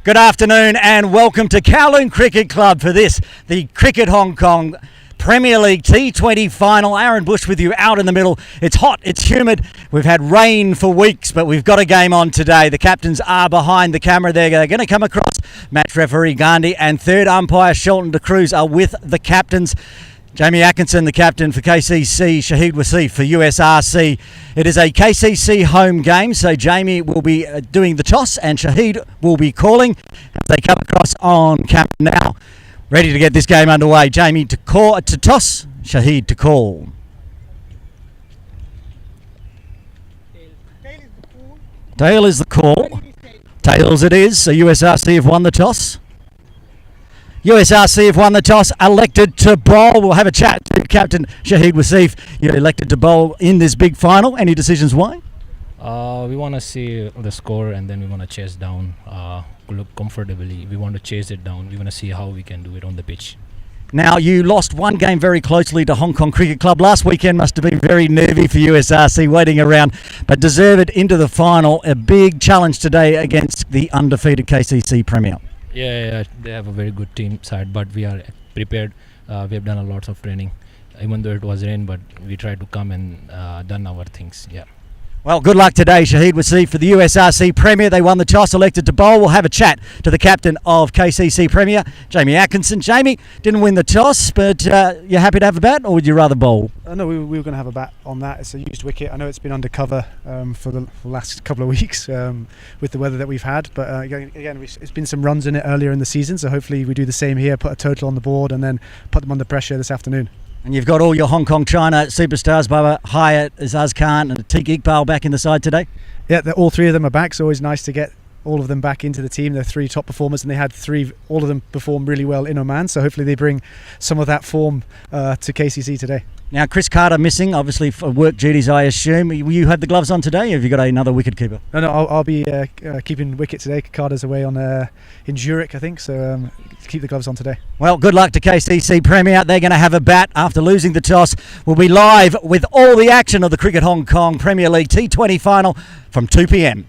Good afternoon and welcome to Kowloon Cricket Club for this, the Cricket Hong Kong Premier League T20 final. Aaron Bush with you out in the middle. It's hot, it's humid. We've had rain for weeks, but we've got a game on today. The captains are behind the camera. They're going to come across. Match referee Gandhi and third umpire Shelton De Cruz are with the captains. Jamie Atkinson, the captain for KCC, Shahid Wasif for USRC. It is a KCC home game, so Jamie will be doing the toss and Shahid will be calling as they come across on camera now. Ready to get this game underway. Jamie to toss, Shahid to call. Tail is the call. Tails it is, so USRC have won the toss. USRC have won the toss, elected to bowl. We'll have a chat to Captain Shahid Wasif. You're elected to bowl in this big final. Any decisions why? We want to see the score and then we want to chase down, look comfortably. We want to chase it down. We want to see how we can do it on the pitch. Now, you lost one game very closely to Hong Kong Cricket Club. Last weekend must have been very nervy for USRC waiting around, but deserved into the final. A big challenge today against the undefeated KCC Premier. Yeah, they have a very good team side, but we are prepared. We have done a lot of training, even though it was rain, but we tried to come and done our things. Yeah. Well, good luck today, Shahid Wasif for the USRC Premier. They won the toss, elected to bowl. We'll have a chat to the captain of KCC Premier, Jamie Atkinson. Jamie, didn't win the toss, but you're happy to have a bat, or would you rather bowl? No, we were going to have a bat on that. It's a used wicket. I know it's been under cover for the last couple of weeks with the weather that we've had, but again, it's been some runs in it earlier in the season, so hopefully we do the same here, put a total on the board and then put them under pressure this afternoon. And you've got all your Hong Kong China superstars, Babar Hyatt, Akbar Khan and Teek Iqbal back in the side today? Yeah, all three of them are back. It's always nice to get all of them back into the team. They're three top performers and they had all of them perform really well in Oman, so hopefully they bring some of that form to KCC today. Now, Chris Carter missing, obviously for work duties, I assume. You had the gloves on today, or have you got another wicket keeper? No, I'll be keeping wicket today. Carter's away in Zurich, I think, so keep the gloves on today. Well, good luck to KCC Premier. They're going to have a bat after losing the toss. We'll be live with all the action of the Cricket Hong Kong Premier League T20 final from 2 p.m.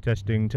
Testing.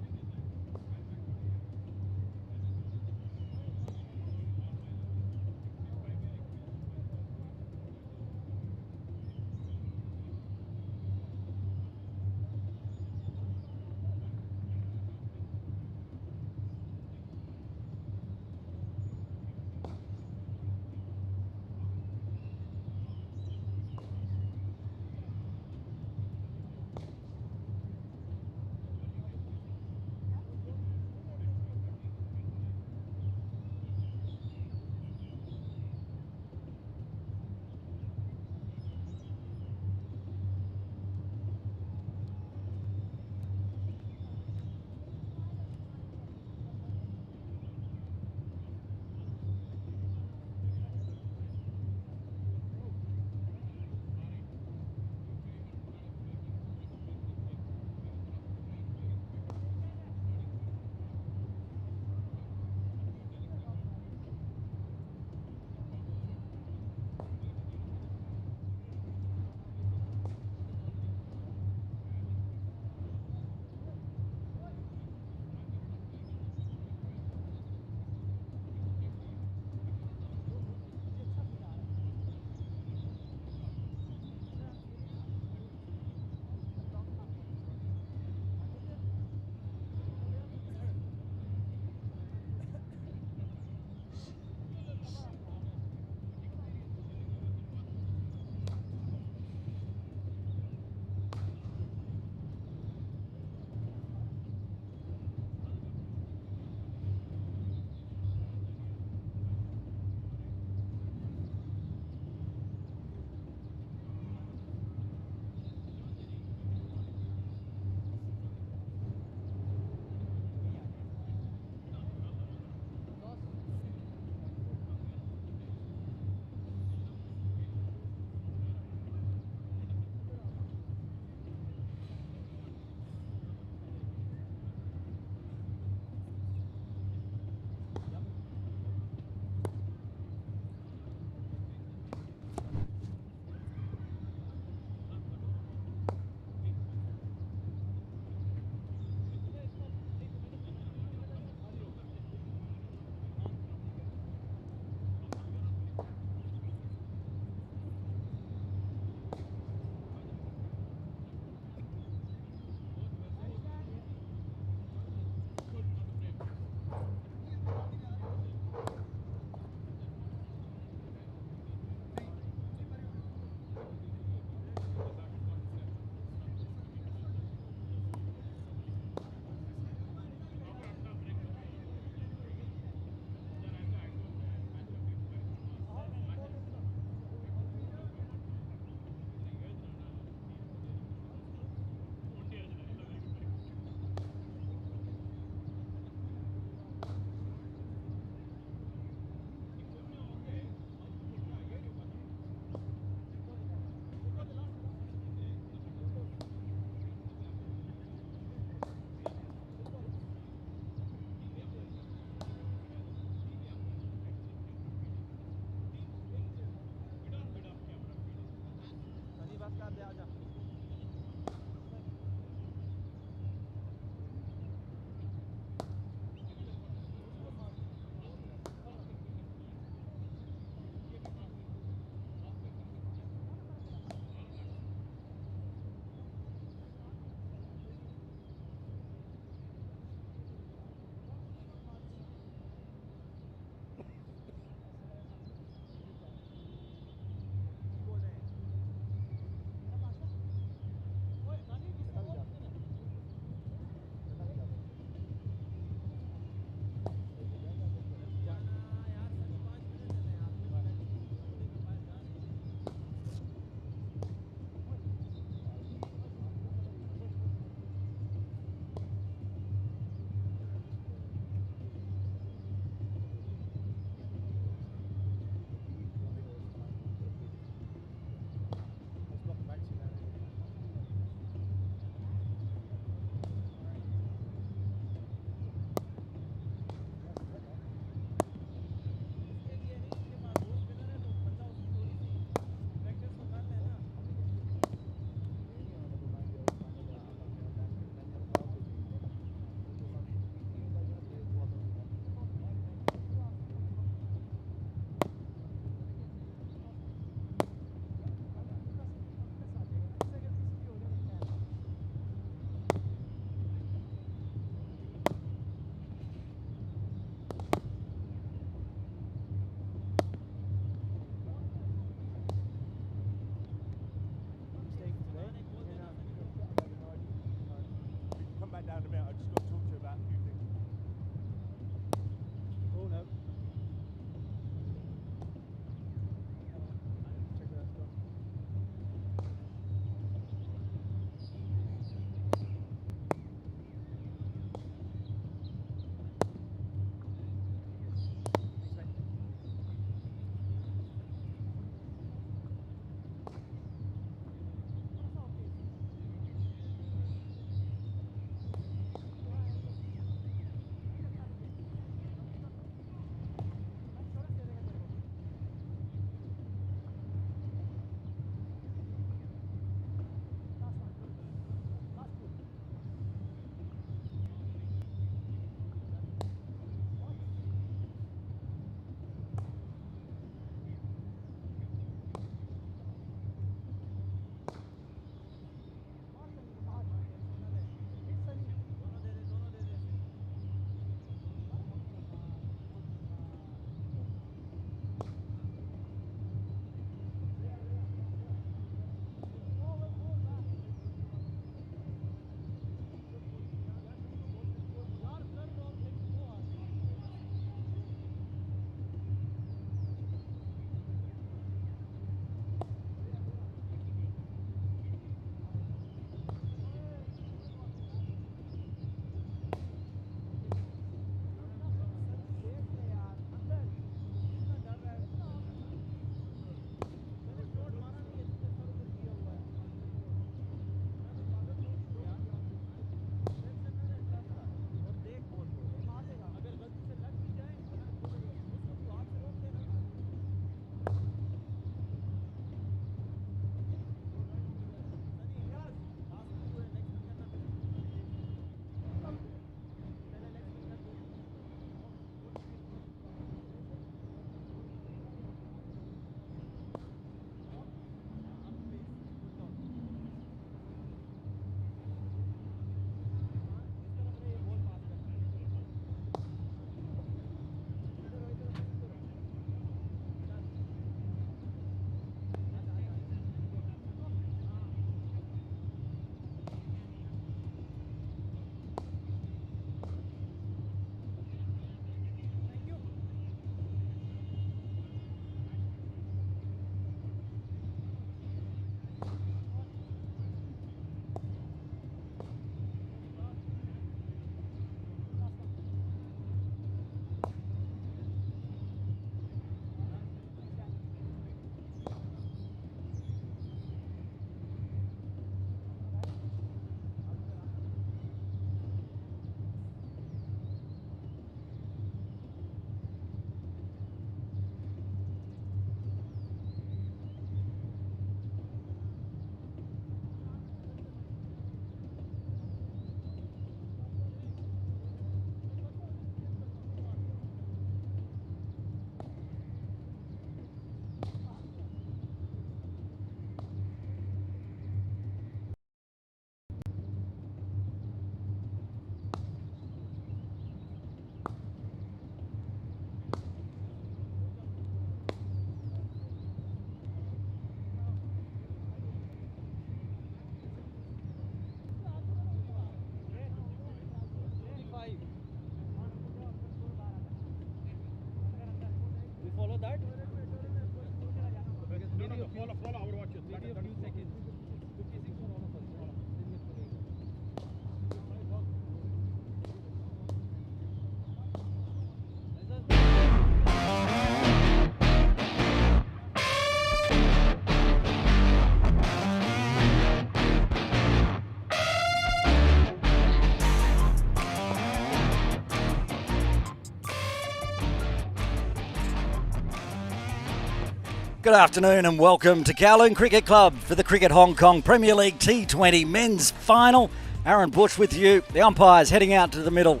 Good afternoon and welcome to Kowloon Cricket Club for the Cricket Hong Kong Premier League T20 Men's Final. Aaron Bush with you. The umpires heading out to the middle.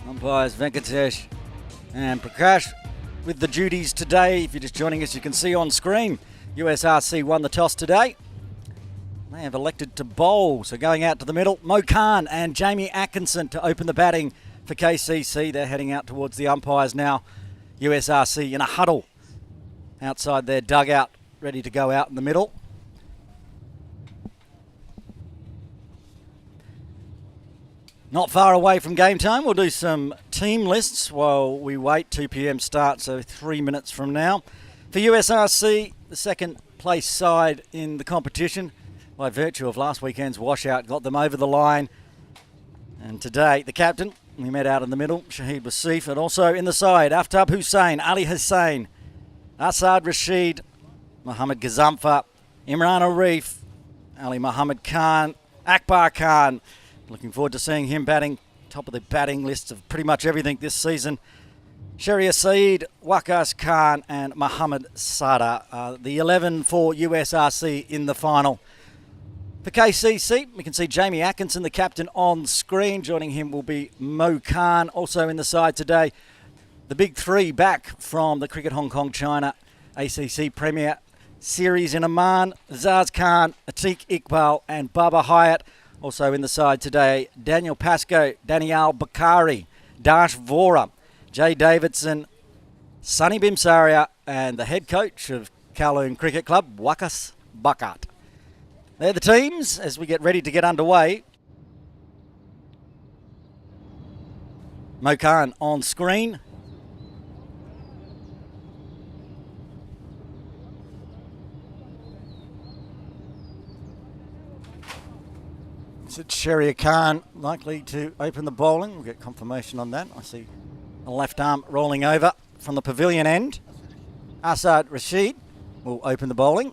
Umpires Venkatesh and Prakash with the duties today. If you're just joining us, you can see on screen USRC won the toss today. They have elected to bowl, so going out to the middle, Mo Khan and Jamie Atkinson to open the batting for KCC. They're heading out towards the umpires now. USRC in a huddle outside their dugout, ready to go out in the middle. Not far away from game time. We'll do some team lists while we wait. 2 p.m. start, so 3 minutes from now. For USRC, the second place side in the competition, by virtue of last weekend's washout, got them over the line. And today, the captain, we met out in the middle, Shahid Wasif, and also in the side, Aftab Hussain, Ali Hussain, Asad Rashid, Mohammad Gazamfa, Imran Arif, Ali Muhammad Khan, Akbar Khan. Looking forward to seeing him batting, top of the batting lists of pretty much everything this season. Sharia Saeed, Waqas Khan and Mohammad Sada, the 11 for USRC in the final. For KCC, we can see Jamie Atkinson, the captain, on screen. Joining him will be Mo Khan. Also in the side today, the big three back from the Cricket Hong Kong China ACC Premier Series in Amman. Zaz Khan, Atiq Iqbal and Babar Hyatt. Also in the side today, Daniel Pascoe, Daniel Bakari, Dash Vora, Jay Davidson, Sunny Bimsaria and the head coach of Kowloon Cricket Club, Waqas Bakat. They're the teams as we get ready to get underway. Mo Khan on screen. It's Sharia Khan likely to open the bowling. We'll get confirmation on that. I see a left arm rolling over from the pavilion end. Asad Rashid will open the bowling.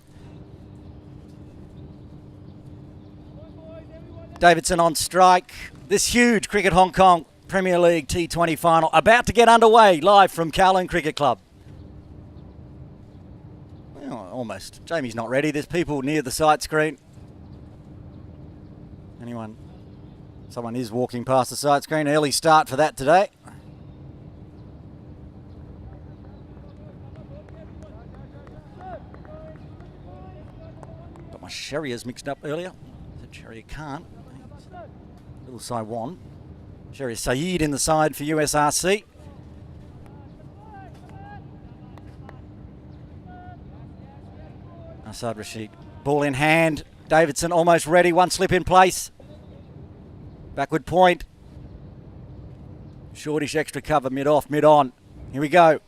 Davidson on strike. This huge Cricket Hong Kong Premier League T20 final about to get underway live from Kowloon Cricket Club. Well, almost. Jamie's not ready. There's people near the sight screen. Someone is walking past the side screen. Early start for that today. Got my Sherias mixed up earlier. Sharia Khan. Little Saiwan. Sharia Saeed in the side for USRC. Asad Rashid. Ball in hand. Davidson almost ready. One slip in place. Backward point. Shortish extra cover, mid-off, mid-on. Here we go.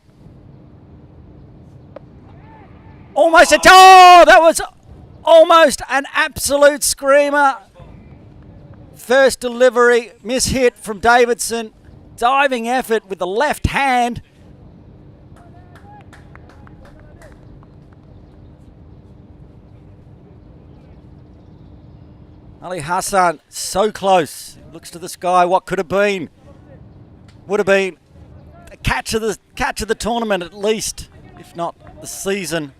Almost a... Oh, that was almost an absolute screamer. First delivery, mishit from Davidson. Diving effort with the left hand. Ali Hassan, so close. Looks to the sky. What could have been? Would have been a catch of the tournament at least, if not the season.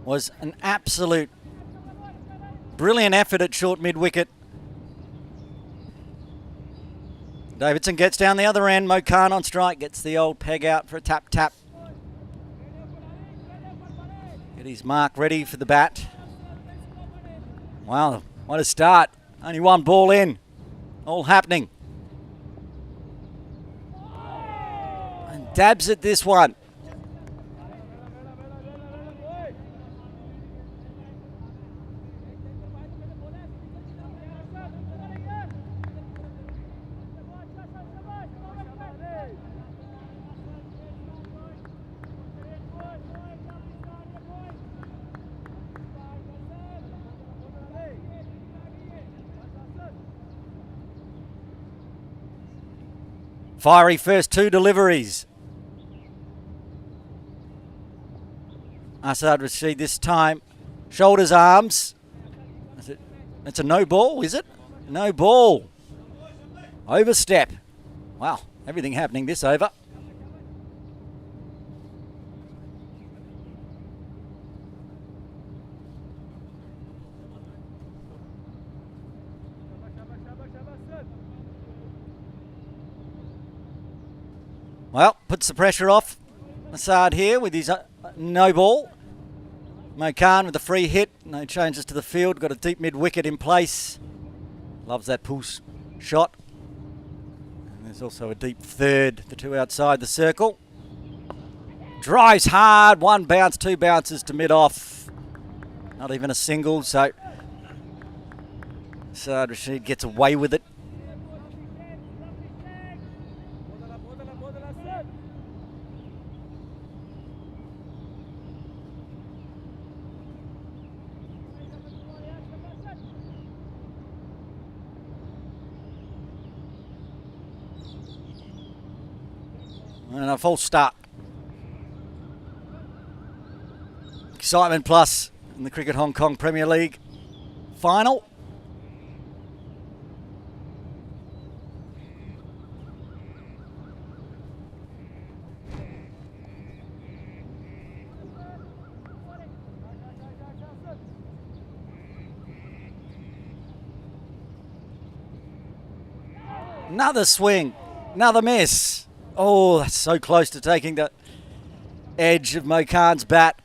Was an absolute brilliant effort at short mid-wicket. Davidson gets down the other end. Mo Khan on strike, gets the old peg out for a tap-tap. Get his mark ready for the bat. Wow, what a start. Only one ball in. All happening. And dabs at this one. Fiery first two deliveries. Asad Rashid this time. Shoulders, arms. It's a no ball, is it? No ball. Overstep. Wow, everything happening this over. puts the pressure off Assad here with his no ball. Mo Khan with the free hit. No changes to the field. Got a deep mid wicket in place. Loves that pull shot. And there's also a deep third, the two outside the circle. Drives hard. One bounce, two bounces to mid off. Not even a single, so Saad Rashid gets away with it. And a false start. Excitement plus in the Cricket Hong Kong Premier League final. Another swing, another miss. Oh, that's so close to taking the edge of Mo Khan's bat.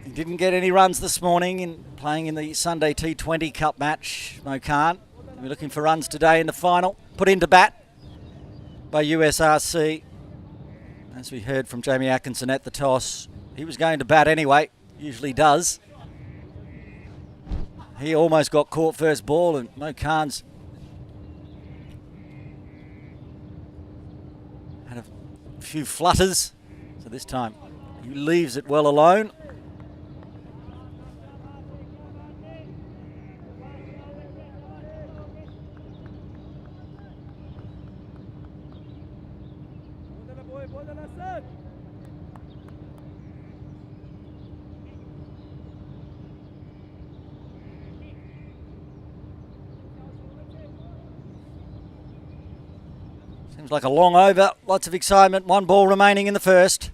He didn't get any runs this morning in playing in the Sunday T20 Cup match. Mo Khan, we're looking for runs today in the final. Put into bat by USRC. As we heard from Jamie Atkinson at the toss, he was going to bat anyway, usually does. He almost got caught first ball, and Mo Khan's had a few flutters, so this time he leaves it well alone. Seems like a long over, lots of excitement, one ball remaining in the first.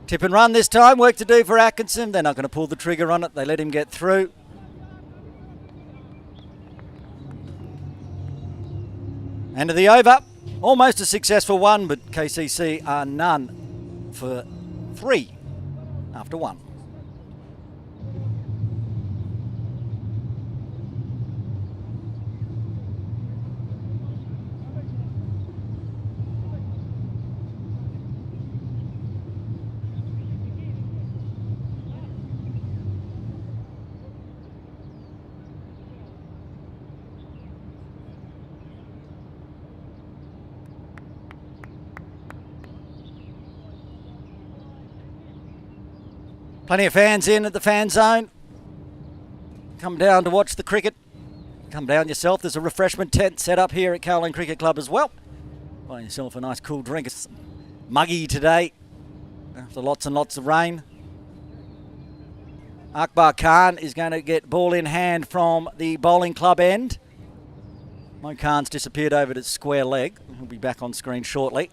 Tip and run this time, work to do for Atkinson. They're not going to pull the trigger on it, they let him get through. End of the over, almost a successful one, but KCC are none for 3 after 1. Plenty of fans in at the fan zone. Come down to watch the cricket. Come down yourself. There's a refreshment tent set up here at Kowloon Cricket Club as well. Buy yourself a nice cool drink. It's muggy today after lots and lots of rain. Akbar Khan is going to get ball in hand from the bowling club end. Mo Khan's disappeared over to square leg. He'll be back on screen shortly.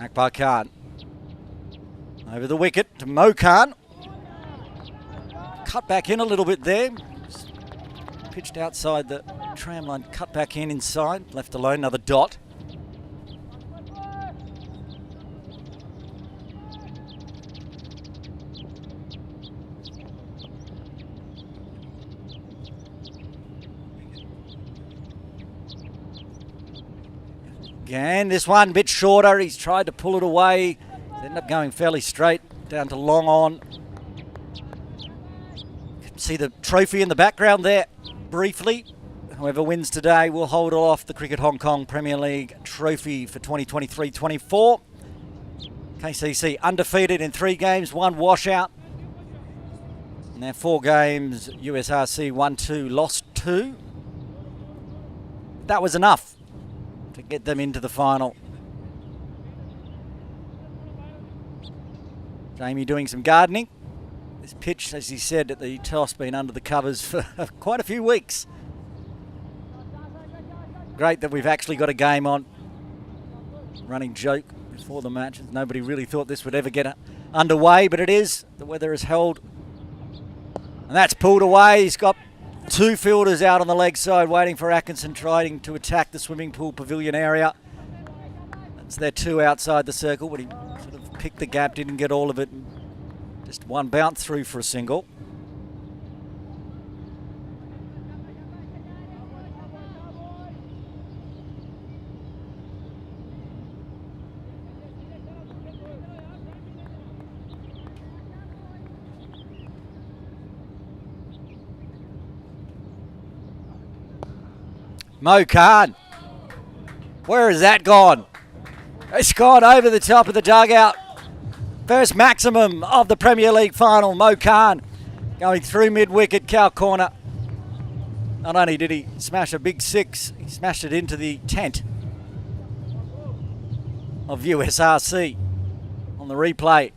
Akbar Khan over the wicket to Mo Khan. Cut back in a little bit there. Pitched outside the tram line, cut back in inside, left alone, another dot. Again, this one a bit shorter. He's tried to pull it away. Ended up going fairly straight down to long on. You can see the trophy in the background there briefly. Whoever wins today will hold off the Cricket Hong Kong Premier League trophy for 2023-24. KCC undefeated in 3 games, 1 washout. In their 4 games, USRC won 2, lost 2. That was enough to get them into the final. Jamie doing some gardening. This pitch, as he said at the toss, been under the covers for quite a few weeks. Great that we've actually got a game on. Running joke before the match. Nobody really thought this would ever get underway, but it is. The weather has held. And that's pulled away. He's got two fielders out on the leg side waiting for Atkinson, trying to attack the swimming pool pavilion area. That's their two outside the circle, but he sort of picked the gap, didn't get all of it. Just one bounce through for a single. Mo Khan. Where has that gone? It's gone over the top of the dugout. First maximum of the Premier League final. Mo Khan going through mid-wicket, cow corner. Not only did he smash a big six, he smashed it into the tent of USRC on the replay.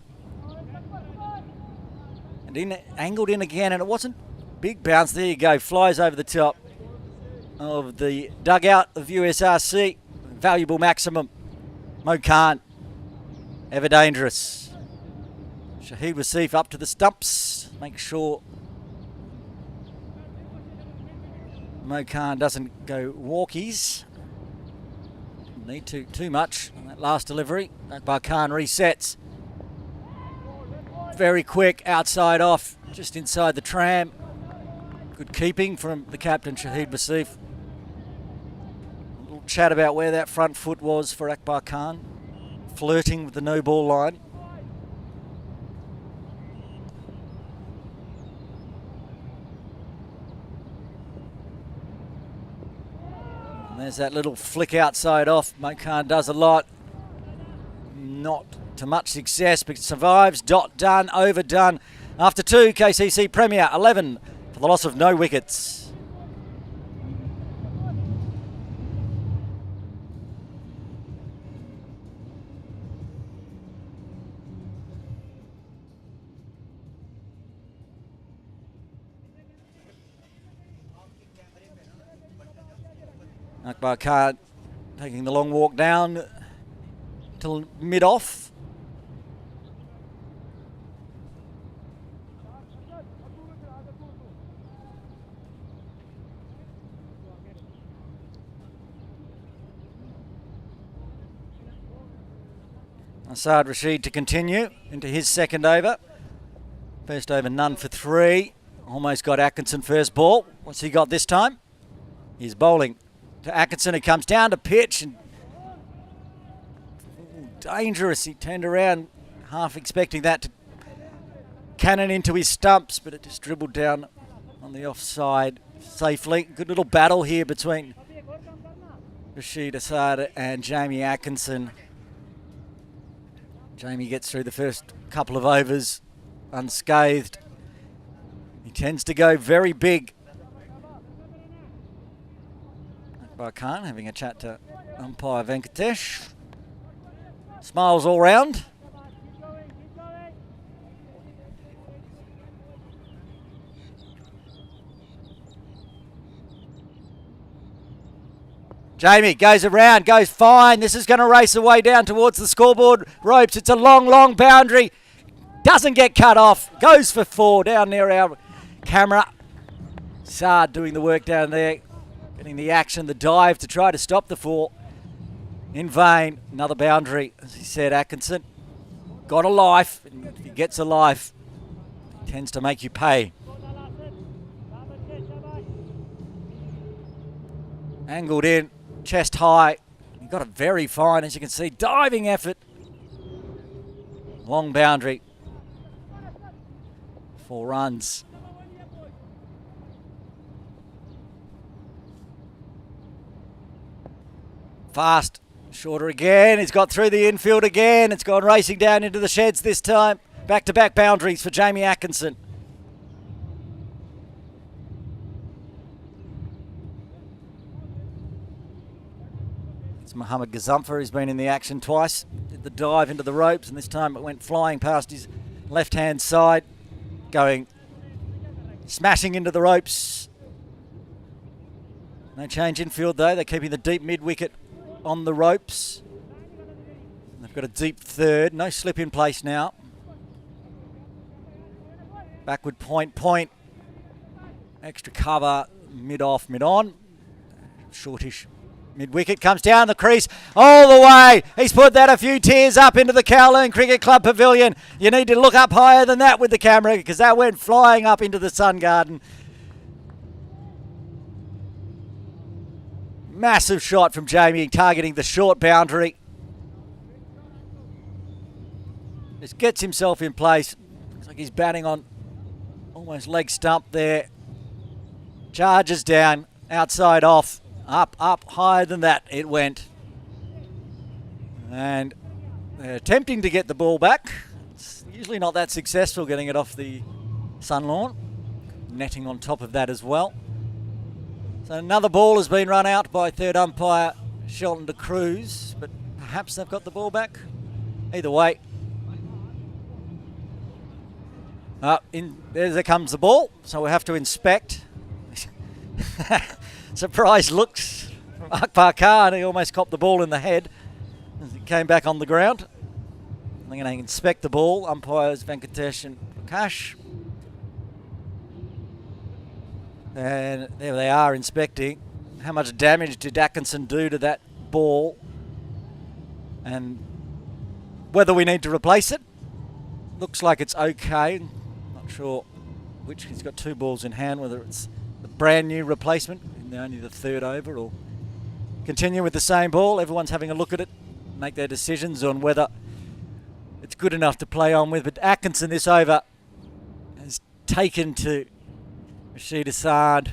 And angled in again, and it wasn't big bounce. There you go, flies over the top of the dugout of USRC. Valuable maximum. Mo Khan, ever dangerous. Shahid Wasif up to the stumps. Make sure Mo Khan doesn't go walkies. Need to too much on that last delivery. Akbar Khan resets. Very quick, outside off, just inside the tram. Good keeping from the captain, Shahid Wasif. A little chat about where that front foot was for Akbar Khan. Flirting with the no ball line. And there's that little flick outside off. Mo Khan does a lot. Not to much success, but survives. Dot done, overdone. After two, KCC Premier 11 for the loss of no wickets. Akbar Khan taking the long walk down till mid-off. Asad Rashid to continue into his second over. First over, none for three. Almost got Atkinson first ball. What's he got this time? He's bowling to Atkinson, who comes down to pitch and dangerous. He turned around, half expecting that to cannon into his stumps, but it just dribbled down on the offside safely. Good little battle here between Rashid Asad and Jamie Atkinson. Jamie gets through the first couple of overs unscathed. He tends to go very big. Akbar Khan having a chat to umpire Venkatesh. Smiles all round. Jamie goes around, goes fine. This is going to race away down towards the scoreboard ropes. It's a long, long boundary. Doesn't get cut off. Goes for four down near our camera. Saad doing the work down there. Getting the action, the dive to try to stop the four. In vain. Another boundary. As he said, Atkinson got a life. And if he gets a life, he tends to make you pay. Angled in, chest high. He got it very fine, as you can see. Diving effort. Long boundary. 4 runs. Fast, shorter again. He's got through the infield again. It's gone racing down into the sheds this time. Back-to-back boundaries for Jamie Atkinson. It's Mohammed Gazumfa who's been in the action twice. Did the dive into the ropes, and this time it went flying past his left-hand side. going smashing into the ropes. No change in field though. They're keeping the deep mid-wicket on the ropes. They've got a deep third. No slip in place now. Backward point. Extra cover, mid-off, mid-on. Shortish mid-wicket comes down the crease all the way. He's put that a few tiers up into the Kowloon Cricket Club pavilion. You need to look up higher than that with the camera because that went flying up into the sun garden. Massive shot from Jamie targeting the short boundary. Just gets himself in place. Looks like he's batting on almost leg stump there. Charges down, outside off, up, higher than that it went. And they're attempting to get the ball back. It's usually not that successful getting it off the sun lawn. Netting on top of that as well. So another ball has been run out by third umpire Shelton de Cruz, but perhaps they've got the ball back. Either way. There comes the ball, so we'll have to inspect. Surprised looks from Akbar Khan. He almost copped the ball in the head as it came back on the ground. They're going to inspect the ball. Umpires Venkatesh and Prakash. And there they are inspecting. How much damage did Atkinson do to that ball? And whether we need to replace it. Looks like it's okay. Not sure which. He's got two balls in hand, whether it's the brand new replacement in only the third over or continue with the same ball. Everyone's having a look at it, make their decisions on whether it's good enough to play on with. But Atkinson this over has taken to Rashid Assad,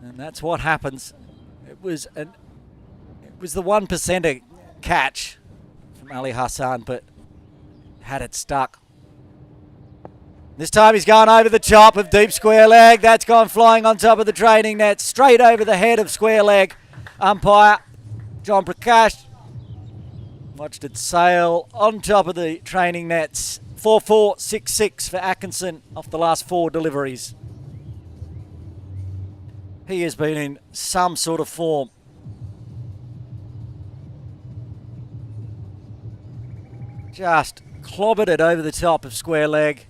and that's what happens. It was the 1%er catch from Ali Hassan, but had it stuck. This time he's gone over the top of deep square leg. That's gone flying on top of the training net, straight over the head of square leg. Umpire John Prakash watched it sail on top of the training nets. 4-4, 6-6 for Atkinson off the last 4 deliveries. He has been in some sort of form. Just clobbered it over the top of square leg.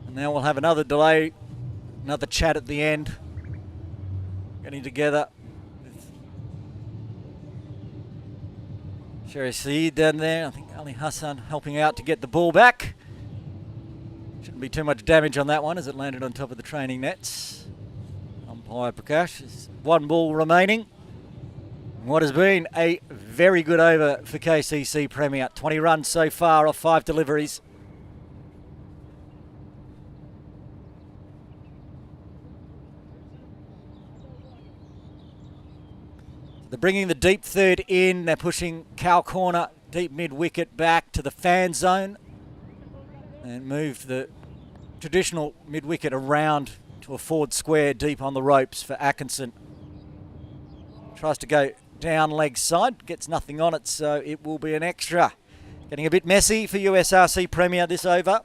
And now we'll have another delay, another chat at the end. Getting together with Sherry Saeed down there. I think Ali Hassan helping out to get the ball back. Shouldn't be too much damage on that one as it landed on top of the training nets. Umpire Prakash is 1 ball remaining. What has been a very good over for KCC Premier. 20 runs so far off 5 deliveries. They're bringing the deep third in. They're pushing cow corner, deep mid-wicket back to the fan zone and move the traditional mid-wicket around to a forward square deep on the ropes for Atkinson. Tries to go down leg side, gets nothing on it, so it will be an extra. Getting a bit messy for USRC Premier this over.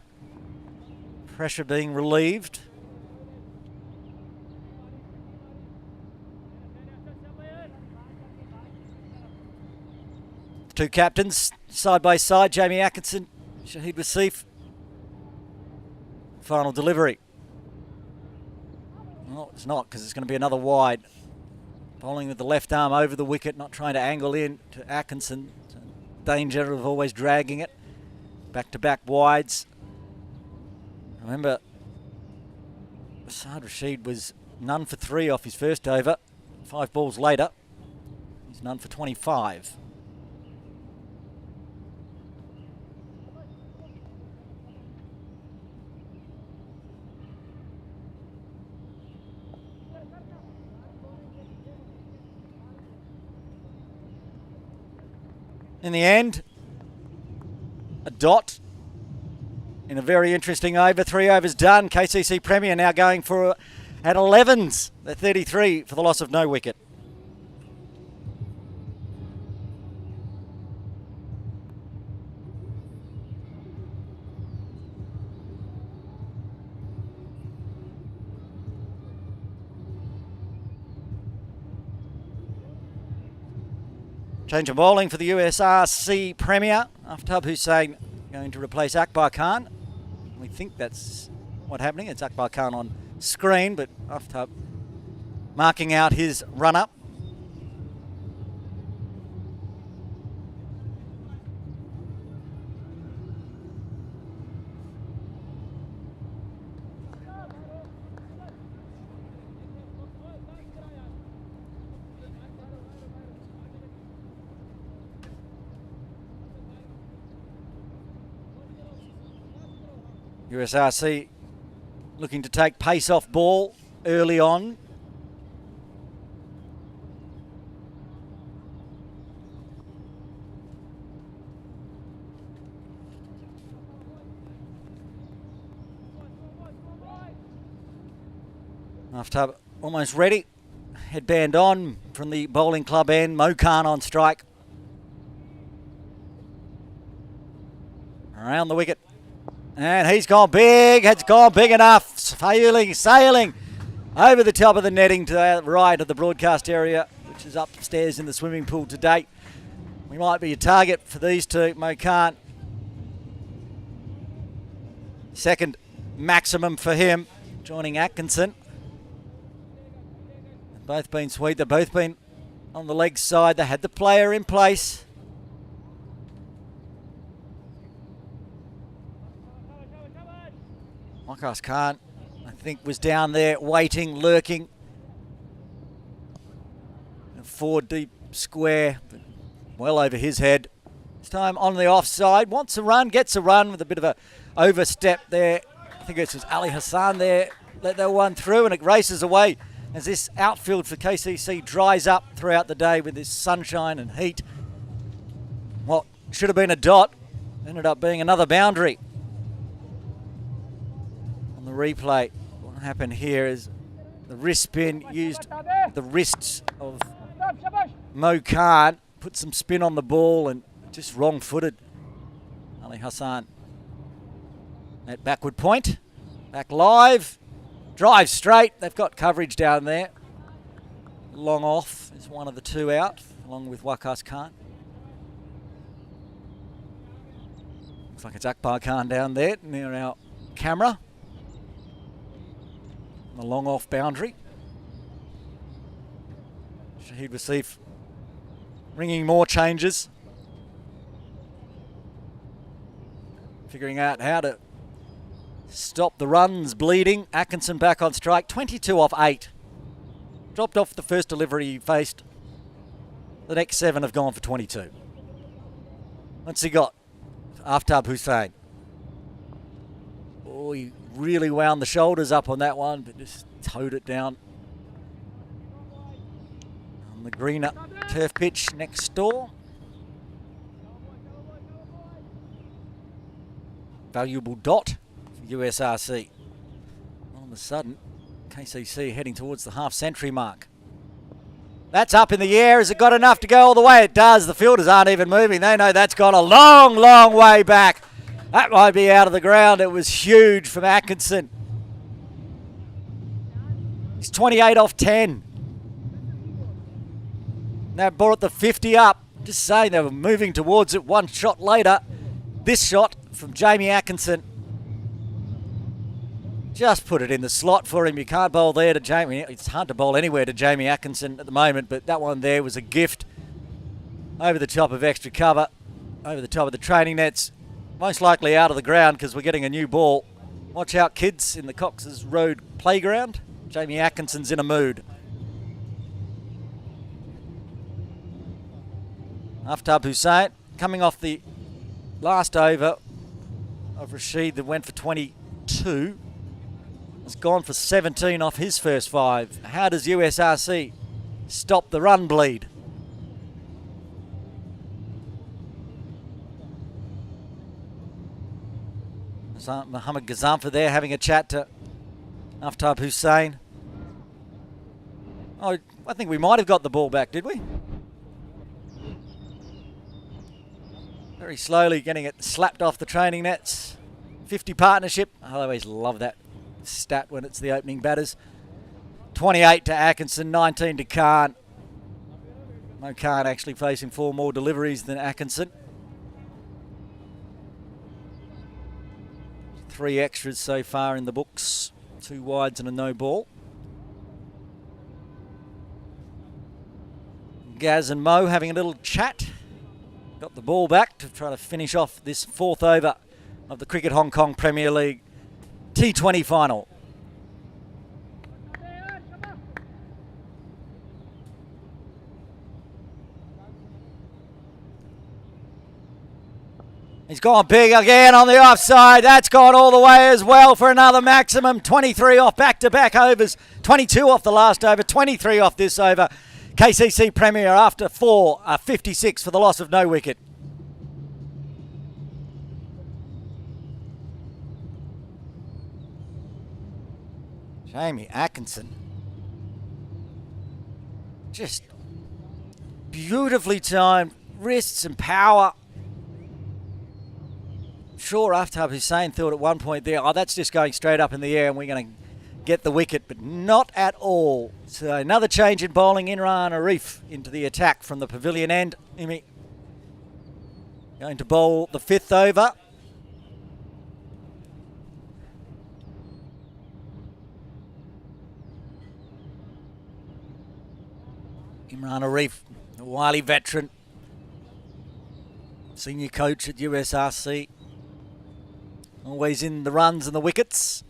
Pressure being relieved. Two captains side by side, Jamie Atkinson, Shahid Wasif. Final delivery. No, it's not, because it's going to be another wide. Bowling with the left arm over the wicket, not trying to angle in to Atkinson. Danger of always dragging it. Back-to-back wides. Remember, Asad Rashid was none for 3 off his first over. 5 balls later, he's none for 25. In the end, a dot in a very interesting over. 3 overs done. KCC Premier now going for at 11s. They're 33 for the loss of no wicket. Change of bowling for the USRC Premier. Aftab Hussain going to replace Akbar Khan. We think that's what's happening. It's Akbar Khan on screen, but Aftab marking out his run-up. USRC looking to take pace off ball early on. After almost ready, headband on from the bowling club end. Mo Khan on strike. Around the wicket. And he's gone big. It's gone big enough. Sailing over the top of the netting to the right of the broadcast area, which is upstairs in the swimming pool today. We might be a target for these two. Mo Khan. Second maximum for him, joining Atkinson. They've both been sweet. They've both been on the leg side. They had the player in place. Akbar Khan, I think, was down there waiting, lurking. A 4 deep square, but well over his head. This time on the offside, wants a run, gets a run with a bit of a overstep there. I think it was Ali Hassan there, let that one through, and it races away as this outfield for KCC dries up throughout the day with this sunshine and heat. What should have been a dot ended up being another boundary. The replay, what happened here is the wrist spin used the wrists of Mo Khan, put some spin on the ball and just wrong-footed Ali Hassan. That backward point, back live, drive straight. They've got coverage down there. Long off is one of the two out, along with Akbar Khan. Looks like it's Akbar Khan down there near our camera. The long off boundary. Shahid Wasif ringing more changes. Figuring out how to stop the runs bleeding. Atkinson back on strike. 22 off 8. Dropped off the first delivery he faced. The next 7 have gone for 22. What's he got? Aftab Hussain. Oh, he really wound the shoulders up on that one, but just towed it down. On the greener turf pitch next door. Valuable dot for USRC. All of a sudden, KCC heading towards the half-century mark. That's up in the air. Has it got enough to go all the way? It does. The fielders aren't even moving. They know that's gone a long, long way back. That might be out of the ground. It was huge from Atkinson. He's 28 off 10. That brought the 50 up. Just saying, they were moving towards it one shot later. This shot from Jamie Atkinson. Just put it in the slot for him. You can't bowl there to Jamie. It's hard to bowl anywhere to Jamie Atkinson at the moment, but that one there was a gift. Over the top of extra cover. Over the top of the training nets. Most likely out of the ground because we're getting a new ball. Watch out, kids, in the Cox's Road playground. Jamie Atkinson's in a mood. Aftab Hussain coming off the last over of Rashid that went for 22. Has gone for 17 off his first 5. How does USRC stop the run bleed? Mohammad Ghazamfa there having a chat to Aftab Hussain. Oh, I think we might have got the ball back, did we? Very slowly getting it slapped off the training nets. 50 partnership. I always love that stat when it's the opening batters. 28 to Atkinson, 19 to Khan. Mo Khan actually facing 4 more deliveries than Atkinson. 3 extras so far in the books. 2 wides and a no ball. Gaz and Mo having a little chat. Got the ball back to try to finish off this 4th over of the Cricket Hong Kong Premier League T20 final. He's gone big again on the offside. That's gone all the way as well for another maximum. 23 off back-to-back overs. 22 off the last over. 23 off this over. KCC Premier after 4, 56 for the loss of no wicket. Jamie Atkinson. Just beautifully timed. Wrists and power. Sure, Aftab Hussain thought at one point there, oh, that's just going straight up in the air and we're going to get the wicket, but not at all. So another change in bowling. Imran Arif into the attack from the pavilion end. Imi going to bowl the 5th over. Imran Arif, a wily veteran, senior coach at USRC. Always in the runs and the wickets.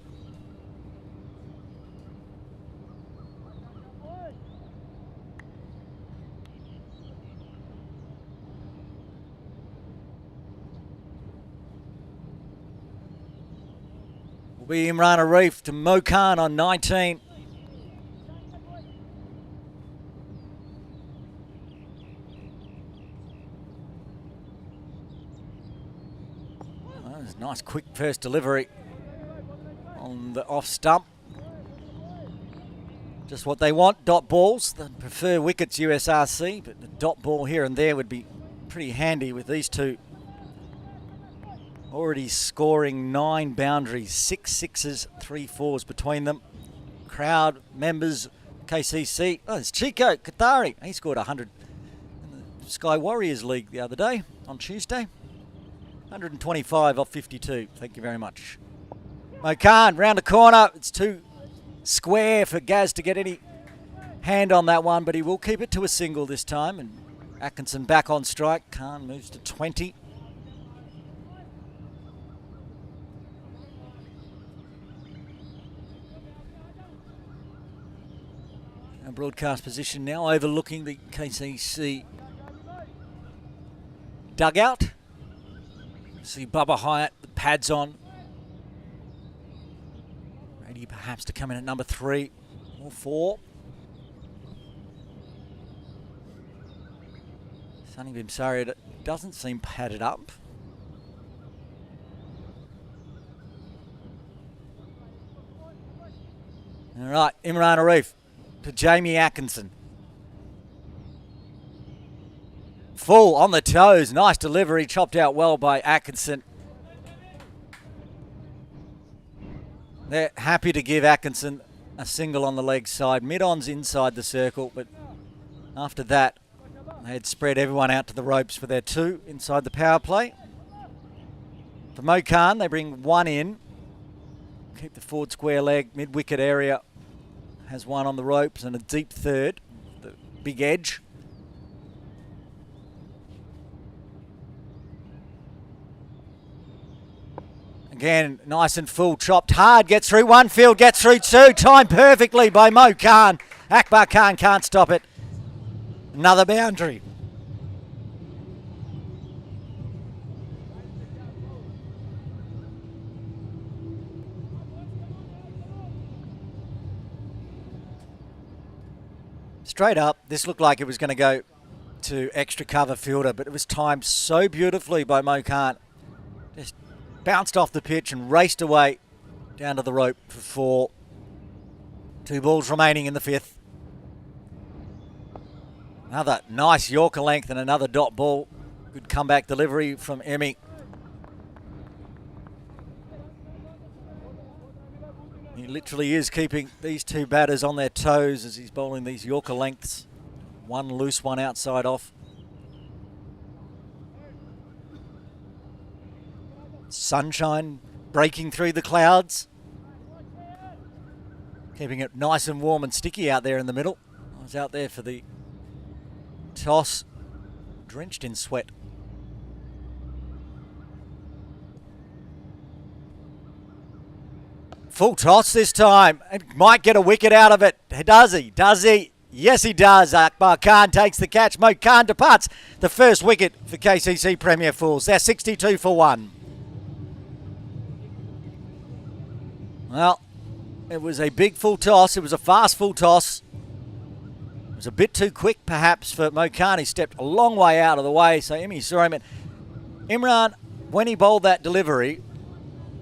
Will be Imran Arif to Mo Khan on 19. Nice quick first delivery on the off stump. Just what they want, dot balls. They prefer wickets USRC, but the dot ball here and there would be pretty handy with these two. Already scoring 9 boundaries, 6 sixes, 3 fours between them. Crowd members, KCC. Oh, it's Chico Qatari. He scored 100 in the Sky Warriors League the other day on Tuesday. 125 off 52. Thank you very much. Mo Khan round the corner. It's too square for Gaz to get any hand on that one, but he will keep it to a single this time. And Atkinson back on strike. Khan moves to 20. Our broadcast position now overlooking the KCC dugout. See Babar Hyatt, the pads on. Ready perhaps to come in at number 3 or 4. Sunny Bimsari doesn't seem padded up. All right, Imran Arif to Jamie Atkinson. Full on the toes. Nice delivery. Chopped out well by Atkinson. They're happy to give Atkinson a single on the leg side. Mid-on's inside the circle, but after that, they had spread everyone out to the ropes for their 2 inside the power play. For Mo Khan, they bring 1 in. Keep the forward square leg. Mid-wicket area has 1 on the ropes and a deep 3rd. The big edge. Again, nice and full, chopped hard, gets through 1 field, gets through 2, timed perfectly by Mo Khan. Akbar Khan can't stop it. Another boundary. Straight up, this looked like it was going to go to extra cover fielder, but it was timed so beautifully by Mo Khan. Just bounced off the pitch and raced away down to the rope for 4. 2 balls remaining in the 5th. Another nice Yorker length and another dot ball. Good comeback delivery from Emmy. He literally is keeping these 2 batters on their toes as he's bowling these Yorker lengths. One loose, one outside off. Sunshine breaking through the clouds. Keeping it nice and warm and sticky out there in the middle. I was out there for the toss, drenched in sweat. Full toss this time, and might get a wicket out of it. Does he? Does he? Yes, he does. Akbar Khan takes the catch. Mo Khan departs. The first wicket for KCC Premier Fools. They're 62 for 1. Well, it was a big full toss. It was a fast full toss. It was a bit too quick, perhaps, for Mo Khan. He stepped a long way out of the way, so Immy saw him. And Imran, when he bowled that delivery,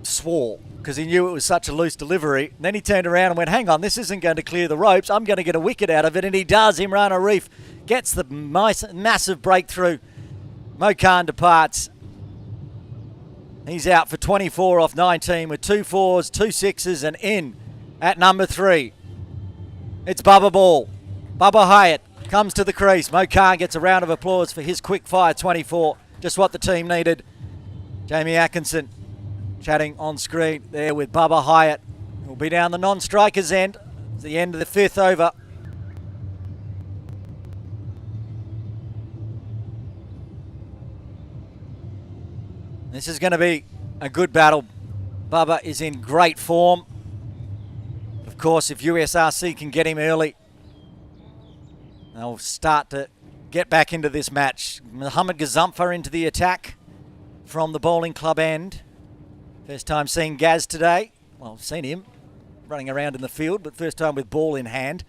swore, because he knew it was such a loose delivery. And then he turned around and went, hang on, this isn't going to clear the ropes. I'm going to get a wicket out of it. And he does. Imran Arif gets the massive breakthrough. Mo Khan departs. He's out for 24 off 19 with 2 4s, 2 6s, and in at number 3. It's Babar ball. Babar Hyatt comes to the crease. Mo Khan gets a round of applause for his quick fire 24. Just what the team needed. Jamie Atkinson chatting on screen there with Babar Hyatt. He'll be down the non-strikers end. It's the end of the 5th over. This is going to be a good battle. Babar is in great form. Of course, if USRC can get him early, they'll start to get back into this match. Mohammad Gazumfa into the attack from the bowling club end. First time seeing Gaz today. Well, I've seen him running around in the field, but first time with ball in hand.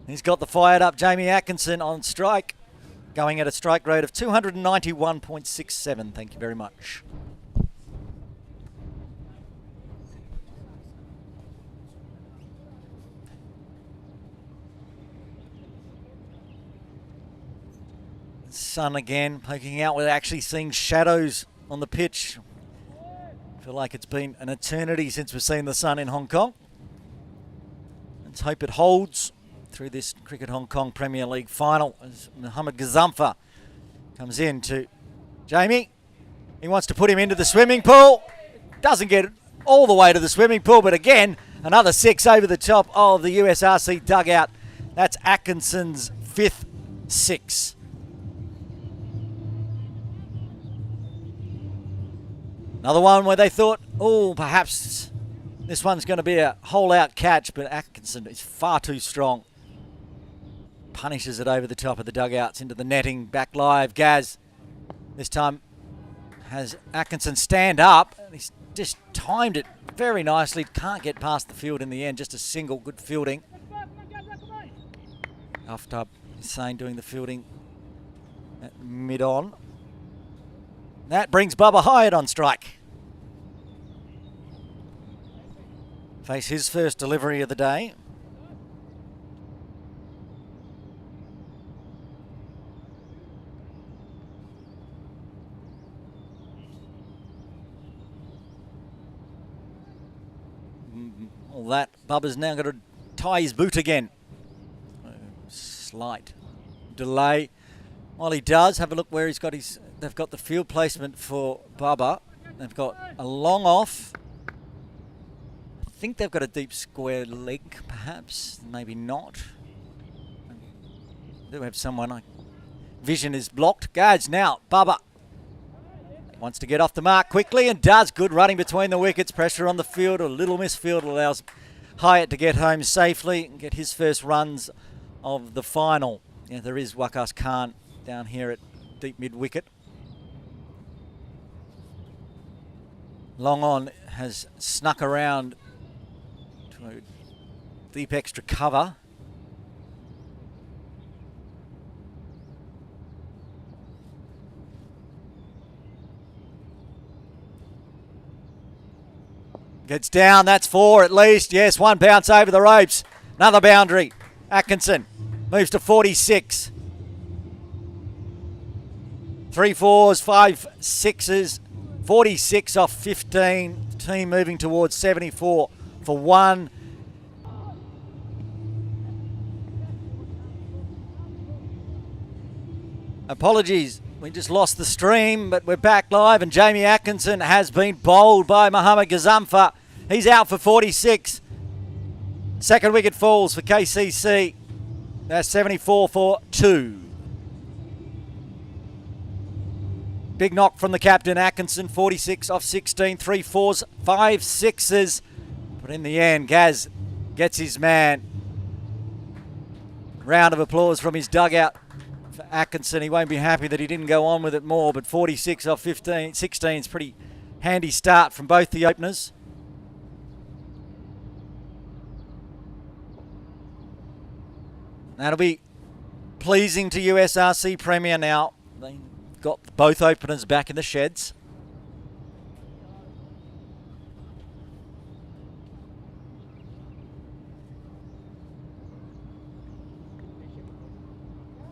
He's got the fired up Jamie Atkinson on strike, going at a strike rate of 291.67. Thank you very much. Sun again poking out. We're actually seeing shadows on the pitch. I feel like it's been an eternity since we've seen the sun in Hong Kong. Let's hope it holds through this Cricket Hong Kong Premier League final as Mohammad Gazumfa comes in to Jamie. He wants to put him into the swimming pool. Doesn't get all the way to the swimming pool, but again, another 6 over the top of the USRC dugout. That's Atkinson's 5th 6. Another one where they thought, oh, perhaps this one's going to be a hole-out catch, but Atkinson is far too strong. Punishes it over the top of the dugouts into the netting. Back live, Gaz. This time has Atkinson stand up. He's just timed it very nicely. Can't get past the field in the end. Just a single good fielding. Aftab Hussain doing the fielding at mid-on. That brings Babar Hyatt on strike. Face his first delivery of the day. All that, Bubba's now got to tie his boot again. Slight delay. While he does, have a look where he's got his... They've got the field placement for Babar. They've got a long off. I think they've got a deep square leg, perhaps. Maybe not. They do have someone. Vision is blocked. Guards now. Babar wants to get off the mark quickly and does. Good running between the wickets. Pressure on the field. A little misfield allows Hyatt to get home safely and get his first runs of the final. Yeah, there is Akbar Khan down here at deep mid-wicket. Long on has snuck around to a deep extra cover. Gets down, that's 4 at least. Yes, one bounce over the ropes. Another boundary. Atkinson moves to 46. 3 4s, 5 6s. 46 off 15. The team moving towards 74 for 1. Apologies, we just lost the stream, but we're back live, and Jamie Atkinson has been bowled by Mohammad Gazamfa. He's out for 46. Second wicket falls for KCC. That's 74 for 2. Big knock from the captain, Atkinson, 46 off 16, 3 4s, 5 6s. But in the end, Gaz gets his man. Round of applause from his dugout for Atkinson. He won't be happy that he didn't go on with it more, but 46 off 16 is pretty handy start from both the openers. That'll be pleasing to USRC Premier now. They got both openers back in the sheds.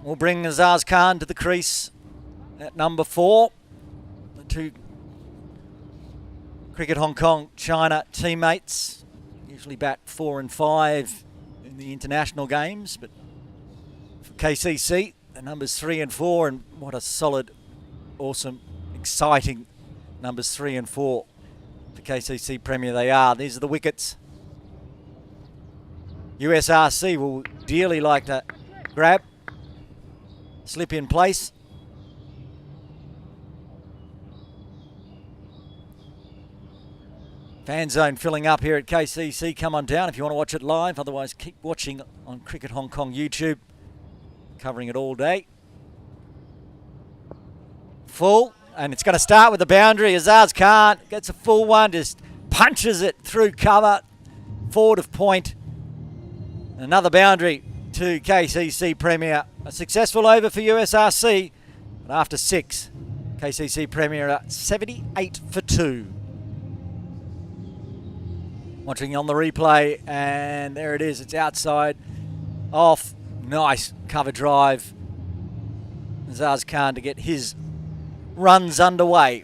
We'll bring Akbar Khan to the crease at number 4. The two Cricket Hong Kong China teammates usually bat 4 and 5 in the international games, but for KCC, the numbers 3 and 4, and what a solid, awesome, exciting numbers 3 and 4 for KCC Premier they are. These are the wickets. USRC will dearly like to grab, slip in place. Fan zone filling up here at KCC. Come on down if you want to watch it live. Otherwise, keep watching on Cricket Hong Kong YouTube. Covering it all day. Full. And it's going to start with the boundary. Akbar Khan gets a full one. Just punches it through cover. Forward of point. Another boundary to KCC Premier. A successful over for USRC. But after 6, KCC Premier are 78 for 2. Watching on the replay, and there it is. It's outside, off. Nice cover drive. Akbar Khan to get his runs underway.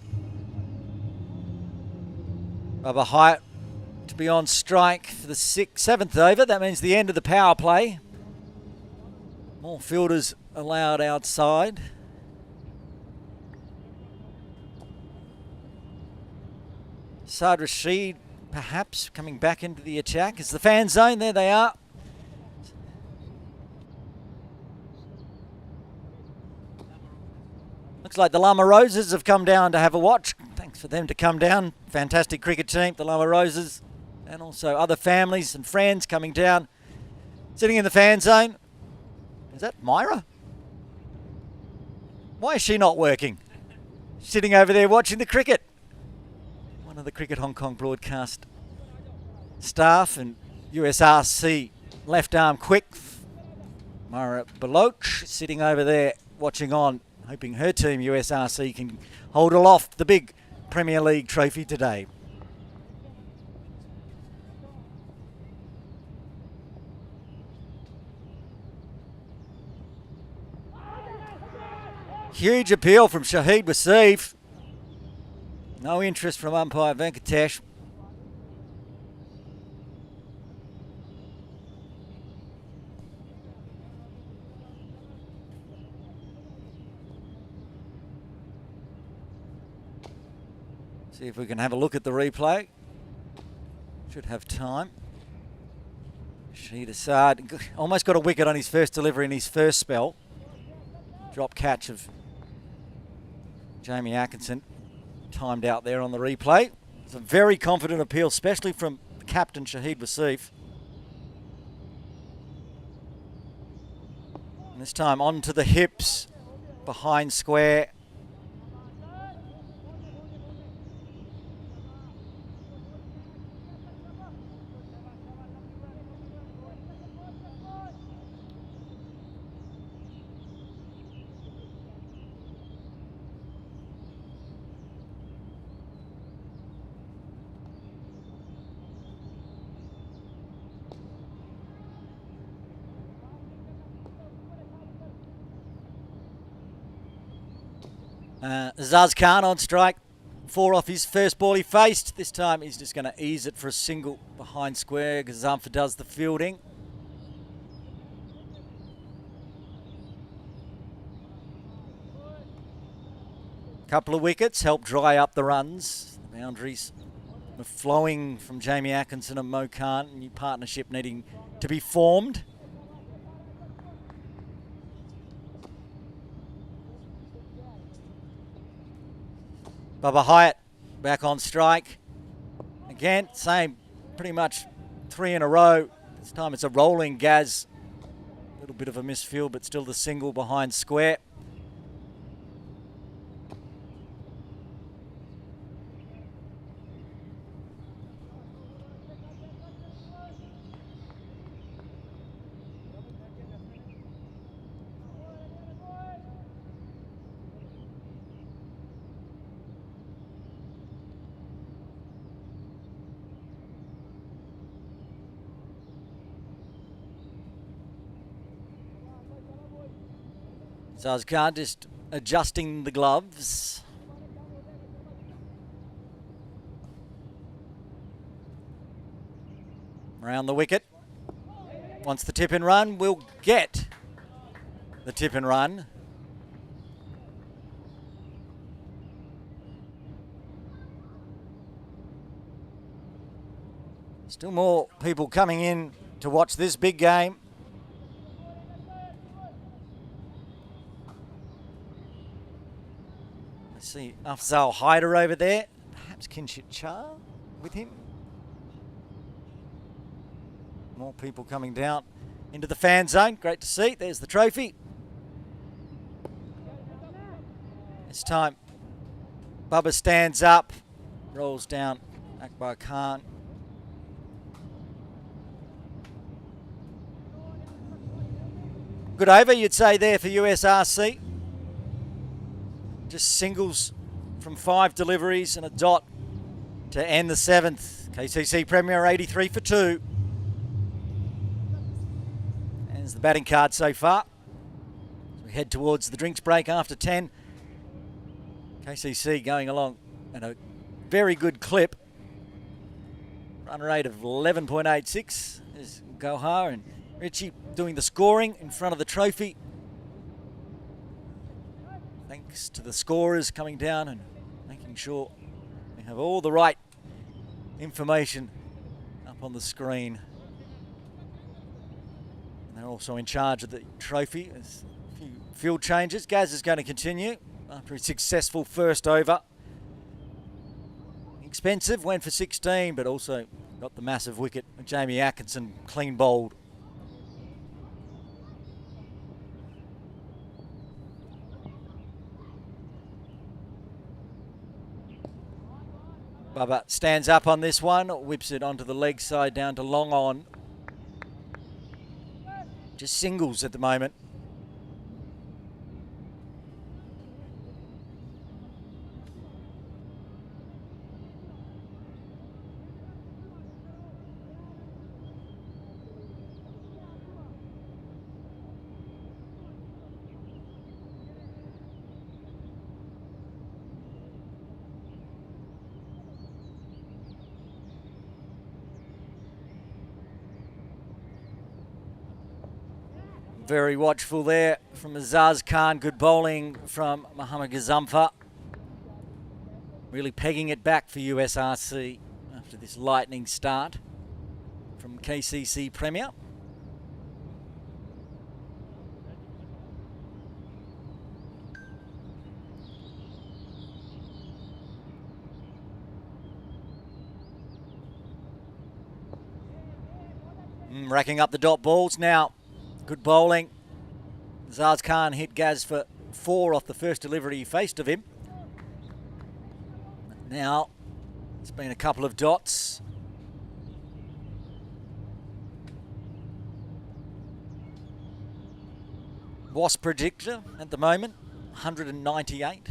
Babar Hyatt to be on strike for the 7th over. That means the end of the power play. More fielders allowed outside. Saad Rashid perhaps coming back into the attack. It's the fan zone. There they are. Looks like the Lama Roses have come down to have a watch. Thanks for them to come down. Fantastic cricket team, the Lama Roses, and also other families and friends coming down. Sitting in the fan zone. Is that Myra? Why is she not working? Sitting over there watching the cricket. One of the Cricket Hong Kong broadcast staff, and USRC left arm quick. Myra Baloch sitting over there watching on, hoping her team USRC can hold aloft the big Premier League trophy today. Huge appeal from Shahid Wasif. No interest from umpire Venkatesh. See if we can have a look at the replay. Should have time. Shahid Assad almost got a wicket on his first delivery in his first spell. Drop catch of Jamie Atkinson. Timed out there on the replay. It's a very confident appeal, especially from the captain Shahid Wasif. And this time onto the hips, behind square. Akbar Khan on strike. 4 off his first ball he faced. This time he's just going to ease it for a single behind square. Gazamfa does the fielding. Couple of wickets help dry up the runs. The boundaries were flowing from Jamie Atkinson and Mo Khan. New partnership needing to be formed. Babar Hyatt back on strike. Again, same, pretty much 3 in a row. This time it's a rolling Gaz. A little bit of a misfield, but still the single behind square. Khan just adjusting the gloves. Around the wicket. Wants the tip and run. Will get the tip and run. Still more people coming in to watch this big game. See Afzal Haider over there, perhaps Kinshit Char with him. More people coming down into the fan zone. Great to see. There's the trophy. This time, Bubba stands up, rolls down Akbar Khan. Good over, you'd say, there for USRC. Just singles from 5 deliveries and a dot to end the 7th. KCC Premier 83 for 2. There's the batting card so far. As we head towards the drinks break after 10. KCC going along at a very good clip. Run rate of 11.86. There's Gohar and Richie doing the scoring in front of the trophy. Thanks to the scorers coming down and making sure we have all the right information up on the screen. And they're also in charge of the trophy. There's a few field changes. Gaz is going to continue after a successful first over. Expensive, went for 16, but also got the massive wicket. Jamie Atkinson clean bowled. Bubba stands up on this one, whips it onto the leg side down to long on. Just singles at the moment. Very watchful there from Azaz Khan. Good bowling from Muhammad Gazamfa. Really pegging it back for USRC after this lightning start from KCC Premier. Racking up the dot balls now. Good bowling. Azaz Khan hit Gaz for 4 off the first delivery he faced of him. Now, it's been a couple of dots. Wasp predictor at the moment, 198.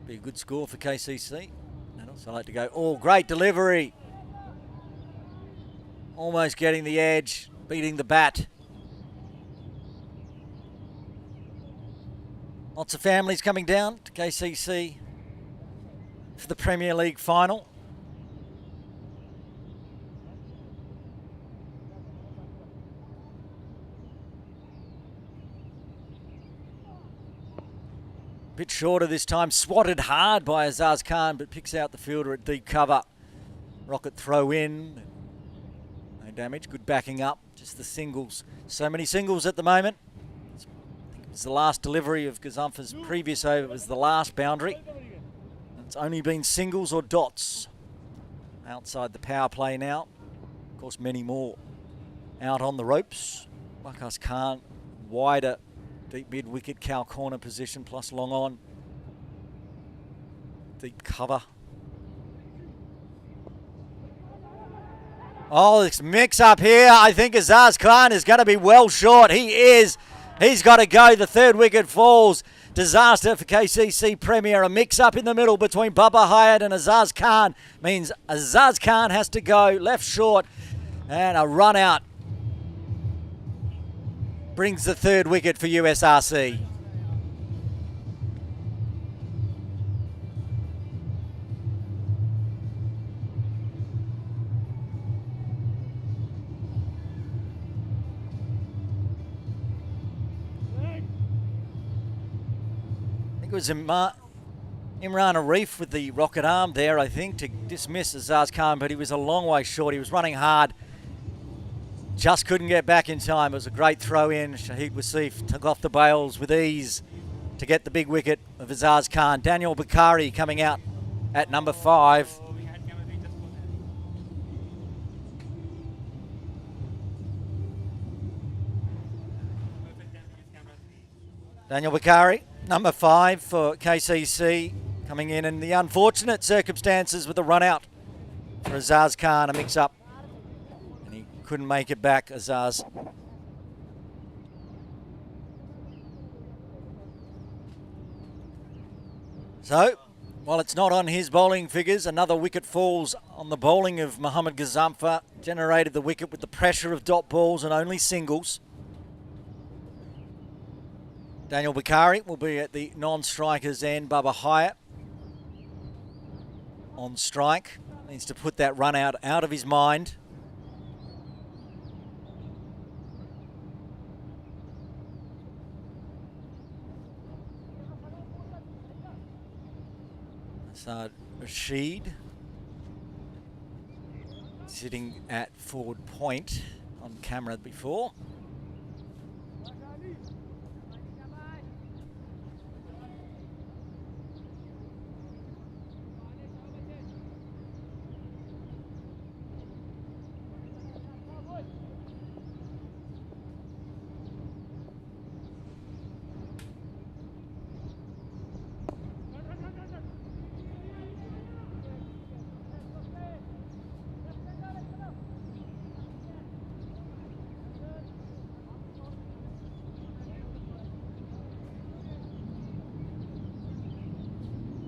Be a good score for KCC. I'd also like to go, oh, great delivery. Almost getting the edge. Beating the bat. Lots of families coming down to KCC for the Premier League final. Bit shorter this time, swatted hard by Azaz Khan, but picks out the fielder at deep cover. Rocket throw in. No damage, good backing up. Just the singles. So many singles at the moment. I think it was the last delivery of Gazumfa's previous over. It was the last boundary. It's only been singles or dots. Outside the power play now. Of course, many more out on the ropes. Babar Khan, wider, deep mid wicket, cow corner position, plus long on. Deep cover. Oh, this mix up here. I think Azaz Khan is going to be well short. He is. He's got to go. The third wicket falls. Disaster for KCC Premier. A mix up in the middle between Babar Hyatt and Azaz Khan means Azaz Khan has to go left short, and a run out brings the third wicket for USRC. It was Imran Arif with the rocket arm there, I think, to dismiss Azaz Khan, but he was a long way short. He was running hard. Just couldn't get back in time. It was a great throw in. Shahid Wasif took off the bails with ease to get the big wicket of Azaz Khan. Daniel Bakari coming out at number 5. Daniel Bakari, number 5 for KCC, coming in the unfortunate circumstances with a run out for Azaz Khan, a mix up. And he couldn't make it back, Azaz. So, while it's not on his bowling figures, another wicket falls on the bowling of Mohammad Gazumfa. Generated the wicket with the pressure of dot balls and only singles. Daniel Bakari will be at the non-strikers end. Babar Hyatt on strike. Needs to put that run out of his mind. Rashid sitting at forward point on camera before.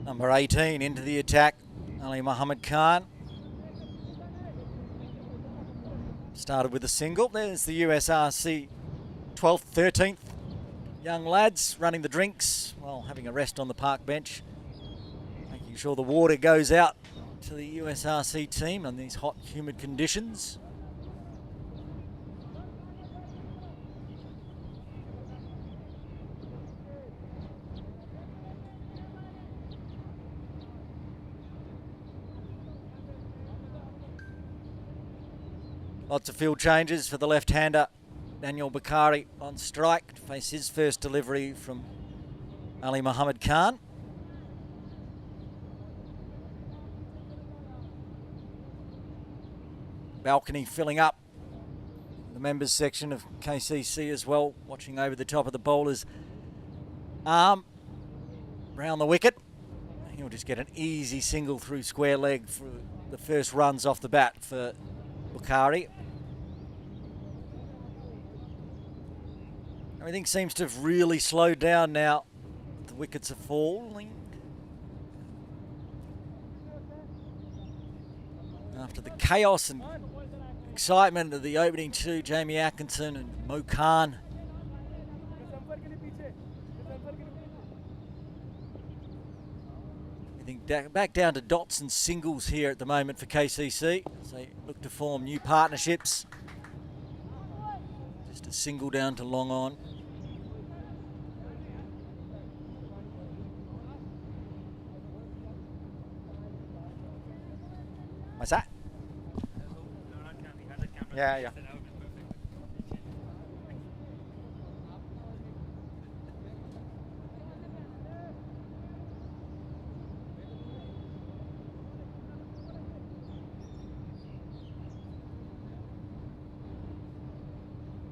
Number 18 into the attack, Ali Muhammad Khan. Started with a single. There's the USRC 12th, 13th. Young lads running the drinks while having a rest on the park bench. Making sure the water goes out to the USRC team on these hot, humid conditions. Lots of field changes for the left-hander. Daniel Bakari on strike to face his first delivery from Ali Muhammad Khan. Balcony filling up. The members section of KCC as well, watching over the top of the bowler's arm. Round the wicket. He'll just get an easy single through square leg for the first runs off the bat for Bakari. Everything seems to have really slowed down now. The wickets are falling. After the chaos and excitement of the opening two, Jamie Atkinson and Mo Khan. I think back down to dots and singles here at the moment for KCC as they look to form new partnerships. Just a single down to long on. Yeah.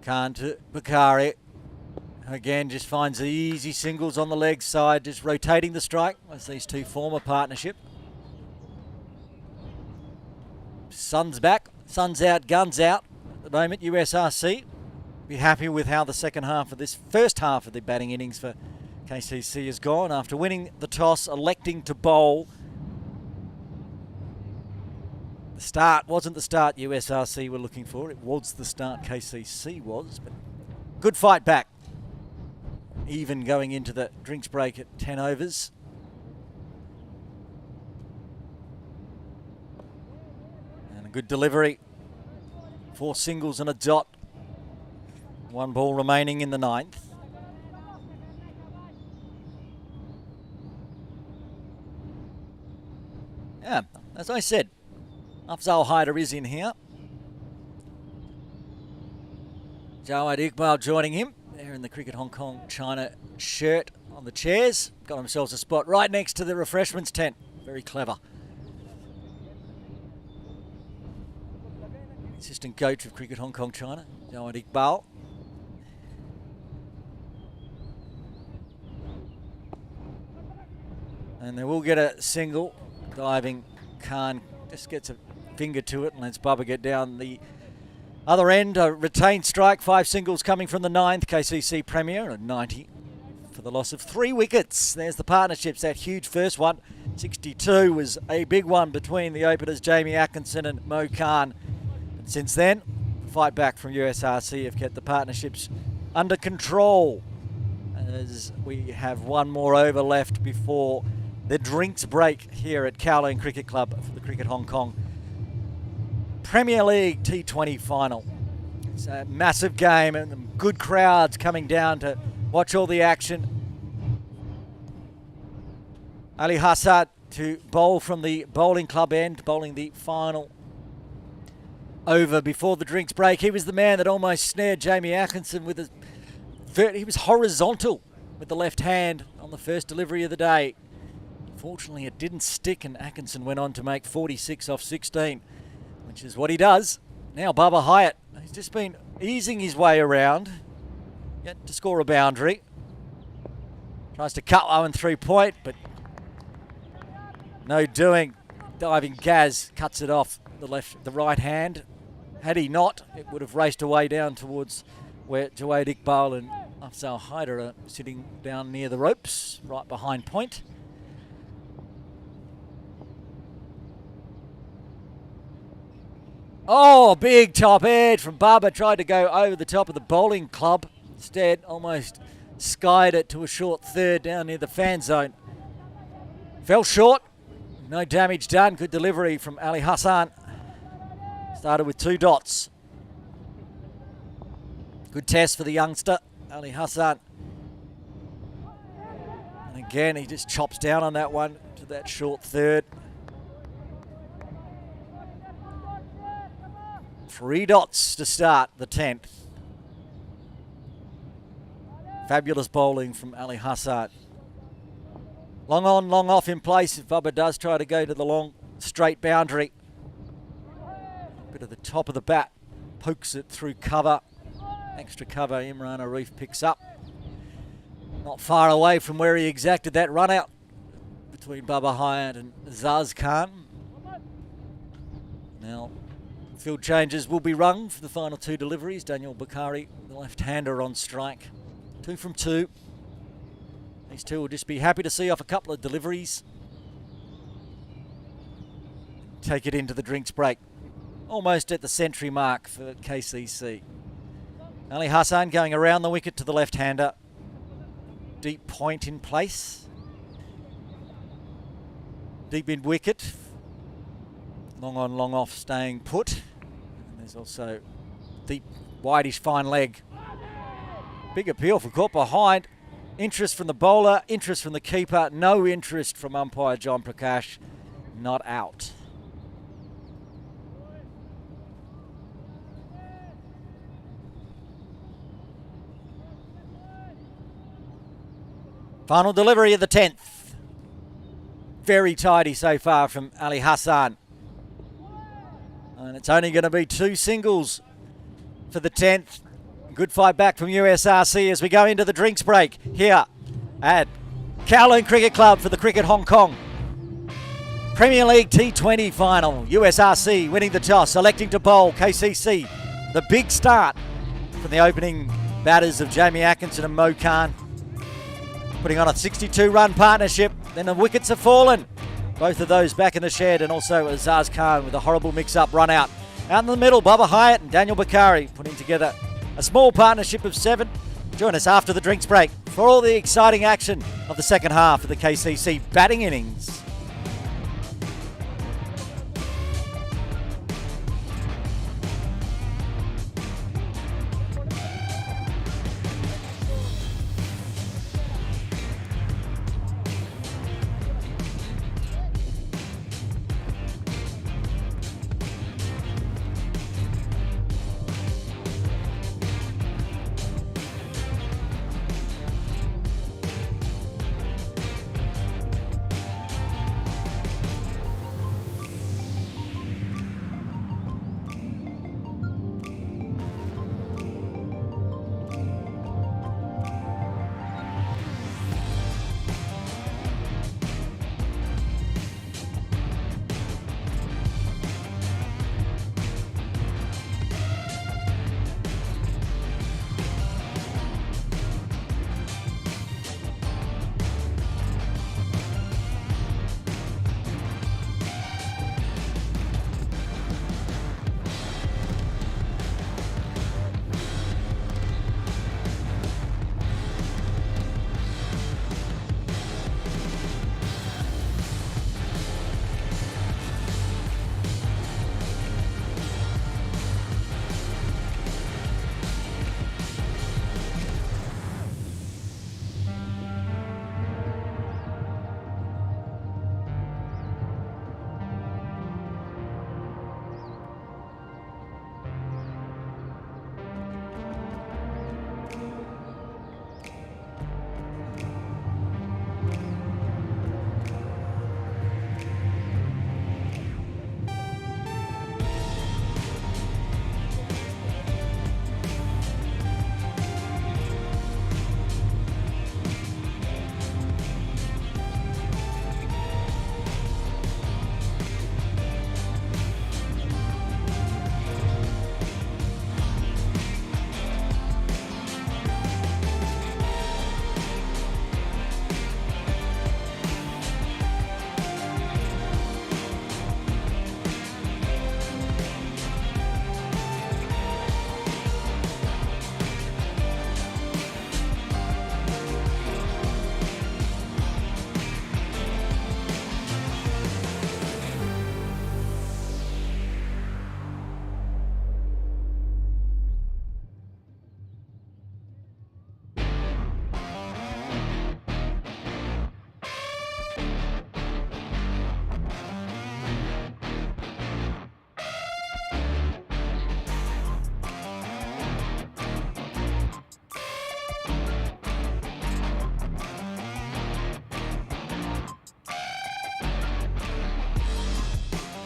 Khan to Bakari. Again, just finds the easy singles on the leg side, just rotating the strike as these two form a partnership. Sun's back, sun's out, guns out at the moment, USRC. Be happy with how the second half of this first half of the batting innings for KCC has gone after winning the toss, electing to bowl. The start wasn't the start USRC were looking for. It was the start KCC was, but good fight back. Even going into the drinks break at 10 overs. And a good delivery. 4 singles and a dot. 1 ball remaining in the 9th. Yeah, as I said, Afzal Haider is in here. Jawad Iqbal joining him. There in the Cricket Hong Kong China shirt on the chairs. Got themselves a spot right next to the refreshments tent. Very clever. Assistant coach of Cricket Hong Kong China, Jawad Iqbal. And they will get a single. Diving Khan just gets a finger to it and lets Bubba get down the other end. A retained strike, 5 singles coming from the 9th KCC Premier, and 90 for the loss of 3 wickets. There's the partnerships, that huge first one. 62 was a big one between the openers Jamie Atkinson and Mo Khan. And since then, fight back from USRC have kept the partnerships under control. As we have one more over left before the drinks break here at Kowloon Cricket Club for the Cricket Hong Kong Premier League T20 final. It's a massive game and good crowds coming down to watch all the action. Ali Hassad to bowl from the bowling club end, bowling the final over before the drinks break. He was the man that almost snared Jamie Atkinson with he was horizontal with the left hand on the first delivery of the day. Fortunately, it didn't stick, and Atkinson went on to make 46 off 16, which is what he does. Now Babar Hyatt, he's just been easing his way around, yet to score a boundary. Tries to cut Owen 3-point, but no doing. Diving Gaz cuts it off the right hand. Had he not, it would have raced away down towards where Jawad Iqbal and Afzal Haider are sitting down near the ropes, right behind point. Oh, big top edge from Baba. Tried to go over the top of the bowling club. Instead, almost skied it to a short third down near the fan zone. Fell short. No damage done. Good delivery from Ali Hassan. Started with 2 dots. Good test for the youngster, Ali Hassan. And again, he just chops down on that one to that short third. 3 dots to start the 10th. Fabulous bowling from Ali Hassad. Long on, long off in place if Bubba does try to go to the long straight boundary. Bit of the top of the bat, pokes it through cover. Extra cover Imran Arif picks up. Not far away from where he exacted that run out between Babar Hyatt and Zaz Khan. Now, field changes will be rung for the final 2 deliveries. Daniel Bakari, the left-hander, on strike. 2 from 2. These two will just be happy to see off a couple of deliveries. Take it into the drinks break. Almost at the century mark for KCC. Ali Hassan going around the wicket to the left-hander. Deep point in place. Deep in wicket. Long on, long off, staying put. And there's also deep, wideish, fine leg. Big appeal for caught behind. Interest from the bowler, interest from the keeper, no interest from umpire John Prakash. Not out. Final delivery of the 10th. Very tidy so far from Ali Hassan. And it's only going to be 2 singles for the 10th. Good fight back from USRC as we go into the drinks break here at Kowloon Cricket Club for the Cricket Hong Kong Premier League T20 final. USRC winning the toss, electing to bowl. KCC, the big start from the opening batters of Jamie Atkinson and Mo Khan, putting on a 62-run partnership. Then the wickets have fallen. Both of those back in the shed, and also Azaz Khan with a horrible mix-up run out. Out in the middle, Babar Hyatt and Daniel Bakari putting together a small partnership of 7. Join us after the drinks break for all the exciting action of the second half of the KCC batting innings.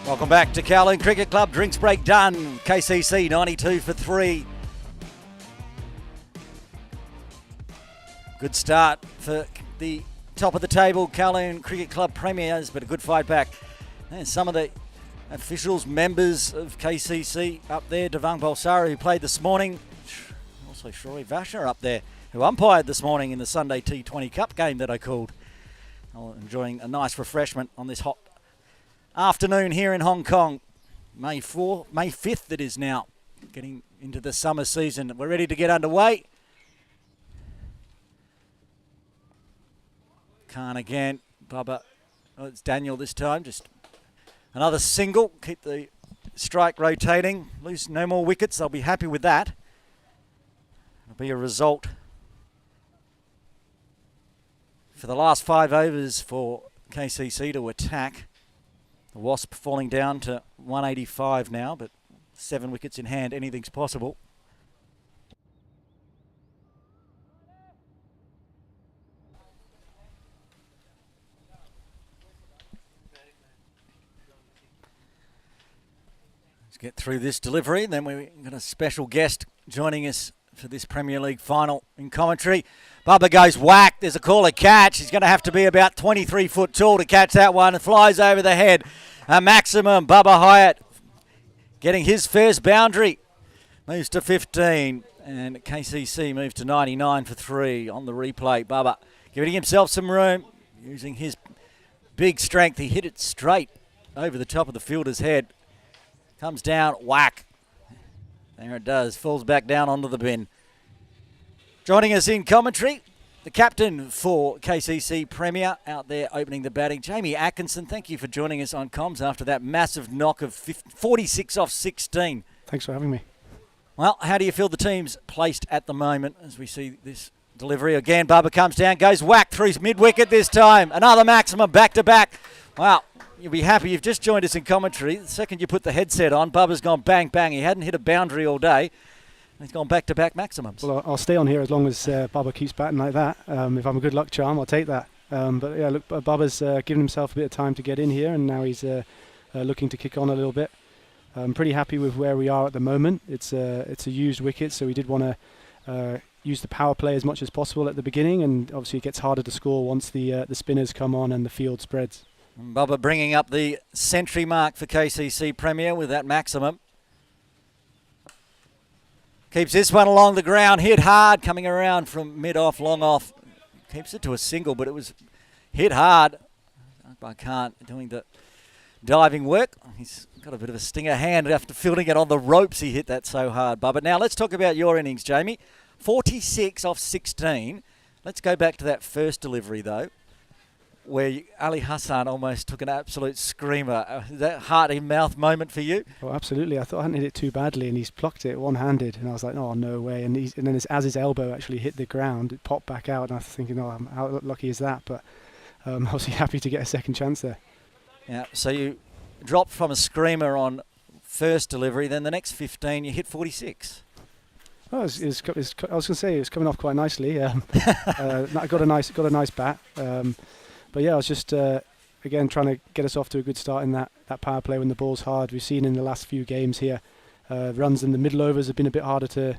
Welcome back to Kowloon Cricket Club. Drinks break done. KCC 92 for 3. Good start for the top of the table Kowloon Cricket Club premiers, but a good fight back. And some of the officials, members of KCC up there, Devang Balsara, who played this morning. Also Shroy Vasher up there, who umpired this morning in the Sunday T20 Cup game that I called. Enjoying a nice refreshment on this hot afternoon here in Hong Kong. May 5th it is now, getting into the summer season. We're ready to get underway. Khan again, Bubba, it's Daniel this time, just another single, keep the strike rotating, lose no more wickets, I'll be happy with that. It'll be a result for the last 5 overs for KCC to attack. The Wasp falling down to 185 now, but 7 wickets in hand, anything's possible. Let's get through this delivery, and then we've got a special guest joining us for this Premier League final in commentary. Bubba goes whack. There's a call, a catch. He's going to have to be about 23 foot tall to catch that one. It flies over the head. A maximum. Babar Hyatt getting his first boundary. Moves to 15. And KCC moves to 99 for 3 on the replay. Bubba giving himself some room. Using his big strength. He hit it straight over the top of the fielder's head. Comes down, whack. There it does. Falls back down onto the bin. Joining us in commentary, the captain for KCC Premier out there opening the batting, Jamie Atkinson. Thank you for joining us on comms after that massive knock of 46 off 16. Thanks for having me. Well, how do you feel the team's placed at the moment as we see this delivery? Again, Bubba comes down, goes whack through mid-wicket this time. Another maximum back-to-back. Wow, you'll be happy you've just joined us in commentary. The second you put the headset on, Bubba's gone bang, bang. He hadn't hit a boundary all day. He's gone back-to-back maximums. Well, I'll stay on here as long as Bubba keeps batting like that. If I'm a good luck charm, I'll take that. But yeah, look, Bubba's given himself a bit of time to get in here, and now he's looking to kick on a little bit. I'm pretty happy with where we are at the moment. It's a used wicket, so we did want to use the power play as much as possible at the beginning, and obviously it gets harder to score once the spinners come on and the field spreads. And Bubba bringing up the century mark for KCC Premier with that maximum. Keeps this one along the ground, hit hard, coming around from mid-off, long off. Keeps it to a single, but it was hit hard. Akbar Khan doing the diving work. He's got a bit of a stinger hand after fielding it on the ropes. He hit that so hard, Bubba. Now let's talk about your innings, Jamie. 46 off 16. Let's go back to that first delivery, though, where Ali Hassan almost took an absolute screamer. That heart-in-mouth moment for you? Oh, absolutely. I thought I hadn't hit it too badly, and he's plucked it one-handed, and I was like, oh, no way. And then as his elbow actually hit the ground, it popped back out, and I was thinking, oh, how lucky is that? But I was happy to get a second chance there. Yeah, so you dropped from a screamer on first delivery, then the next 15 you hit 46. Oh, I was going to say it was coming off quite nicely. I got a nice bat. But yeah, I was just again trying to get us off to a good start in that power play when the ball's hard. We've seen in the last few games here, runs in the middle overs have been a bit harder to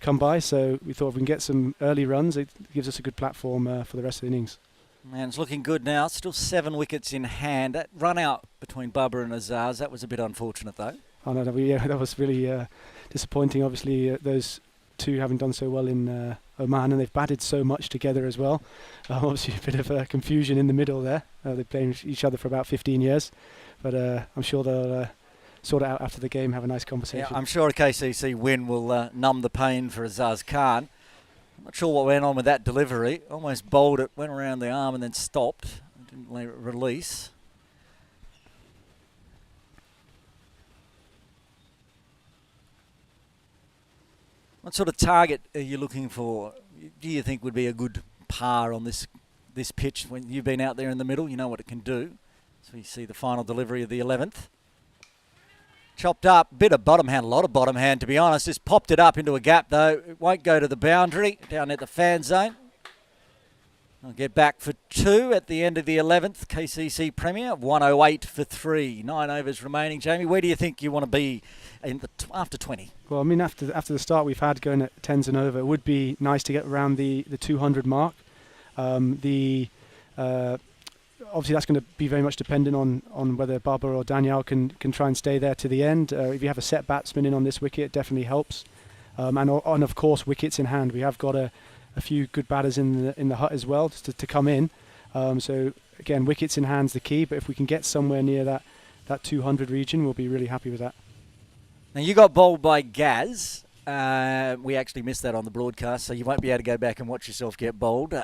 come by. So we thought if we can get some early runs, it gives us a good platform for the rest of the innings. Man, it's looking good now. Still 7 wickets in hand. That run out between Bubba and Azaz, that was a bit unfortunate though. Oh no, yeah, that was really disappointing. Obviously, those two having done so well in Oman, and they've batted so much together as well. Obviously, a bit of confusion in the middle there. They've played each other for about 15 years, but I'm sure they'll sort it out after the game, have a nice conversation. Yeah, I'm sure a KCC win will numb the pain for Azaz Khan. I'm not sure what went on with that delivery. Almost bowled it, went around the arm and then stopped. Didn't let it release. What sort of target are you looking for? Do you think would be a good par on this pitch when you've been out there in the middle? You know what it can do. So you see the final delivery of the 11th. Chopped up, bit of bottom hand, a lot of bottom hand to be honest. Just popped it up into a gap though. It won't go to the boundary, down at the fan zone. I'll get back for 2 at the end of the 11th KCC Premier. 108 for 3. 9 overs remaining. Jamie, where do you think you want to be in after 20? Well, I mean, after the start we've had going at 10s and over, it would be nice to get around the 200 mark. Obviously, that's going to be very much dependent on whether Babar or Daniel can try and stay there to the end. If you have a set batsman in on this wicket, it definitely helps. And of course, wickets in hand. We have got a few good batters in the hut as well to come in. So again, wickets in hand's the key. But if we can get somewhere near that 200 region, we'll be really happy with that. Now you got bowled by Gaz. We actually missed that on the broadcast, so you won't be able to go back and watch yourself get bowled.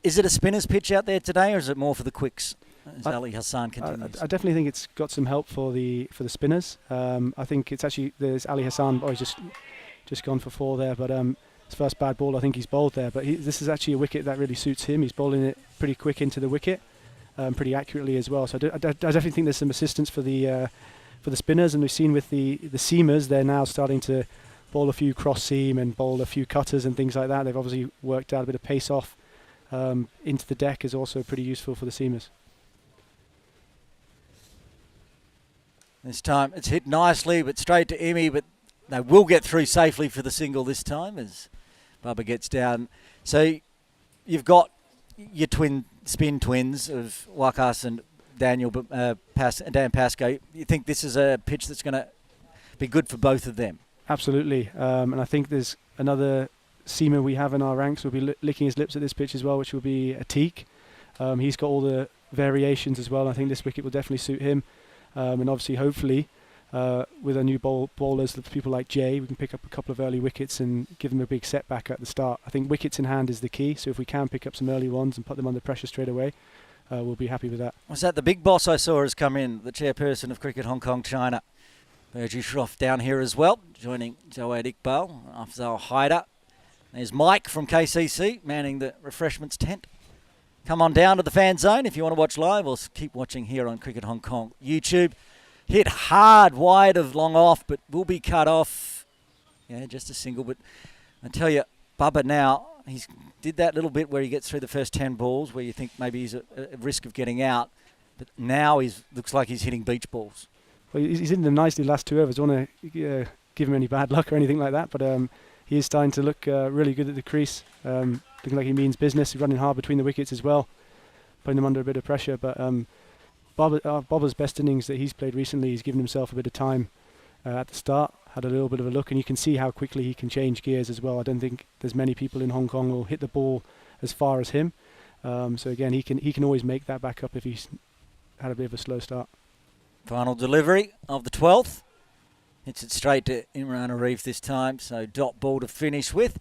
Is it a spinner's pitch out there today, or is it more for the quicks? As Ali Hassan continues. I definitely think it's got some help for the spinners. I think it's actually there's Ali Hassan. Oh, he's just gone for 4 there, but his first bad ball, I think he's bowled there. But this is actually a wicket that really suits him. He's bowling it pretty quick into the wicket, pretty accurately as well. So I definitely think there's some assistance for the spinners, and we've seen with the seamers, they're now starting to bowl a few cross seam and bowl a few cutters and things like that. They've obviously worked out a bit of pace off into the deck is also pretty useful for the seamers. This time it's hit nicely, but straight to Emmy, but they will get through safely for the single this time as Bubba gets down. So you've got your spin twins of Wakas and Dan Pascoe. You think this is a pitch that's going to be good for both of them? Absolutely. And I think there's another seamer we have in our ranks will be licking his lips at this pitch as well, which will be a Teak. He's got all the variations as well. I think this wicket will definitely suit him. And obviously, hopefully, with our new bowlers, people like Jay, we can pick up a couple of early wickets and give them a big setback at the start. I think wickets in hand is the key. So if we can pick up some early ones and put them under pressure straight away, we'll be happy with that. Was that the big boss I saw has come in, the chairperson of Cricket Hong Kong China? Virgie Shroff down here as well, joining Jawad Iqbal, Afzal Haider. There's Mike from KCC manning the refreshments tent. Come on down to the fan zone if you want to watch live, or keep watching here on Cricket Hong Kong YouTube. Hit hard, wide of long off, but will be cut off. Yeah, just a single. But I tell you, Bubba now, he's did that little bit where he gets through the first 10 balls where you think maybe he's at risk of getting out. But now looks like he's hitting beach balls. Well, he's in them nicely the last 2 overs. I don't want to give him any bad luck or anything like that, but he is starting to look really good at the crease. Looking like he means business. He's running hard between the wickets as well, putting them under a bit of pressure. But Bobber's best innings that he's played recently, he's given himself a bit of time at the start, had a little bit of a look, and you can see how quickly he can change gears as well. I don't think there's many people in Hong Kong who will hit the ball as far as him. So again, he can always make that back up if he's had a bit of a slow start. Final delivery of the 12th. Hits it straight to Imran Arif this time, so dot ball to finish with.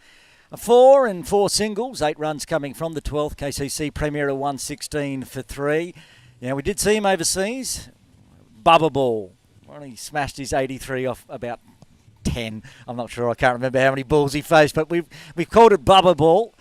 A 4 and 4 singles, 8 runs coming from the 12th. KCC Premier 116 for 3. Yeah, we did see him overseas. Bubba ball. Well, he smashed his 83 off about 10. I'm not sure, I can't remember how many balls he faced, but we've called it Bubba ball.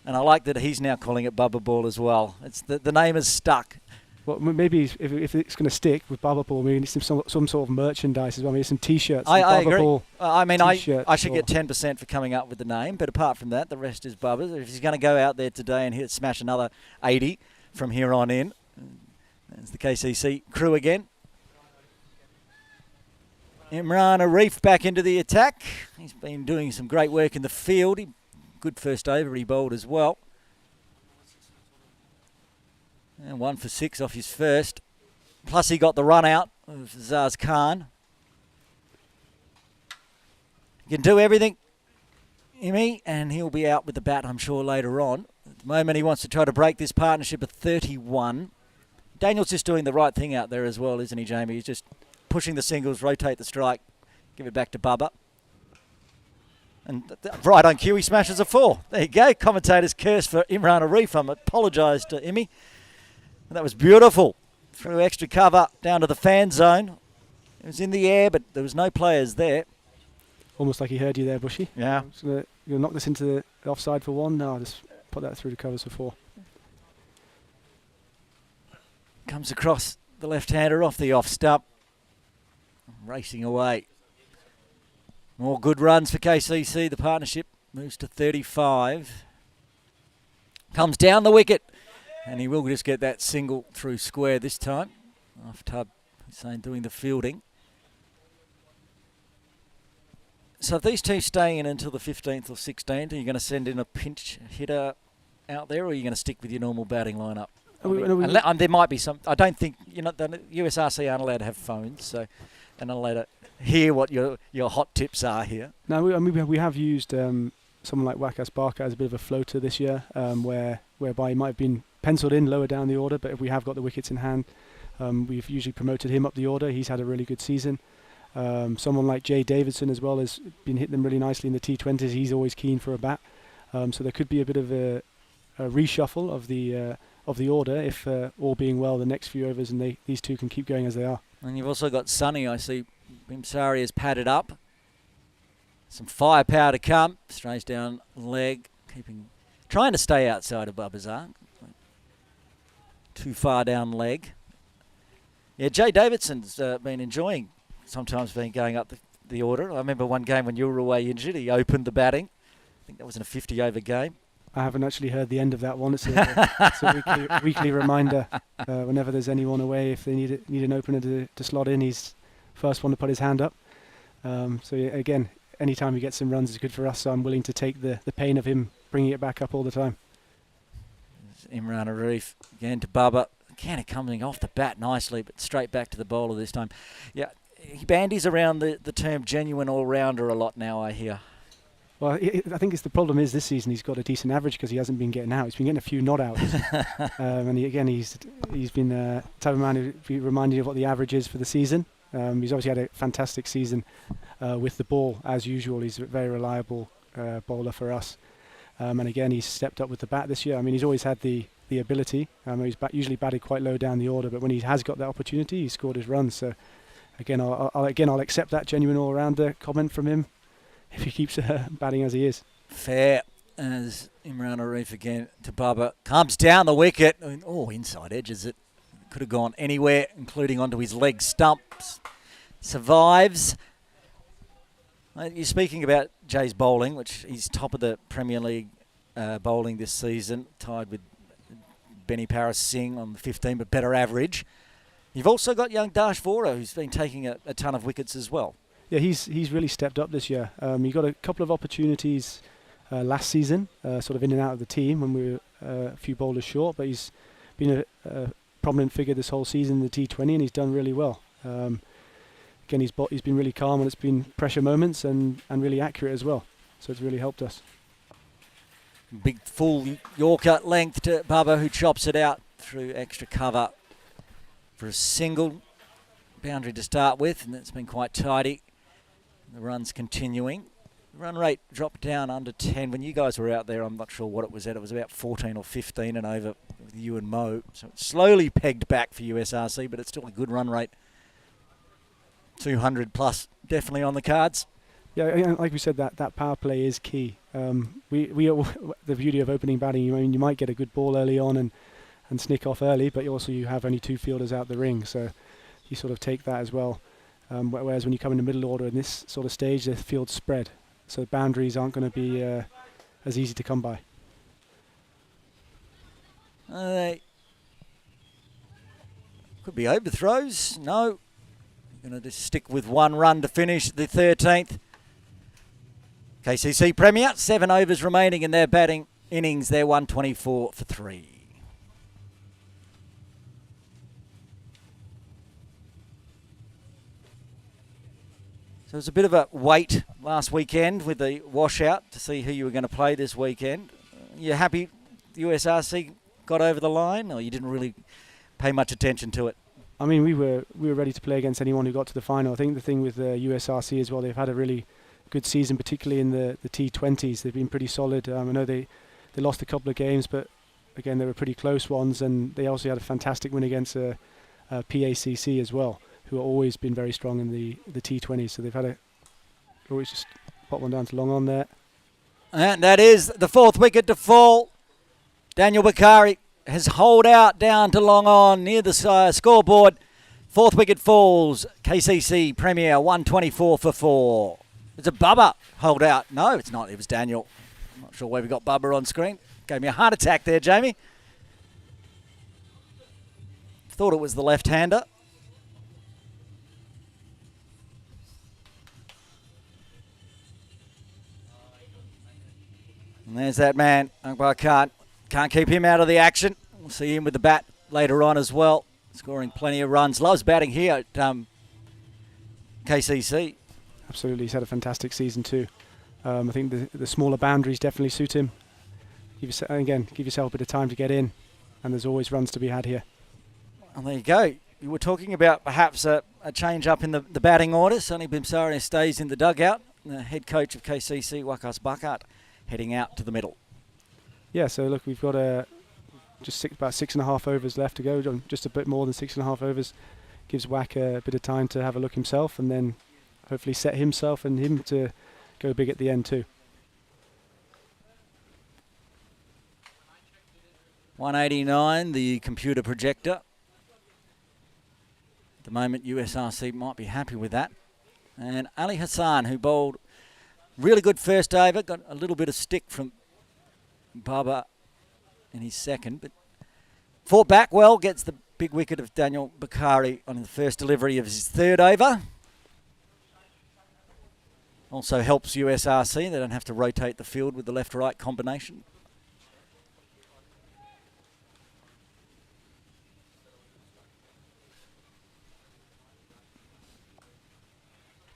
And I like that he's now calling it Bubba ball as well. It's the name is stuck. Well, maybe if it's going to stick with Bubba Ball, maybe some sort of merchandise as well. Maybe some T-shirts. I agree. Ball I should get 10% for coming up with the name, but apart from that, the rest is Bubba's. If he's going to go out there today and smash another 80 from here on in, there's the KCC crew again. Imran Arif back into the attack. He's been doing some great work in the field. Good first over, he bowled as well. And 1 for 6 off his first. Plus he got the run out of Zaz Khan. He can do everything, Imi, and he'll be out with the bat, I'm sure, later on. At the moment he wants to try to break this partnership at 31. Daniel's just doing the right thing out there as well, isn't he, Jamie? He's just pushing the singles, rotate the strike, give it back to Bubba. And right on cue, he smashes a 4. There you go. Commentator's curse for Imran Arif. I apologise to Imi. And that was beautiful. Through extra cover down to the fan zone. It was in the air, but there was no players there. Almost like he heard you there, Bushy. Yeah. So you'll knock this into the offside for 1. No, I'll just put that through the covers for 4. Comes across the left-hander off the off stump. Racing away. More good runs for KCC. The partnership moves to 35. Comes down the wicket. And he will just get that single through square this time. Aftab Hussain doing the fielding. So if these two stay in until the 15th or 16th, are you going to send in a pinch hitter out there, or are you going to stick with your normal batting lineup? There might be some. I don't think the USRC aren't allowed to have phones, so they're not allowed to hear what your hot tips are here. No, we have used someone like Wakas Barker as a bit of a floater this year, whereby he might have been penciled in lower down the order, but if we have got the wickets in hand, we've usually promoted him up the order. He's had a really good season. Someone like Jay Davidson as well has been hitting them really nicely in the T20s. He's always keen for a bat, so there could be a bit of a reshuffle of the order if all being well the next few overs, and these two can keep going as they are. And you've also got Sonny. I see Bimsari has padded up. Some firepower to come. Strays down leg, trying to stay outside of Bubba's arm. Too far down leg. Yeah, Jay Davidson's been enjoying sometimes going up the order. I remember one game when you were away injured, he opened the batting. I think that was in a 50-over game. I haven't actually heard the end of that one. It's a weekly reminder. Whenever there's anyone away, if they need an opener to slot in, he's first one to put his hand up. So yeah, again, anytime he gets some runs is good for us, so I'm willing to take the pain of him bringing it back up all the time. Imran Arif again to Babar. Kind of coming off the bat nicely, but straight back to the bowler this time. Yeah, he bandies around the term genuine all-rounder a lot now, I hear. Well, I think the problem is this season he's got a decent average because he hasn't been getting out. He's been getting a few not outs. And he's been the type of man who be reminded of what the average is for the season. He's obviously had a fantastic season with the ball, as usual. He's a very reliable bowler for us. And again, he's stepped up with the bat this year. I mean, he's always had the ability. He's usually batted quite low down the order, but when he has got that opportunity, he's scored his runs. So again, I'll accept that genuine all-rounder comment from him if he keeps batting as he is. Fair. As Imran Arif again to Babar. Comes down the wicket. Oh, inside edges it. Could have gone anywhere, including onto his leg stumps. Survives. You're speaking about Jay's bowling, which he's top of the Premier League bowling this season, tied with Benny Paris Singh on the 15, but better average. You've also got young Dash Vora, who's been taking a ton of wickets as well. Yeah, he's really stepped up this year. He got a couple of opportunities last season, sort of in and out of the team when we were a few bowlers short, but he's been a prominent figure this whole season in the T20, and he's done really well. Again, he's been really calm, and it's been pressure moments and really accurate as well. So it's really helped us. Big full Yorker length to Babar, who chops it out through extra cover for a single. Boundary to start with, and it's been quite tidy. The run's continuing. The run rate dropped down under 10. When you guys were out there, I'm not sure what it was at. It was about 14 or 15 and over with you and Mo. So it's slowly pegged back for USRC, but it's still a good run rate. 200 plus definitely on the cards. Yeah, like we said, that power play is key. The beauty of opening batting, you might get a good ball early on and snick off early, but you have only two fielders out the ring, so you sort of take that as well. Whereas when you come in the middle order in this sort of stage, the field's spread, so boundaries aren't going to be as easy to come by. Could be overthrows. No. Going to just stick with one run to finish the 13th. KCC Premier, 7 overs remaining in their batting innings. They're 124 for 3. So it was a bit of a wait last weekend with the washout to see who you were going to play this weekend. You happy the USRC got over the line, or you didn't really pay much attention to it? I mean, we were ready to play against anyone who got to the final. I think the thing with the USRC as well, they've had a really good season, particularly in the T20s. They've been pretty solid. I know they lost a couple of games, but again, they were pretty close ones, and they also had a fantastic win against PACC as well, who have always been very strong in the T20s. So they've had always just pop one down to long on there. And that is the 4th wicket to fall. Daniel Bakari has holed out down to long on near the scoreboard. 4th wicket falls. KCC Premier 124 for 4. It's a Babar hold out. No, it's not. It was Daniel. I'm not sure where we got Babar on screen. Gave me a heart attack there, Jamie. Thought it was the left-hander. And there's that man, Akbar Khan. Can't keep him out of the action. We'll see him with the bat later on as well. Scoring plenty of runs. Loves batting here at KCC. Absolutely, he's had a fantastic season too. I think the smaller boundaries definitely suit him. Give yourself a bit of time to get in, and there's always runs to be had here. Well, there you go. You were talking about perhaps a change up in the batting order. Sonny Bimsari stays in the dugout. The head coach of KCC, Wakas Bakat, heading out to the middle. Yeah, so look, we've got about 6.5 overs left to go, just a bit more than 6.5 overs. Gives Wack a bit of time to have a look himself, and then hopefully set himself and him to go big at the end too. 189, the computer projector. At the moment, USRC might be happy with that. And Ali Hassan, who bowled really good first over, got a little bit of stick from Babar in his second, but fought back well, gets the big wicket of Daniel Bakari on the first delivery of his 3rd over. Also helps USRC. They don't have to rotate the field with the left-right combination.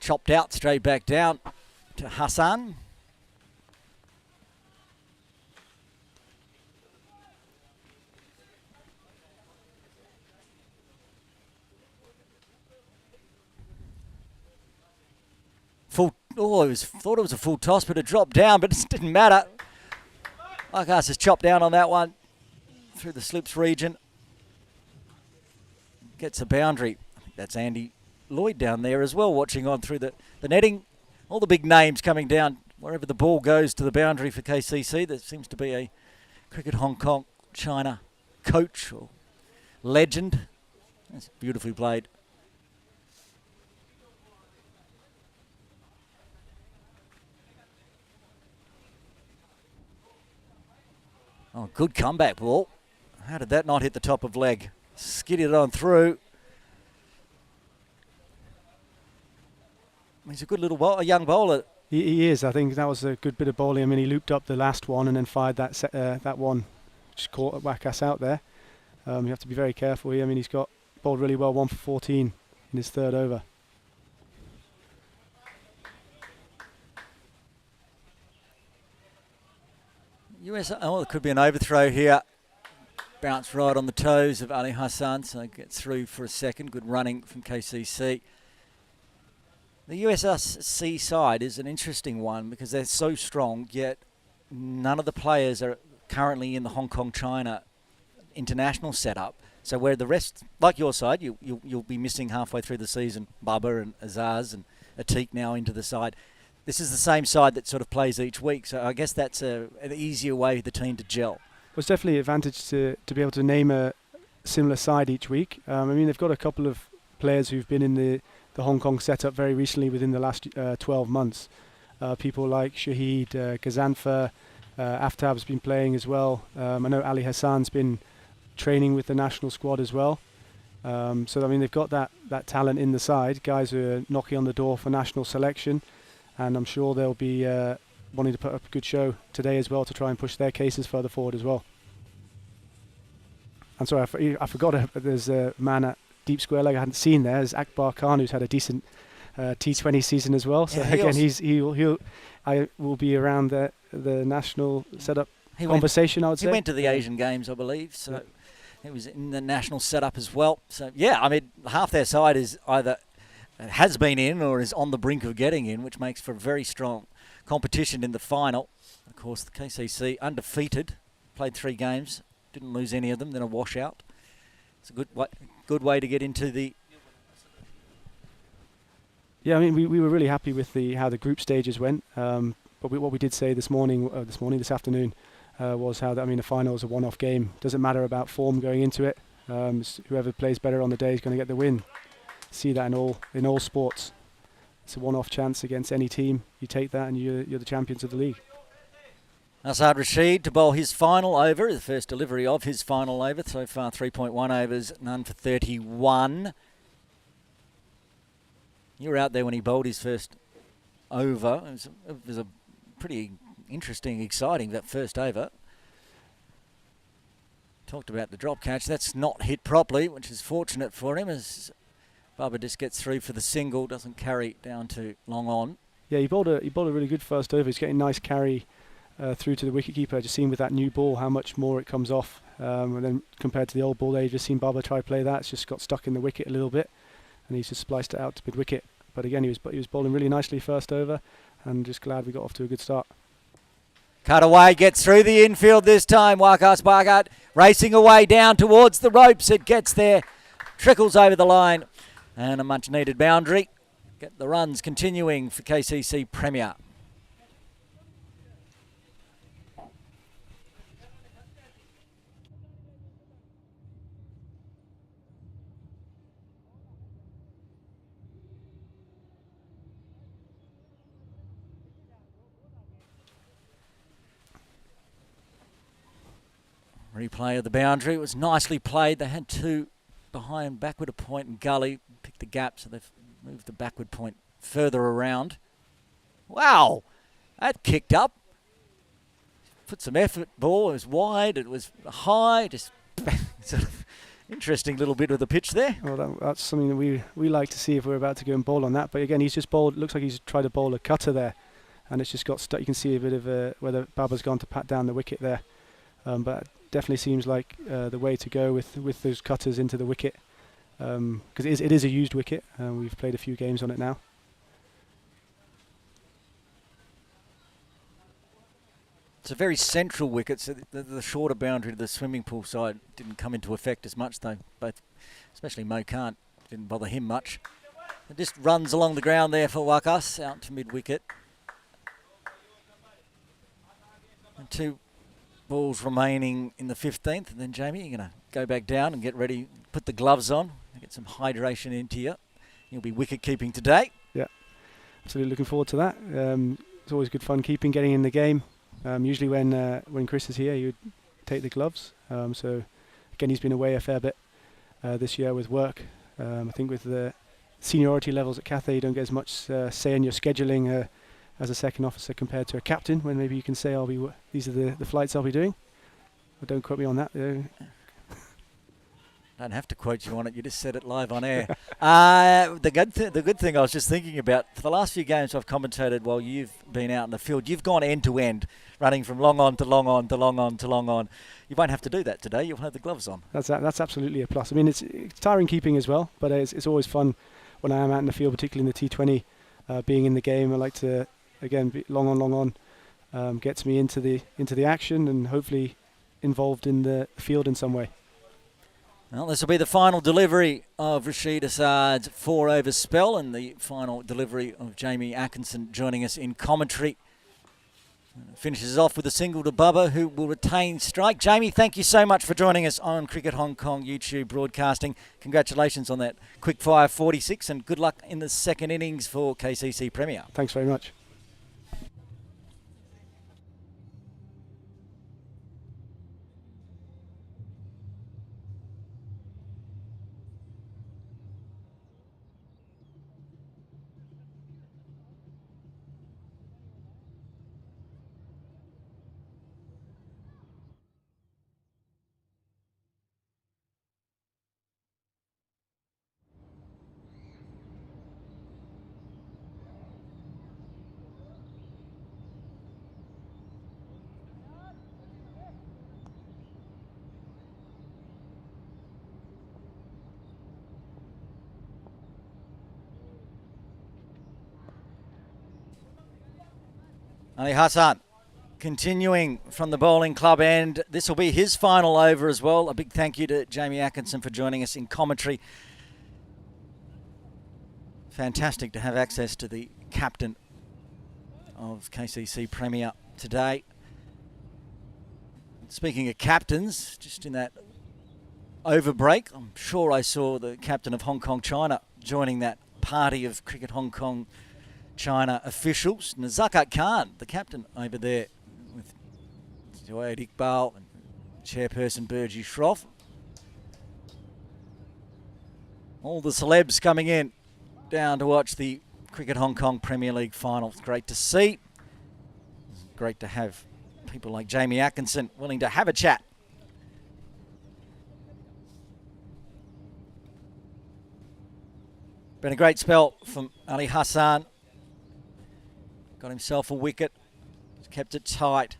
Chopped out, straight back down to Hassan. Full. Oh, thought it was a full toss, but it dropped down, but it didn't matter. Marcus has chopped down on that one through the slips region. Gets a boundary. I think that's Andy Lloyd down there as well, watching on through the netting. All the big names coming down wherever the ball goes to the boundary for KCC. There seems to be a Cricket Hong Kong China coach or legend. That's beautifully played. Oh, good comeback ball. How did that not hit the top of leg? Skidded on through. He's a good little a young bowler. He is. I think that was a good bit of bowling. I mean, he looped up the last one and then fired that one. Just caught Wakas out there. You have to be very careful here. I mean, he's got bowled really well, 1 for 14 in his third over. Oh, it could be an overthrow here. Bounce right on the toes of Ali Hassan, so gets through for a second. Good running from KCC. The USRC side is an interesting one because they're so strong, yet none of the players are currently in the Hong Kong-China international setup. So where the rest, like your side, you'll be missing halfway through the season Babar and Azaz and Atik now into the side. This is the same side that sort of plays each week, so I guess that's an easier way for the team to gel. Well, it's definitely an advantage to be able to name a similar side each week. I mean, they've got a couple of players who've been in the Hong Kong setup very recently within the last 12 months. People like Shahid, Ghazanfar, Aftab's been playing as well. I know Ali Hassan's been training with the national squad as well. So, I mean, they've got that talent in the side, guys who are knocking on the door for national selection. And I'm sure they'll be wanting to put up a good show today as well to try and push their cases further forward as well. I'm sorry, I forgot there's a man at deep square leg I hadn't seen there. There's Akbar Khan, who's had a decent T20 season as well. So yeah, again, I will be around the national setup conversation, I would say. He went to the Asian Games, I believe, so he was in the national setup as well. So yeah, I mean, half their side is either has been in or is on the brink of getting in, which makes for a very strong competition in the final. Of course, the KCC undefeated, played 3 games, didn't lose any of them, then a washout. It's a good way to get into the... Yeah, I mean, we were really happy with how the group stages went. But what we did say this afternoon, was how the final is a one-off game. Doesn't matter about form going into it. Whoever plays better on the day is going to get the win. See that in all sports. It's a one-off chance against any team. You take that and you're the champions of the league. Asad Rashid to bowl his final over, the first delivery of his final over. So far 3.1 overs, none for 31. You were out there when he bowled his first over. It was a pretty interesting, exciting, that first over. Talked about the drop catch. That's not hit properly, which is fortunate for him as Babar just gets through for the single, doesn't carry down to long on. Yeah, he bowled a really good first over. He's getting nice carry through to the wicketkeeper. Just seen with that new ball how much more it comes off. And then compared to the old ball there, you've just seen Babar try to play that. It's just got stuck in the wicket a little bit, and he's just spliced it out to mid-wicket. But again, he was bowling really nicely first over, and just glad we got off to a good start. Cut away, gets through the infield this time. Wakas Bhagat racing away down towards the ropes. It gets there, trickles over the line. And a much needed boundary. Get the runs continuing for KCC Premier. Replay of the boundary. It was nicely played. They had 2 behind, backward a point and gully. Picked the gap, so they've moved the backward point further around. Wow, that kicked up. Put some effort. Ball. It was wide. It was high. Just sort of interesting little bit of the pitch there. Well, that's something that we like to see if we're about to go and bowl on that. But again, he's just bowled. Looks like he's tried to bowl a cutter there, and it's just got stuck. You can see a bit of whether Babar's gone to pat down the wicket there. But it definitely seems like the way to go with those cutters into the wicket, because it is a used wicket. We've played a few games on it now. It's a very central wicket, so the shorter boundary to the swimming pool side didn't come into effect as much, though. Both, especially Mo Khan, didn't bother him much. It just runs along the ground there for Wakas, out to mid-wicket. And 2 balls remaining in the 15th, and then Jamie, you're going to go back down and get ready, put the gloves on, get some hydration into you. You'll be wicket keeping today. Yeah, absolutely looking forward to that. It's always good fun getting in the game. Usually when Chris is here, he would take the gloves. So again, he's been away a fair bit this year with work. I think with the seniority levels at Cathay, you don't get as much say in your scheduling as a second officer compared to a captain, when maybe you can say, these are the flights I'll be doing. But don't quote me on that. Don't have to quote you on it. You just said it live on air. The good thing I was just thinking about, for the last few games I've commentated while you've been out in the field, you've gone end to end, running from long on to long on to long on to long on. You won't have to do that today. You'll have the gloves on. That's absolutely a plus. I mean, it's tiring keeping as well, but it's always fun when I am out in the field, particularly in the T20, being in the game. I like to, again, be long on, gets me into the action and hopefully involved in the field in some way. Well, this will be the final delivery of Rashid Assad's 4-over spell and the final delivery of Jamie Atkinson joining us in commentary. Finishes off with a single to Bubba, who will retain strike. Jamie, thank you so much for joining us on Cricket Hong Kong YouTube broadcasting. Congratulations on that quick fire 46 and good luck in the second innings for KCC Premier. Thanks very much. Ali Hassan continuing from the bowling club end. This will be his final over as well. A big thank you to Jamie Atkinson for joining us in commentary. Fantastic to have access to the captain of KCC Premier today. Speaking of captains, just in that over break, I'm sure I saw the captain of Hong Kong China joining that party of Cricket Hong Kong China officials. Akbar Khan, the captain over there, with Joyed Iqbal and chairperson Burji Shroff. All the celebs coming in down to watch the Cricket Hong Kong Premier League final. It's great to see. It's great to have people like Jamie Atkinson willing to have a chat. Been a great spell from Ali Hassan. Got himself a wicket. He's kept it tight.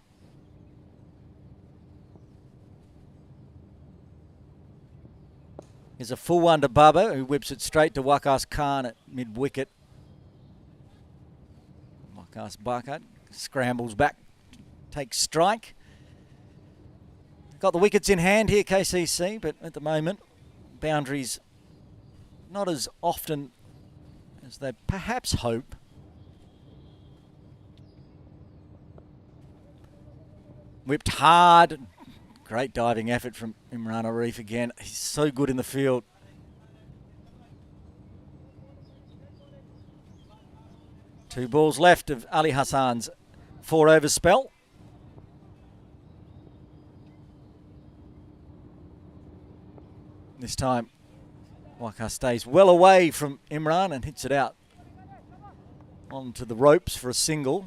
Here's a full one to Bubba, who whips it straight to Akbar Khan at mid-wicket. Akbar Khan scrambles back, takes strike. Got the wickets in hand here, KCC, but at the moment, boundaries not as often as they perhaps hope. Whipped hard. Great diving effort from Imran Arif again. He's so good in the field. Two balls left of Ali Hassan's 4-over spell. This time, Waka stays well away from Imran and hits it out onto the ropes for a single.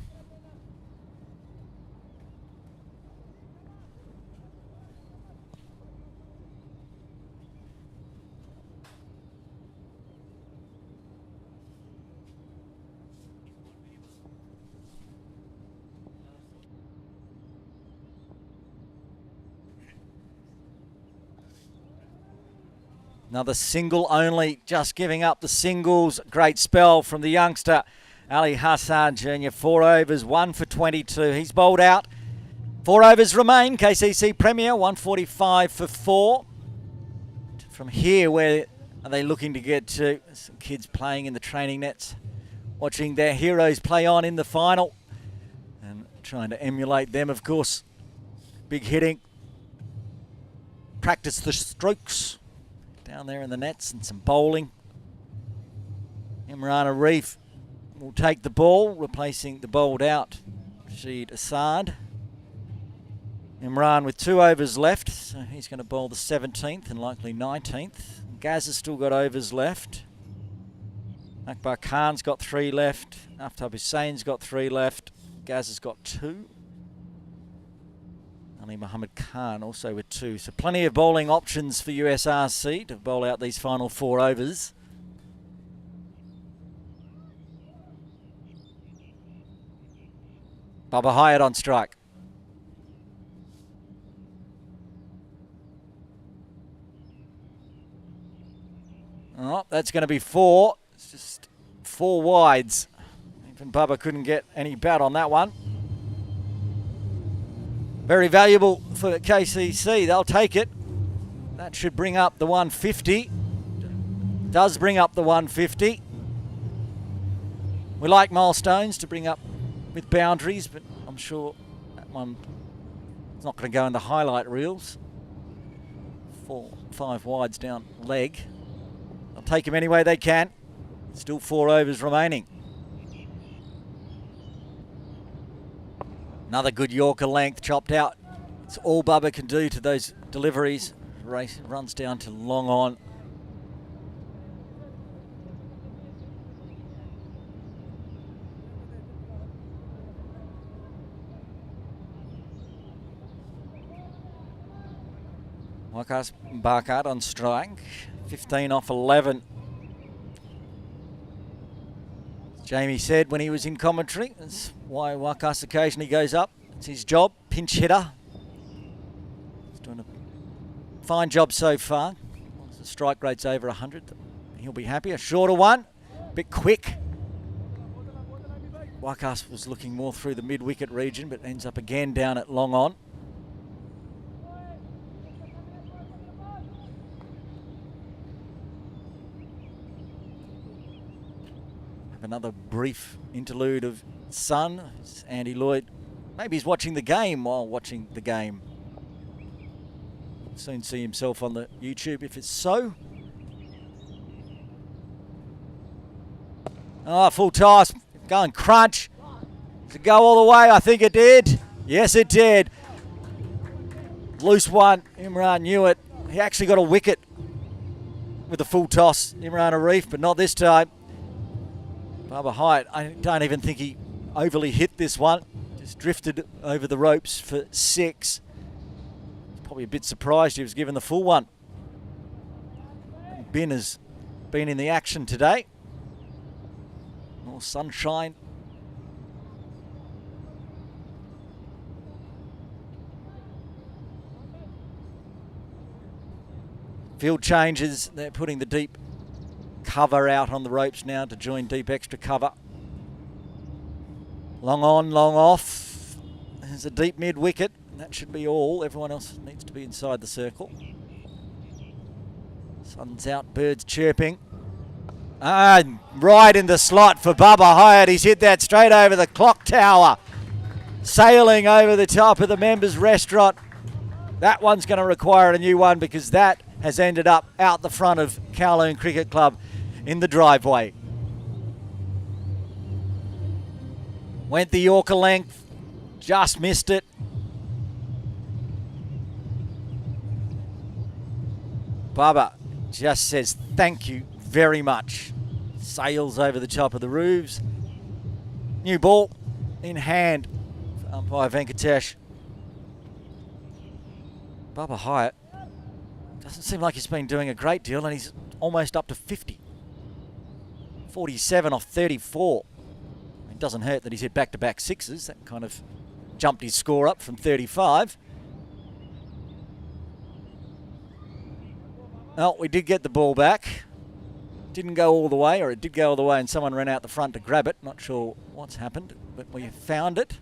Another single only, just giving up the singles. Great spell from the youngster, Ali Hassan Jr. 4 overs, 1 for 22. He's bowled out. 4 overs remain. KCC Premier, 145 for 4. From here, where are they looking to get to? Some kids playing in the training nets, watching their heroes play on in the final and trying to emulate them, of course. Big hitting. Practice the strokes down there in the nets and some bowling. Imran Arif will take the ball, replacing the bowled out Rashid Assad. Imran with 2 overs left, so he's going to bowl the 17th and likely 19th. Gaz has still got overs left. Akbar Khan's got 3 left. Aftab Hussein's got 3 left. Gaz has got 2. Ali Muhammad Khan also with 2. So plenty of bowling options for USRC to bowl out these final 4 overs. Babar Hyatt on strike. Oh, that's going to be 4. It's just 4 wides. Even Bubba couldn't get any bat on that one. Very valuable for KCC. They'll take it. That should bring up the 150. Does bring up the 150. We like milestones to bring up with boundaries, but I'm sure that one is not going to go in the highlight reels. 4, 5 wides down leg. They'll take him any way they can. Still 4 overs remaining. Another good Yorker length chopped out. It's all Bubba can do to those deliveries. Race runs down to long on. Wakas Bakat on strike. 15 off 11. Jamie said when he was in commentary, that's why Wakas occasionally goes up. It's his job, pinch hitter. He's doing a fine job so far. Once the strike rate's over 100, he'll be happy. A shorter one, a bit quick. Wakas was looking more through the mid-wicket region, but ends up again down at long on. Another brief interlude of sun. It's Andy Lloyd. Maybe he's watching the game while watching the game. Soon see himself on the YouTube if it's so. Oh, full toss. Going crunch. Does it go all the way? I think it did. Yes, it did. Loose one. Imran knew it. He actually got a wicket with a full toss. Imran Arif, but not this time. Babar Hyatt, I don't even think he overly hit this one. Just drifted over the ropes for 6. Probably a bit surprised he was given the full one. Bin has been in the action today. More sunshine. Field changes. They're putting the deep cover out on the ropes now to join deep extra cover. Long on, long off. There's a deep mid wicket. That should be all. Everyone else needs to be inside the circle. Sun's out, birds chirping. Right in the slot for Babar Hyatt. He's hit that straight over the clock tower. Sailing over the top of the members' restaurant. That one's going to require a new one because that has ended up out the front of Kowloon Cricket Club in the driveway. Went the Yorker length, just missed it. Bubba just says thank you very much. Sails over the top of the roofs. New ball in hand for umpire Venkatesh. Babar Hyatt doesn't seem like he's been doing a great deal, and he's almost up to 50. 47 off 34. It doesn't hurt that he's hit back-to-back sixes. That kind of jumped his score up from 35. Oh, we did get the ball back. Didn't go all the way, or it did go all the way and someone ran out the front to grab it. Not sure what's happened, but we found it.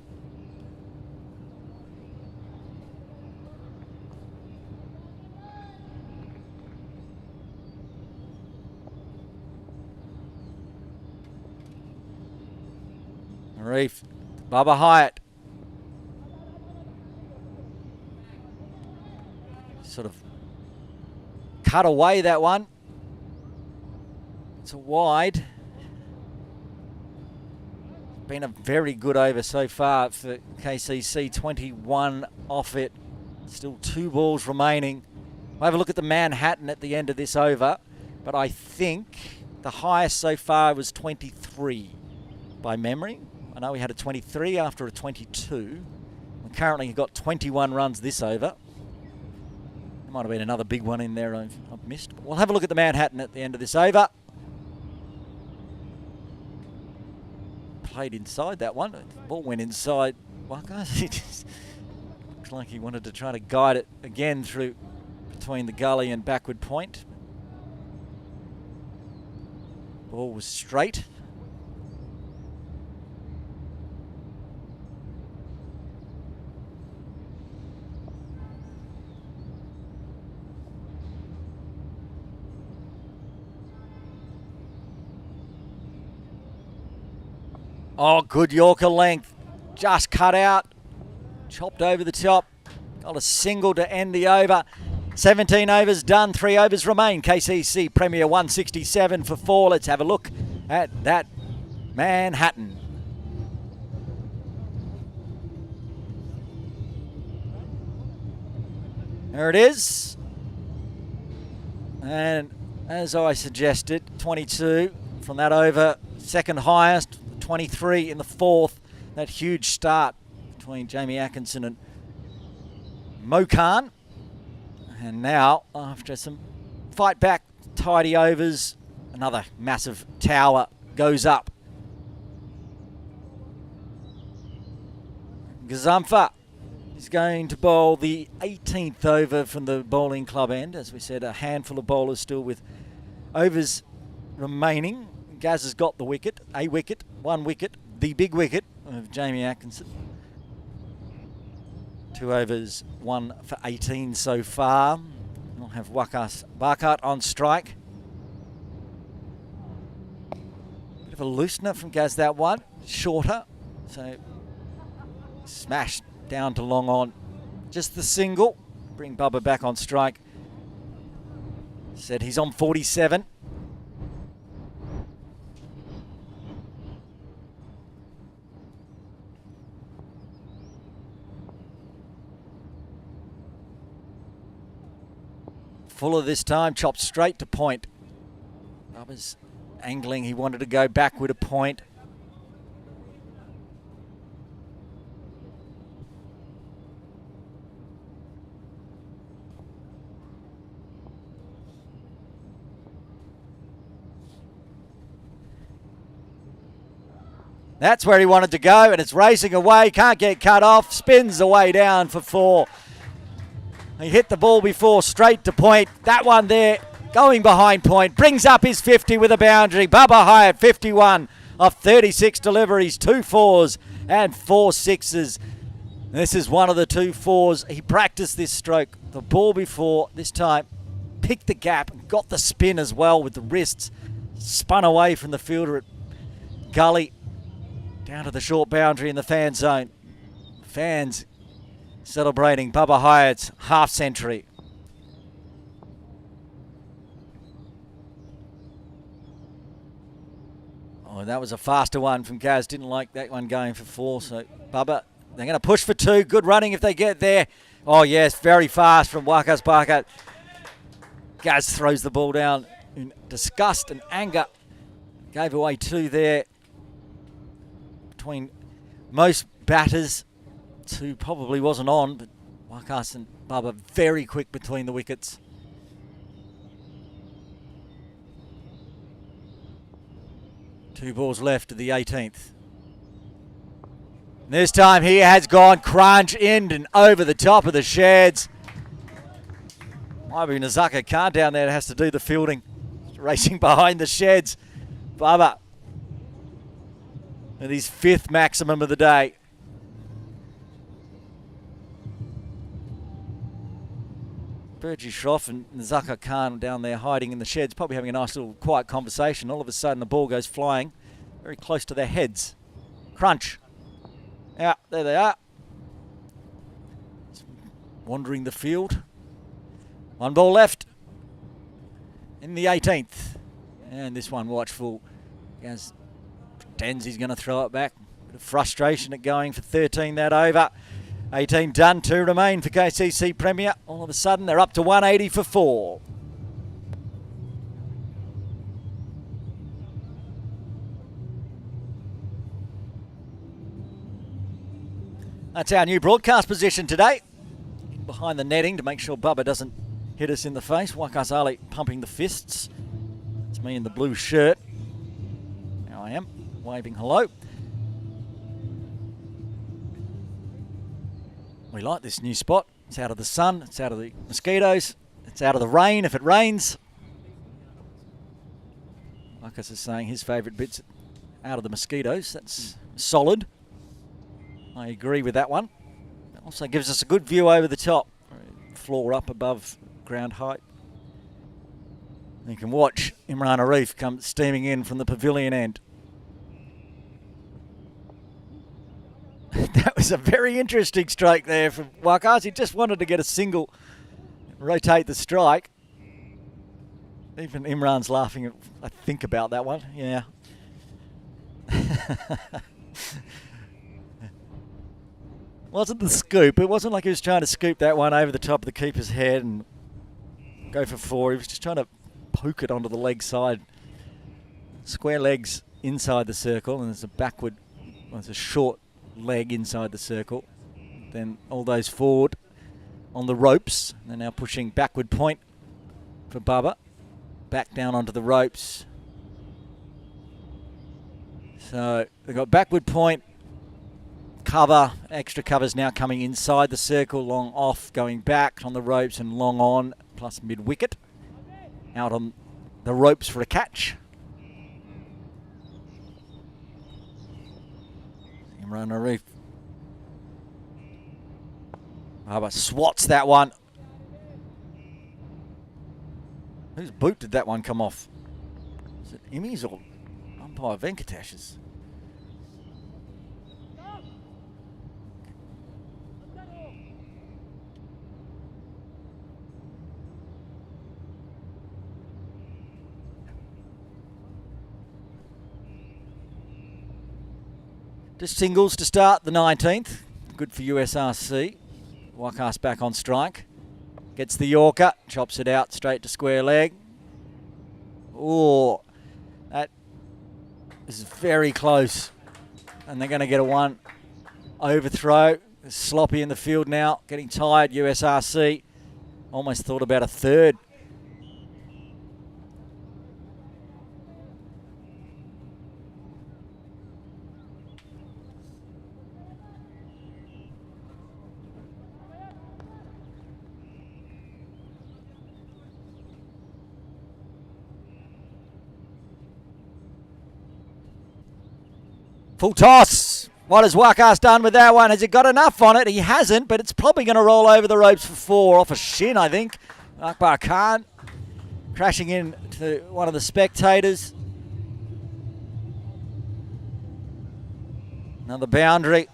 Reef, Babar Hyatt. Sort of cut away that one. It's a wide. Been a very good over so far for KCC. 21 off it. Still 2 balls remaining. We'll have a look at the Manhattan at the end of this over. But I think the highest so far was 23 by memory. I know we had a 23 after a 22. We currently got 21 runs this over. There might have been another big one in there I've missed. But we'll have a look at the Manhattan at the end of this over. Played inside that one. The ball went inside. Well, guys, it just looks like he wanted to try to guide it again through between the gully and backward point. Ball was straight. Oh, good Yorker length. Just cut out. Chopped over the top. Got a single to end the over. 17 overs done. 3 overs remain. KCC Premier 167 for 4. Let's have a look at that Manhattan. There it is. And as I suggested, 22 from that over. Second highest. 23 in the 4th. That huge start between Jamie Atkinson and Khan. And now, after some fight back, tidy overs, another massive tower goes up. Gazumfa is going to bowl the 18th over from the bowling club end. As we said, a handful of bowlers still with overs remaining. Gaz has got the wicket, a wicket, 1 wicket, the big wicket of Jamie Atkinson. 2 overs, 1 for 18 so far. We'll have Akbar Khan on strike. Bit of a loosener from Gaz, that one. Shorter, so smashed down to long on. Just the single. Bring Bubba back on strike. Said he's on 47. Fuller this time, chopped straight to point. Bubba's angling, he wanted to go backward a point. That's where he wanted to go, and it's racing away, can't get cut off, spins the way down for 4. He hit the ball before, straight to point. That one there, going behind point, brings up his 50 with a boundary. Babar Hyatt, 51 off 36 deliveries, 2 4s and 4 6s. This is one of the 2 4s. He practiced this stroke. The ball before, this time, picked the gap and got the spin as well with the wrists. Spun away from the fielder at gully, down to the short boundary in the fan zone. Fans celebrating Babar Hyatt's half century. Oh, that was a faster one from Gaz. Didn't like that one going for 4. So Bubba, they're going to push for 2. Good running if they get there. Oh yes, very fast from Akbar Khan. Gaz throws the ball down in disgust and anger. Gave away 2 there. between most batters. Two probably wasn't on, but Wakas and Babar very quick between the wickets. Two balls left of the 18th. This time he has gone crunch in and over the top of the sheds. Might be Akbar Khan down there that has to do the fielding. Racing behind the sheds. Babar with his 5th maximum of the day. Burji Shroff and Akbar Khan down there hiding in the sheds, probably having a nice little quiet conversation. All of a sudden the ball goes flying very close to their heads. Crunch. Out, there they are. Wandering the field. One ball left in the 18th. And this one watchful. As pretends he's going to throw it back. Bit of frustration at going for 13 that over. 18 done, 2 remain for KCC Premier. All of a sudden they're up to 180 for 4. That's our new broadcast position today. Behind the netting to make sure Bubba doesn't hit us in the face. Wakas Ali pumping the fists. It's me in the blue shirt. Now I am waving hello. We like this new spot. It's out of the sun, it's out of the mosquitoes, it's out of the rain if it rains. Wakas is saying his favourite bit's out of the mosquitoes. That's solid. I agree with that one. It also gives us a good view over the top. Floor up above ground height. You can watch Imran Arif come steaming in from the pavilion end. That was a very interesting strike there from Wakas. He just wanted to get a single, rotate the strike. Even Imran's laughing, I think, about that one. Yeah. Wasn't the scoop. It wasn't like he was trying to scoop that one over the top of the keeper's head and go for 4. He was just trying to poke it onto the leg side. Square legs inside the circle, and there's a backward, well, there's a short leg inside the circle. Then all those forward on the ropes. They're now pushing backward point for Bubba. Back down onto the ropes. So they've got backward point, cover, extra covers now coming inside the circle, long off, going back on the ropes and long on, plus mid-wicket. Out on the ropes for a catch. Imran Arif. Bubba swats that one. Whose boot did that one come off? Is it Imi's or umpire Venkatesh's? Just singles to start the 19th. Good for USRC. Wakas back on strike. Gets the Yorker. Chops it out straight to square leg. Oh, that is very close. And they're going to get a one overthrow. It's sloppy in the field now. Getting tired, USRC. Almost thought about a third. Full toss. What has Wakas done with that one? Has it got enough on it? He hasn't, but it's probably going to roll over the ropes for 4 off a shin, I think. Akbar Khan crashing in to one of the spectators. Another boundary.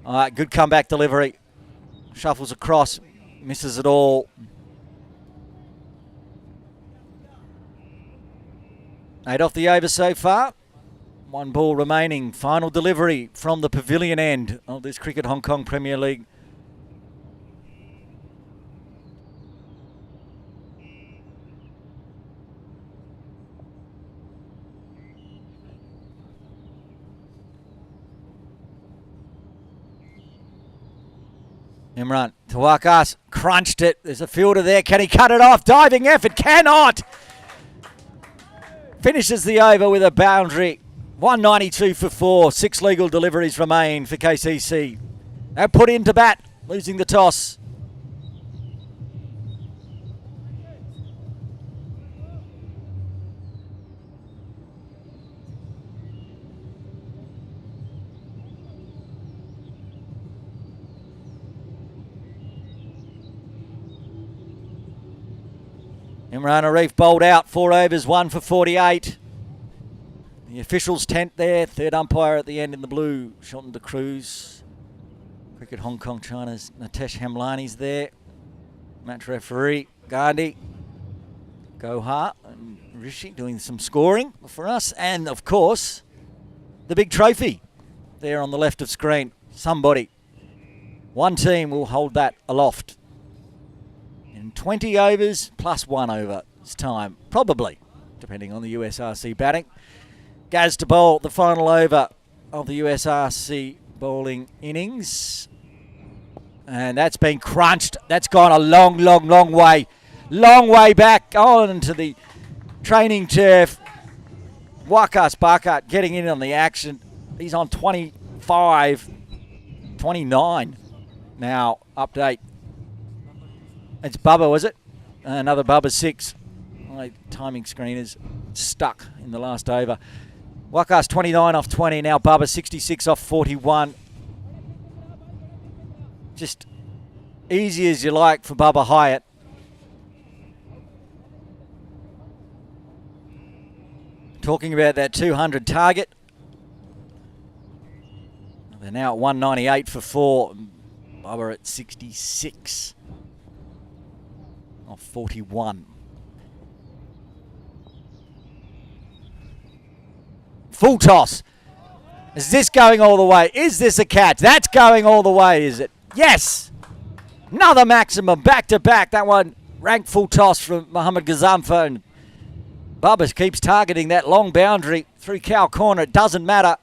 All right, good comeback delivery. Shuffles across, misses it all. 8 off the over so far. 1 ball remaining. Final delivery from the pavilion end of this Cricket Hong Kong Premier League. Imran Tawakas crunched it. There's a fielder there. Can he cut it off? Diving effort. Cannot. Finishes the over with a boundary. 192 for 4. 6 legal deliveries remain for KCC. They're put into bat, losing the toss. Imran Arif bowled out, 4 overs, 1 for 48. The officials' tent there, third umpire at the end in the blue, Shelton de Cruz. Cricket Hong Kong China's Natesh Hamlani's there. Match referee Gandhi, Gohar and Rishi doing some scoring for us. And of course, the big trophy there on the left of screen. Somebody, one team will hold that aloft. In 20 overs plus 1 over this time, probably, depending on the USRC batting. Gaz to bowl the final over of the USRC bowling innings. And that's been crunched. That's gone a long, long, long way. Long way back on to the training turf. Wakas Bakat getting in on the action. He's on 25, 29 now, update. It's Bubba, was it? Another Bubba 6. My timing screen is stuck in the last over. Wakas 29 off 20. Now Bubba 66 off 41. Just easy as you like for Babar Hyatt. Talking about that 200 target. They're now at 198 for 4. Bubba at 66. Off 41. Full toss. Is this going all the way? Is this a catch? That's going all the way, is it? Yes! Another maximum, back to back. That one ranked full toss from Mohammad Ghazamfa. And Bubba keeps targeting that long boundary through cow corner. It doesn't matter.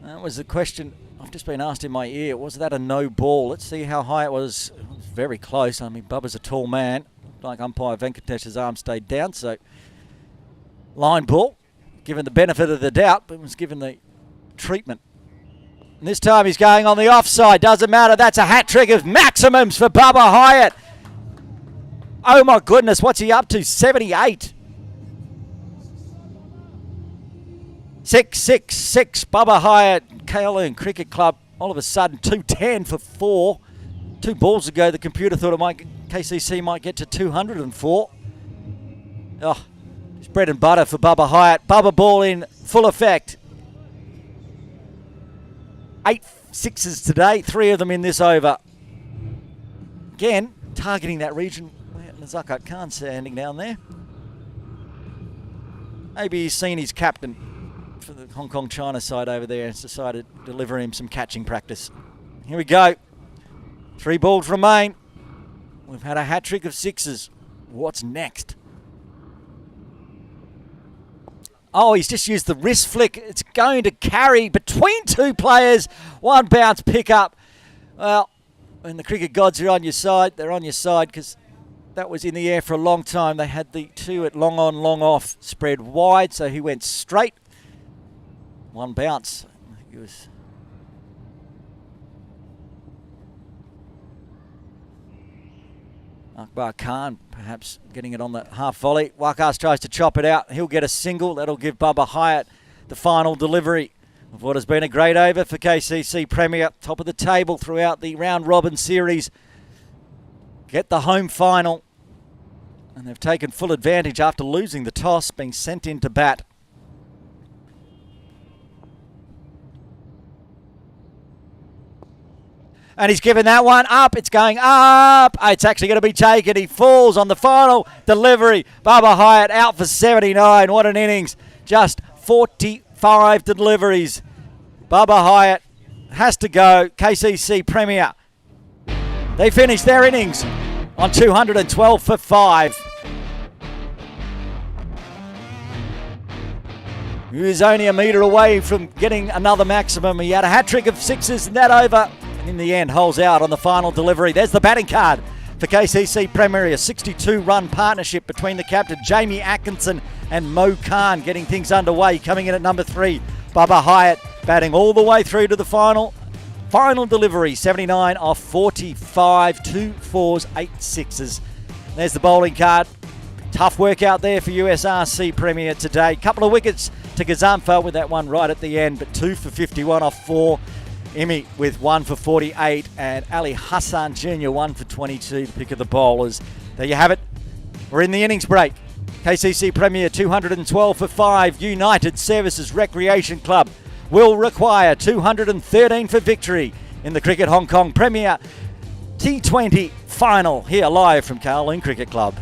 That was the question I've just been asked in my ear. Was that a no ball? Let's see how high it was. It was very close. I mean, Bubba's a tall man. Like umpire Venkatesh's arm stayed down, so line ball, given the benefit of the doubt, but was given the treatment. And this time he's going on the offside. Doesn't matter. That's a hat trick of maximums for Babar Hyatt. Oh my goodness, what's he up to? 78. 666. Babar Hyatt, Kowloon Cricket Club. All of a sudden, 210 for 4. 2 balls ago, the computer thought KCC might get to 204. Oh, it's bread and butter for Babar Hyatt. Bubba ball in full effect. 8 sixes today, 3 of them in this over. Again, targeting that region. Akbar Khan standing down there. Maybe he's seen his captain for the Hong Kong China side over there and has decided to deliver him some catching practice. Here we go. 3 balls remain. We've had a hat trick of 6s. What's next? Oh, he's just used the wrist flick. It's going to carry between 2 players. 1 bounce pickup. Well, when the cricket gods are on your side, they're on your side because that was in the air for a long time. They had the 2 at long on, long off spread wide, so he went straight. 1 bounce. I think it was Akbar Khan perhaps getting it on the half volley. Wakas tries to chop it out. He'll get a single. That'll give Babar Hyatt the final delivery of what has been a great over for KCC Premier. Top of the table throughout the round robin series. Get the home final. And they've taken full advantage after losing the toss, being sent into bat. And he's given that one up. It's going up. It's actually going to be taken. He falls on the final delivery. Babar Hyatt out for 79. What an innings. Just 45 deliveries. Babar Hyatt has to go. KCC Premier. They finished their innings on 212 for 5. He was only a metre away from getting another maximum. He had a hat-trick of sixes and that over. And in the end, holes out on the final delivery. There's the batting card for KCC Premier. A 62-run partnership between the captain, Jamie Atkinson, and Mo Khan getting things underway. Coming in at number 3, Babar Hyatt batting all the way through to the final. Final delivery, 79 off 45, 2 4s, 8 6s. There's the bowling card. Tough work out there for USRC Premier today. Couple of wickets to Gazamfa with that one right at the end, but 2 for 51 off 4. Imi with 1 for 48, and Ali Hassan Jr. 1 for 22, the pick of the bowlers. There you have it. We're in the innings break. KCC Premier 212 for 5. United Services Recreation Club will require 213 for victory in the Cricket Hong Kong Premier T20 final, here live from Kowloon Cricket Club.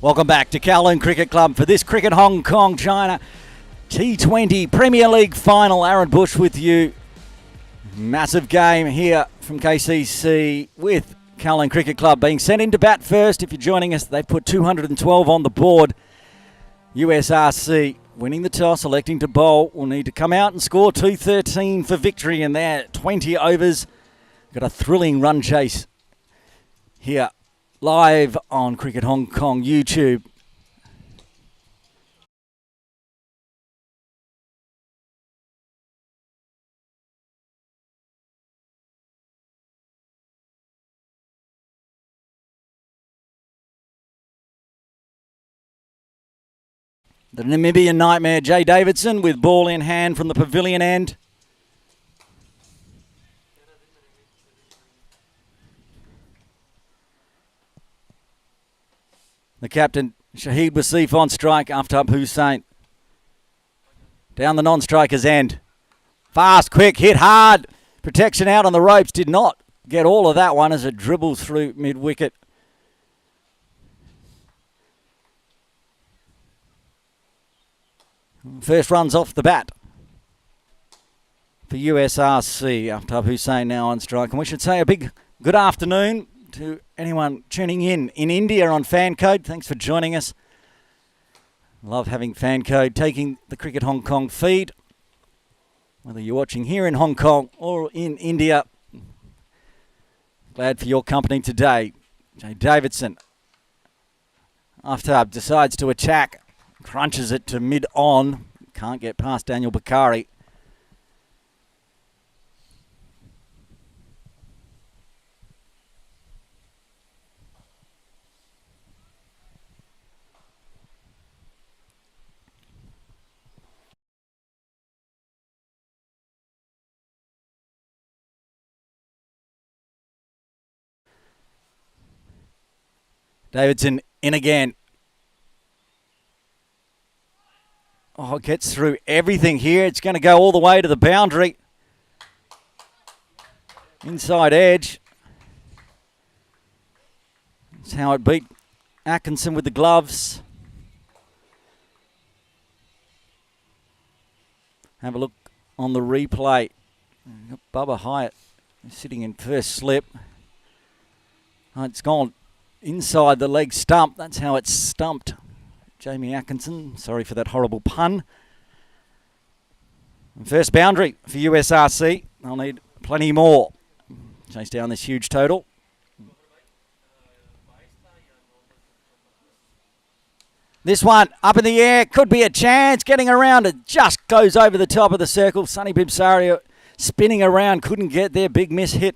Welcome back to Kowloon Cricket Club for this Cricket Hong Kong China T20 Premier League final. Aaron Bush with you. Massive game here from KCC with Kowloon Cricket Club being sent into bat first. If you're joining us, they've put 212 on the board. USRC winning the toss, electing to bowl, will need to come out and score 213 for victory in their 20 overs. Got a thrilling run chase here live on Cricket Hong Kong YouTube. The Namibian nightmare, Jay Davidson, with ball in hand from the pavilion end. The captain, Shahid Wasif, on strike. Aftab Hussain down the non-striker's end. Fast, quick, hit hard. Protection out on the ropes. Did not get all of that one as it dribbles through mid-wicket. First runs off the bat for USRC. Aftab Hussain now on strike. And we should say a big good afternoon to anyone tuning in India on Fan Code. Thanks for joining us. Love having Fan Code taking the Cricket Hong Kong feed. Whether you're watching here in Hong Kong or in India, glad for your company today. Jay Davidson. Aftab decides to attack. Crunches it to mid-on. Can't get past Daniel Bakari. Davidson in again. Oh, gets through everything here. It's going to go all the way to the boundary. Inside edge. That's how it beat Atkinson with the gloves. Have a look on the replay. Babar Hyatt sitting in first slip. Oh, it's gone inside the leg stump. That's how it's stumped Jamie Atkinson. Sorry for that horrible pun. And first boundary for USRC. They'll need plenty more. Chase down this huge total. This one up in the air. Could be a chance. Getting around. It just goes over the top of the circle. Sunny Bibsaria spinning around. Couldn't get there. Big miss hit.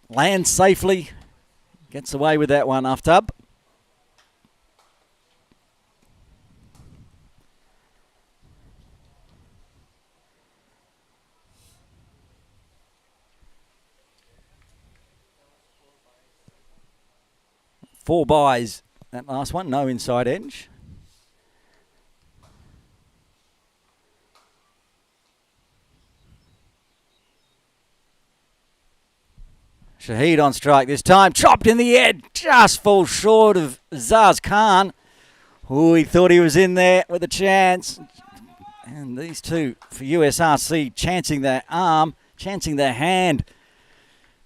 Lands safely. Gets away with that one, Aftab. Four buys, that last one, no inside edge. Shahid on strike this time, chopped in the head, just falls short of Akbar Khan. Oh, he thought he was in there with a chance. And these two for USRC chancing their arm, chancing their hand.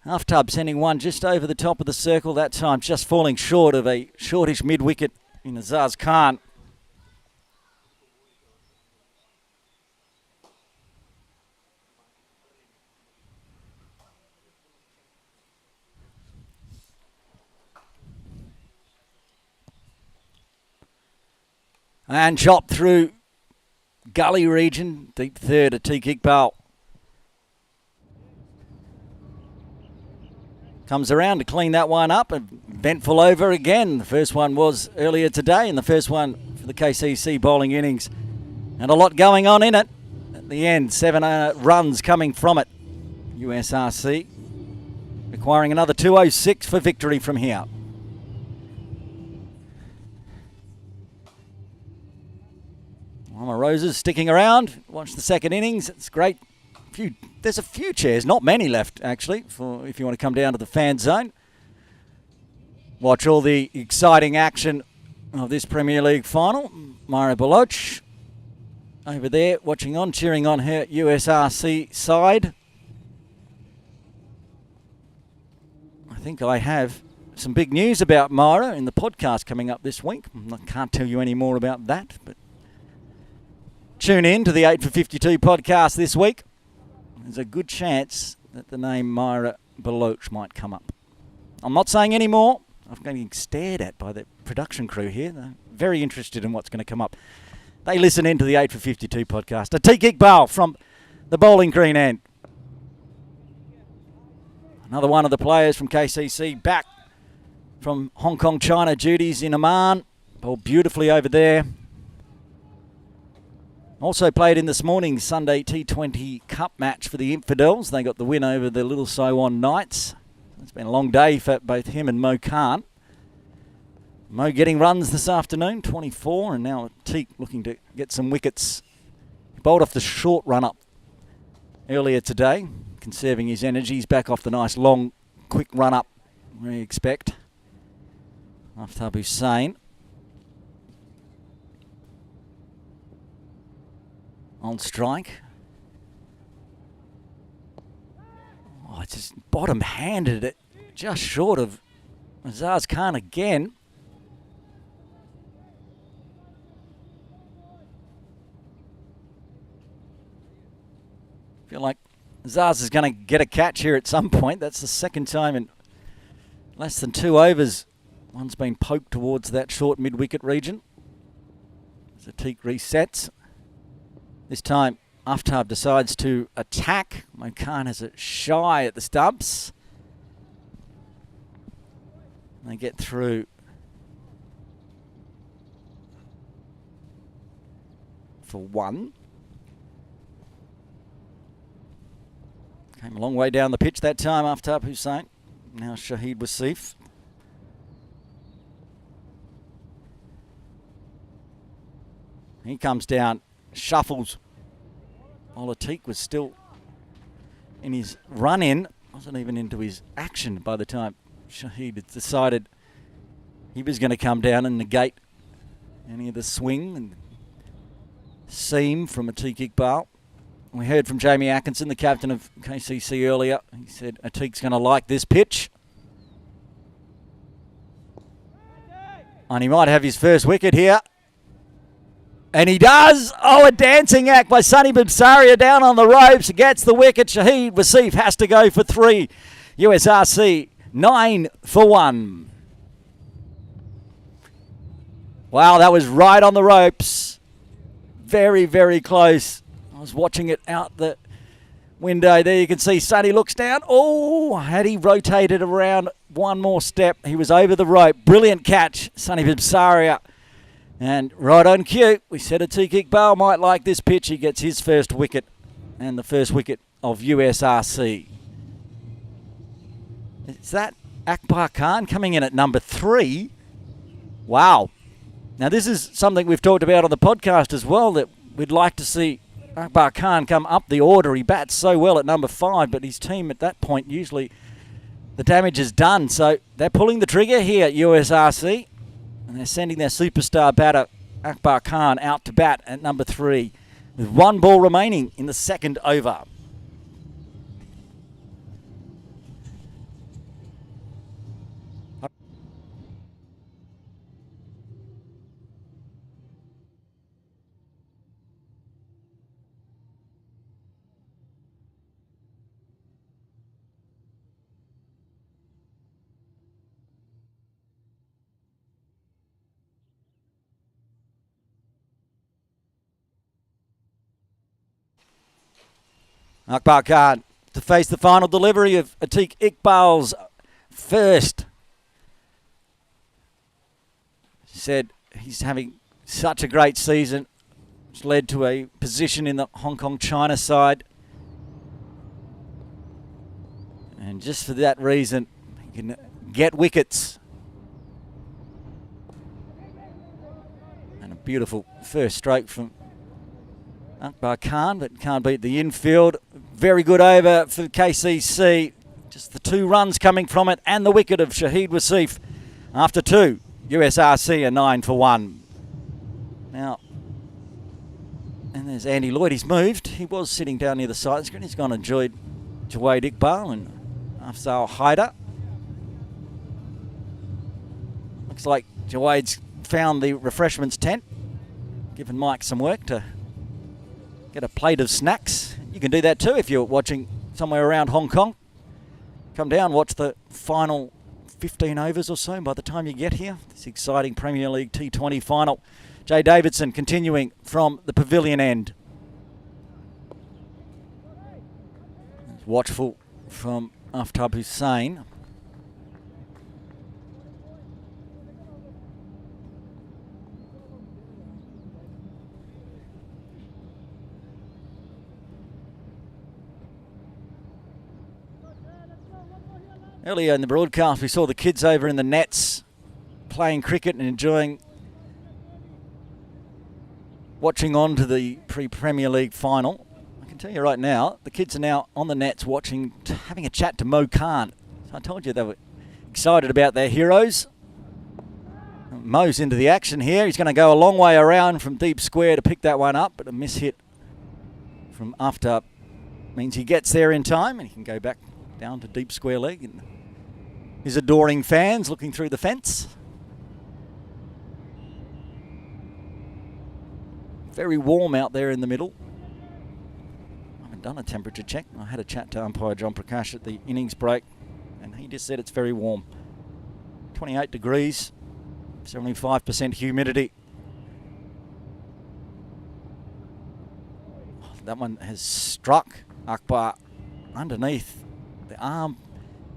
Aftab sending one just over the top of the circle that time, just falling short of a shortish mid-wicket in Akbar Khan. And chopped through gully region, deep third at T Iqbal. Comes around to clean that one up. Eventful over again. The first one was earlier today and the first one for the KCC bowling innings. And a lot going on in it. At the end, 7 runs coming from it. USRC requiring another 206 for victory from here. Mama Roses sticking around. Watch the second innings. It's great. There's a few chairs, not many left actually, for if you want to come down to the fan zone. Watch all the exciting action of this Premier League final. Myra Baloch over there watching on, cheering on her USRC side. I think I have some big news about Myra in the podcast coming up this week. I can't tell you any more about that, but tune in to the 8 for 52 podcast this week. There's a good chance that the name Myra Baloch might come up. I'm not saying any more. I'm getting stared at by the production crew here. They're very interested in what's going to come up. They listen into the 8 for 52 podcast. Atiq Iqbal from the bowling green end. Another one of the players from KCC back from Hong Kong China duties in Oman. Bowled beautifully over there. Also played in this morning's Sunday T20 Cup match for the Infidels. They got the win over the Little Saiwan Knights. It's been a long day for both him and Mo Khan. Mo getting runs this afternoon, 24, and now Atiq looking to get some wickets. He bowled off the short run-up earlier today, conserving his energy. He's back off the nice long, quick run-up we expect. Aftab Hussain. On strike. Oh, it's just bottom-handed it, just short of Azaz Khan again. Feel like Azaz is going to get a catch here at some point. That's the second time in less than 2 overs. One's been poked towards that short mid-wicket region. As Atiq resets. This time, Aftab decides to attack. Mo Khan has it shy at the stumps. They get through for one. Came a long way down the pitch that time, Aftab Hussain. Now Shahid Wasif. He comes down, shuffles. Atiq was still in his run-in. Wasn't even into his action by the time Shahid had decided he was going to come down and negate any of the swing and seam from Atiq Iqbal. We heard from Jamie Atkinson, the captain of KCC earlier. He said Atiq's going to like this pitch. And he might have his first wicket here. And he does. Oh, a dancing act by Sunny Bibsaria down on the ropes. Gets the wicket. Shahid Wasif has to go for 3. USRC 9 for 1. Wow, that was right on the ropes. Very, very close. I was watching it out the window there. You can see Sunny looks down. Oh, had he rotated around one more step, he was over the rope. Brilliant catch, Sunny Bibsaria. And right on cue, we said Atiq Iqbal might like this pitch. He gets his first wicket and the first wicket of USRC. Is that Akbar Khan coming in at number 3? Wow. Now this is something we've talked about on the podcast as well, that we'd like to see Akbar Khan come up the order. He bats so well at number 5, but his team at that point, usually the damage is done. So they're pulling the trigger here at USRC. And they're sending their superstar batter, Akbar Khan, out to bat at number 3 with 1 ball remaining in the second over. Akbar Khan to face the final delivery of Atiq Iqbal's first. Said he's having such a great season. It's led to a position in the Hong Kong China side. And just for that reason, he can get wickets. And a beautiful first stroke from Akbar Khan, but can't beat the infield. Very good over for KCC. Just the 2 runs coming from it and the wicket of Shahid Wasif After 2, USRC are 9 for 1. Now, and there's Andy Lloyd. He's moved. He was sitting down near the side screen. He's gone and joined Jawade Iqbal and Afzal Haider. Looks like Jawade's found the refreshments tent, giving Mike some work to get a plate of snacks. You can do that too if you're watching somewhere around Hong Kong. Come down, watch the final 15 overs or so by the time you get here. This exciting Premier League T20 final. Jay Davidson continuing from the pavilion end. Watchful from Aftab Hussain. Earlier in the broadcast, we saw the kids over in the nets playing cricket and enjoying watching on to the pre-Premier League final. I can tell you right now, the kids are now on the nets watching, having a chat to Mo Khan. So I told you they were excited about their heroes. Mo's into the action here. He's going to go a long way around from deep square to pick that one up, but a miss hit from Aftab means he gets there in time and he can go back down to deep square leg. And his adoring fans looking through the fence. Very warm out there in the middle. I haven't done a temperature check. I had a chat to umpire John Prakash at the innings break and he just said it's very warm. 28 degrees, 75% humidity. Oh, that one has struck Akbar underneath the arm,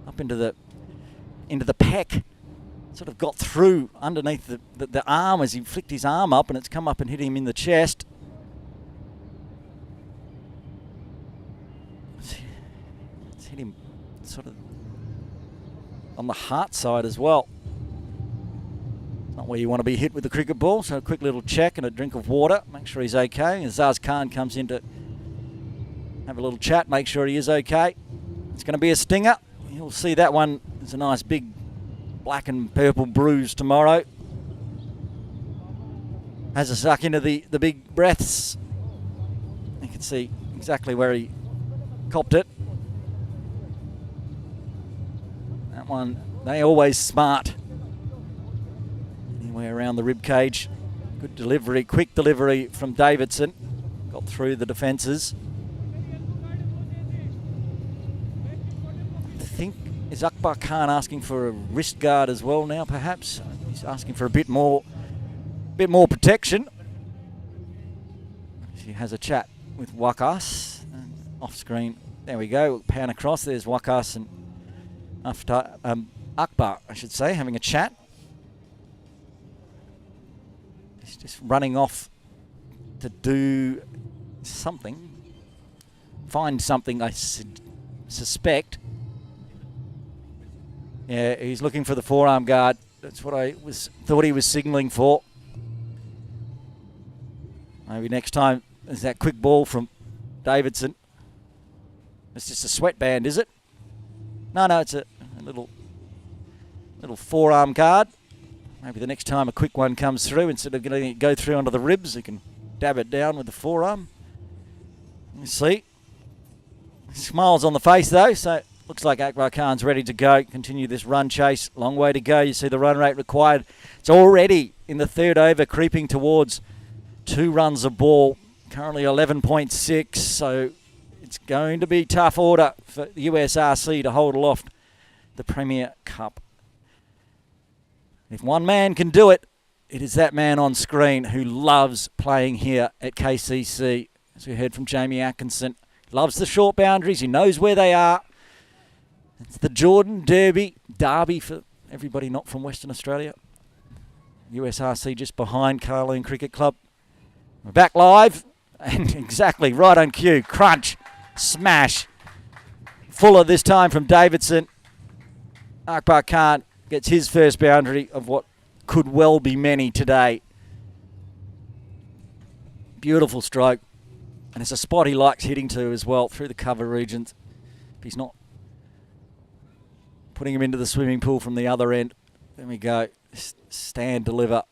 up into the pec. Sort of got through underneath the arm as he flicked his arm up, and it's come up and hit him in the chest. It's hit him sort of on the heart side as well. Not where you want to be hit with the cricket ball, so a quick little check and a drink of water, make sure he's okay. As Zaz Khan comes in to have a little chat, make sure he is okay. It's going to be a stinger. You'll see that one. It's a nice big black and purple bruise tomorrow. Has a suck into the big breaths. You can see exactly where he copped it. That one, they always smart. Anywhere around the rib cage. Good delivery, quick delivery from Davidson. Got through the defences. I think, is Akbar Khan asking for a wrist guard as well now, perhaps? He's asking for a bit more protection. She has a chat with Wakas. And off screen, there we go, pan across, there's Wakas and Akbar, I should say, having a chat. He's just running off to do something. Find something, I suspect. Yeah, he's looking for the forearm guard. That's what I thought he was signalling for. Maybe next time there's that quick ball from Davidson. It's just a sweatband, is it? No, it's a little forearm guard. Maybe the next time a quick one comes through, instead of letting it go through onto the ribs, you can dab it down with the forearm. You see, smiles on the face though, so looks like Akbar Khan's ready to go. Continue this run chase. Long way to go. You see the run rate required. It's already in the third over, creeping towards 2 runs a ball. Currently 11.6, so it's going to be tough order for the USRC to hold aloft the Premier Cup. If one man can do it, it is that man on screen who loves playing here at KCC. As we heard from Jamie Atkinson, loves the short boundaries. He knows where they are. It's the Jordan Derby for everybody not from Western Australia. USRC just behind Kowloon Cricket Club. We're back live, and exactly right on cue. Crunch, smash. Fuller this time from Davidson. Akbar Khan gets his first boundary of what could well be many today. Beautiful stroke. And it's a spot he likes hitting to as well, through the cover regions. If he's not putting him into the swimming pool from the other end. There we go. Stand deliver.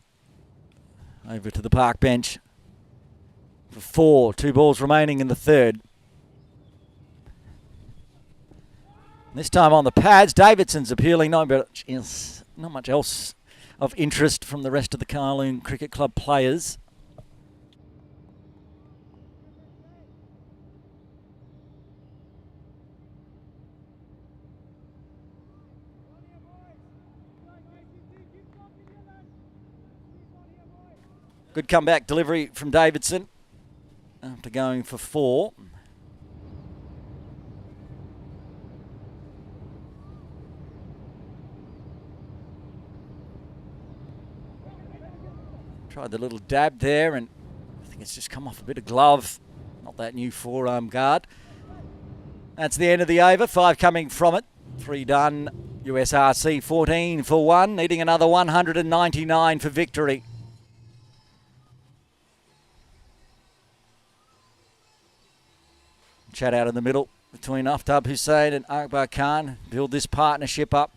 Over to the park bench. For 4. 2 balls remaining in the third. This time on the pads, Davidson's appealing. Not much else of interest from the rest of the Kowloon Cricket Club players. Good comeback delivery from Davidson after going for 4. Tried the little dab there, and I think it's just come off a bit of glove. Not that new forearm guard. That's the end of the over. 5 coming from it. 3 done. USRC 14 for 1, needing another 199 for victory. Chat out in the middle between Aftab Hussain and Akbar Khan. Build this partnership up.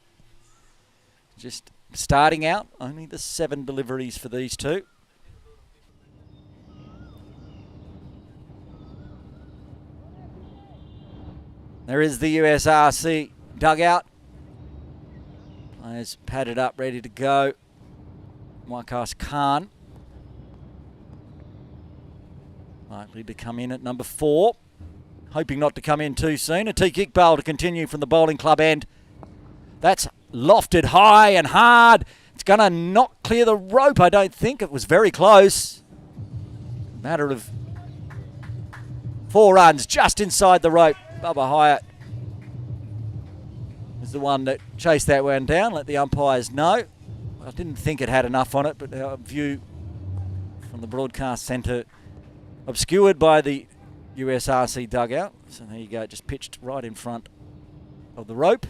Just starting out, only the 7 deliveries for these two. There is the USRC dugout. Players padded up, ready to go. Akbar Khan likely to come in at number 4. Hoping not to come in too soon. A Iqbal to continue from the bowling club end. That's lofted high and hard. It's going to not clear the rope, I don't think. It was very close. Matter of 4 runs just inside the rope. Babar Hyatt is the one that chased that one down. Let the umpires know. I didn't think it had enough on it, but our view from the broadcast centre obscured by the USRC dugout. So there you go, just pitched right in front of the rope.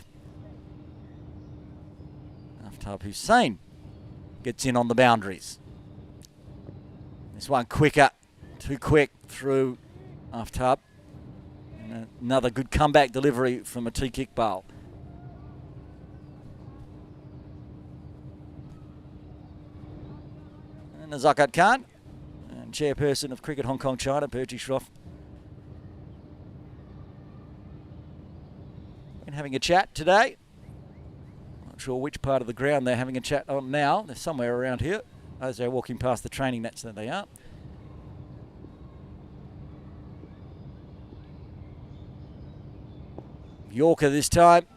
Aftab Hussain gets in on the boundaries. This one quicker, too quick through Aftab. And another good comeback delivery from Atiq Iqbal. And Akbar Khan, and chairperson of Cricket Hong Kong China, Bertie Schroff, having a chat today. Not sure which part of the ground they're having a chat on now. They're somewhere around here as they're walking past the training nets. There they are. Yorker this time.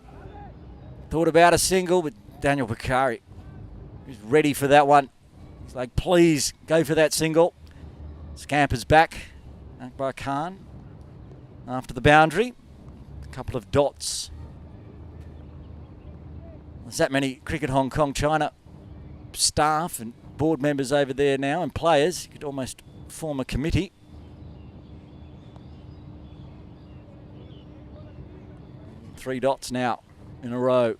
Thought about a single, but Daniel Bakari is ready for that one. He's like, please go for that single. Scampers back. Akbar Khan after the boundary. A couple of dots. There's that many Cricket Hong Kong China staff and board members over there now, and players. You could almost form a committee. Three dots now in a row.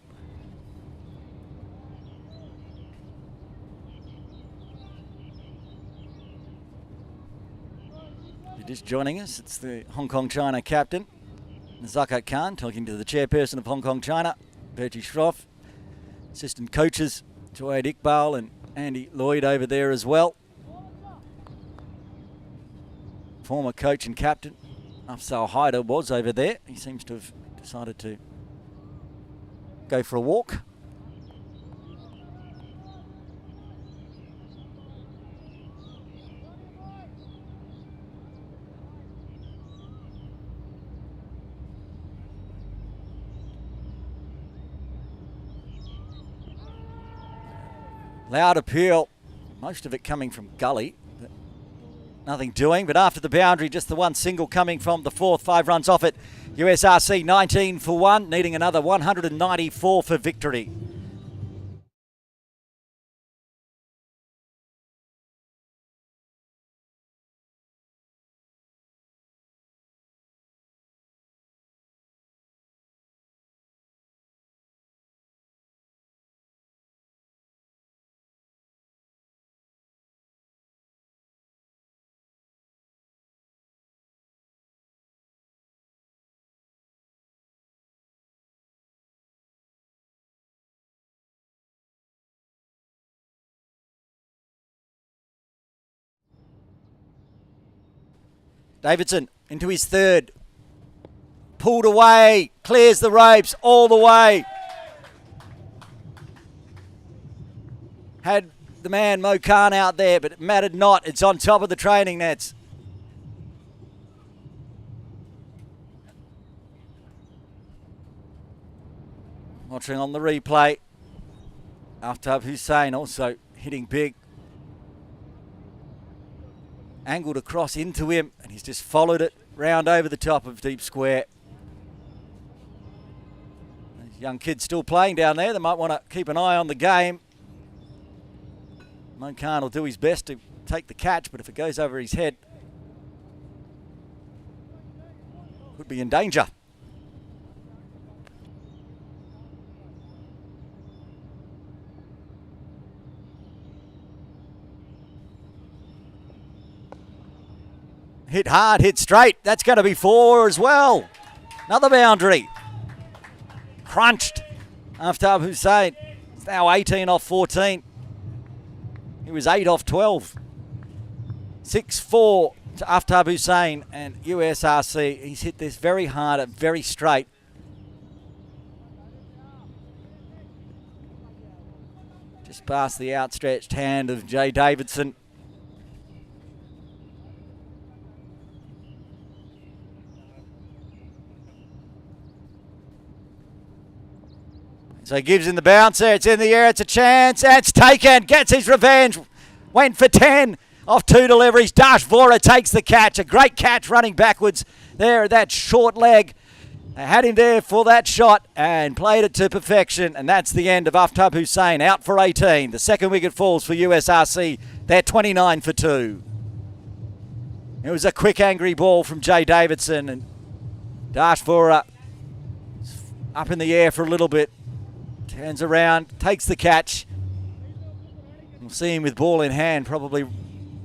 If you're just joining us, it's the Hong Kong China captain, Akbar Khan, talking to the chairperson of Hong Kong China, Bertie Schroff. Assistant coaches, Joaid Iqbal and Andy Lloyd over there as well. Former coach and captain, Afzal Haider, was over there. He seems to have decided to go for a walk. Loud appeal, most of it coming from gully, but nothing doing. But after the boundary, just the one single coming from the 4th, 5 runs off it. USRC 19 for 1, needing another 194 for victory. Davidson into his third. Pulled away, clears the ropes all the way. Had the man Mo Khan out there, but it mattered not. It's on top of the training nets. Watching on the replay. Aftab Hussain also hitting big. Angled across into him, and he's just followed it round over the top of deep square. There's young kids still playing down there. They might want to keep an eye on the game. Mo Khan will do his best to take the catch, but if it goes over his head, could be in danger. Hit hard, hit straight. That's going to be 4 as well. Another boundary. Crunched. Aftab Hussain. It's now 18 off 14. He was 8 off 12. 6-4 to Aftab Hussain and USRC. He's hit this very hard and very straight. Just past the outstretched hand of Jay Davidson. So he gives him the bouncer, it's in the air, it's a chance, and it's taken, gets his revenge. Went for 10 off 2 deliveries. Dash Vora takes the catch, a great catch running backwards there at that short leg. They had him there for that shot and played it to perfection, and that's the end of Aftab Hussain, out for 18. The second wicket falls for USRC, they're 29 for 2. It was a quick, angry ball from Jay Davidson, and Dash Vora up in the air for a little bit. Turns around, takes the catch. We'll see him with ball in hand, probably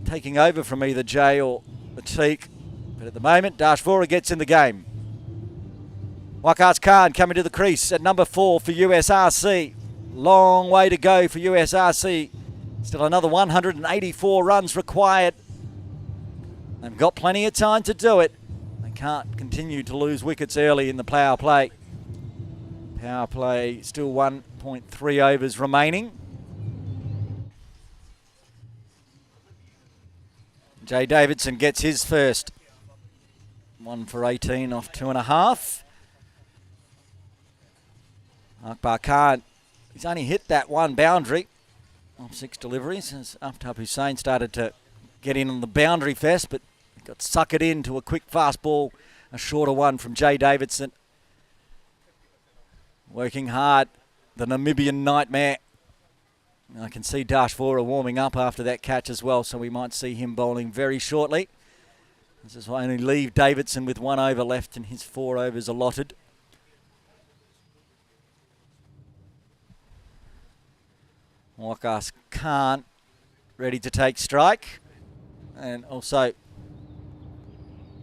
taking over from either Jay or Atik. But at the moment, Dash Vora gets in the game. Akbar Khan coming to the crease at number 4 for USRC. Long way to go for USRC. Still another 184 runs required. They've got plenty of time to do it. They can't continue to lose wickets early in the power play. Power play still 1.3 overs remaining. Jay Davidson gets his first. 1 for 18 off 2.5. Akbar Khan, he's only hit that one boundary off 6 deliveries as Aftab Hussain started to get in on the boundary fest, but got suckered into a quick fast ball, a shorter one from Jay Davidson. Working hard, the Namibian nightmare. I can see Dash Vora warming up after that catch as well, so we might see him bowling very shortly. This is why only leave Davidson with 1 over left in his 4 overs allotted. Akbar Khan ready to take strike. And also,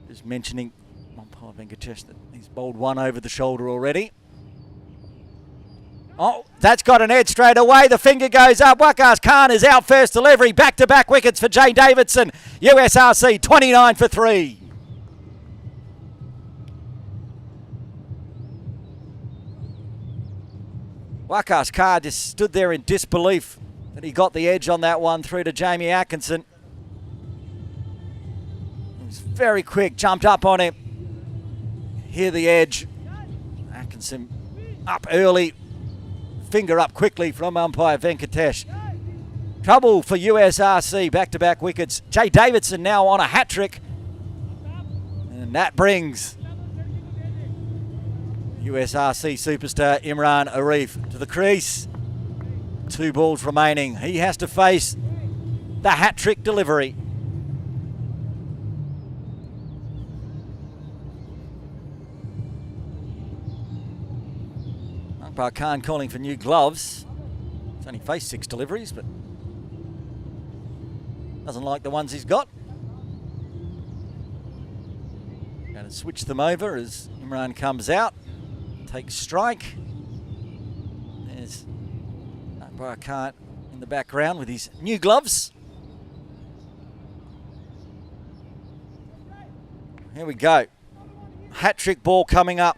just mentioning umpire Venkatesh that he's bowled 1 over the shoulder already. Oh, that's got an edge straight away. The finger goes up. Akbar Khan is out first delivery. Back-to-back wickets for Jay Davidson. USRC 29 for 3. Akbar Khan just stood there in disbelief that he got the edge on that one through to Jamie Atkinson. He was very quick, jumped up on him. Hear the edge. Atkinson up early. Finger up quickly from umpire Venkatesh. Trouble for USRC, back-to-back wickets. Jay Davidson now on a hat-trick. And that brings USRC superstar Imran Arif to the crease. 2 balls remaining. He has to face the hat-trick delivery. Akbar Khan calling for new gloves. He's only faced 6 deliveries, but doesn't like the ones he's got. Going to switch them over as Imran comes out. Takes strike. There's Akbar Khan in the background with his new gloves. Here we go. Hat-trick ball coming up.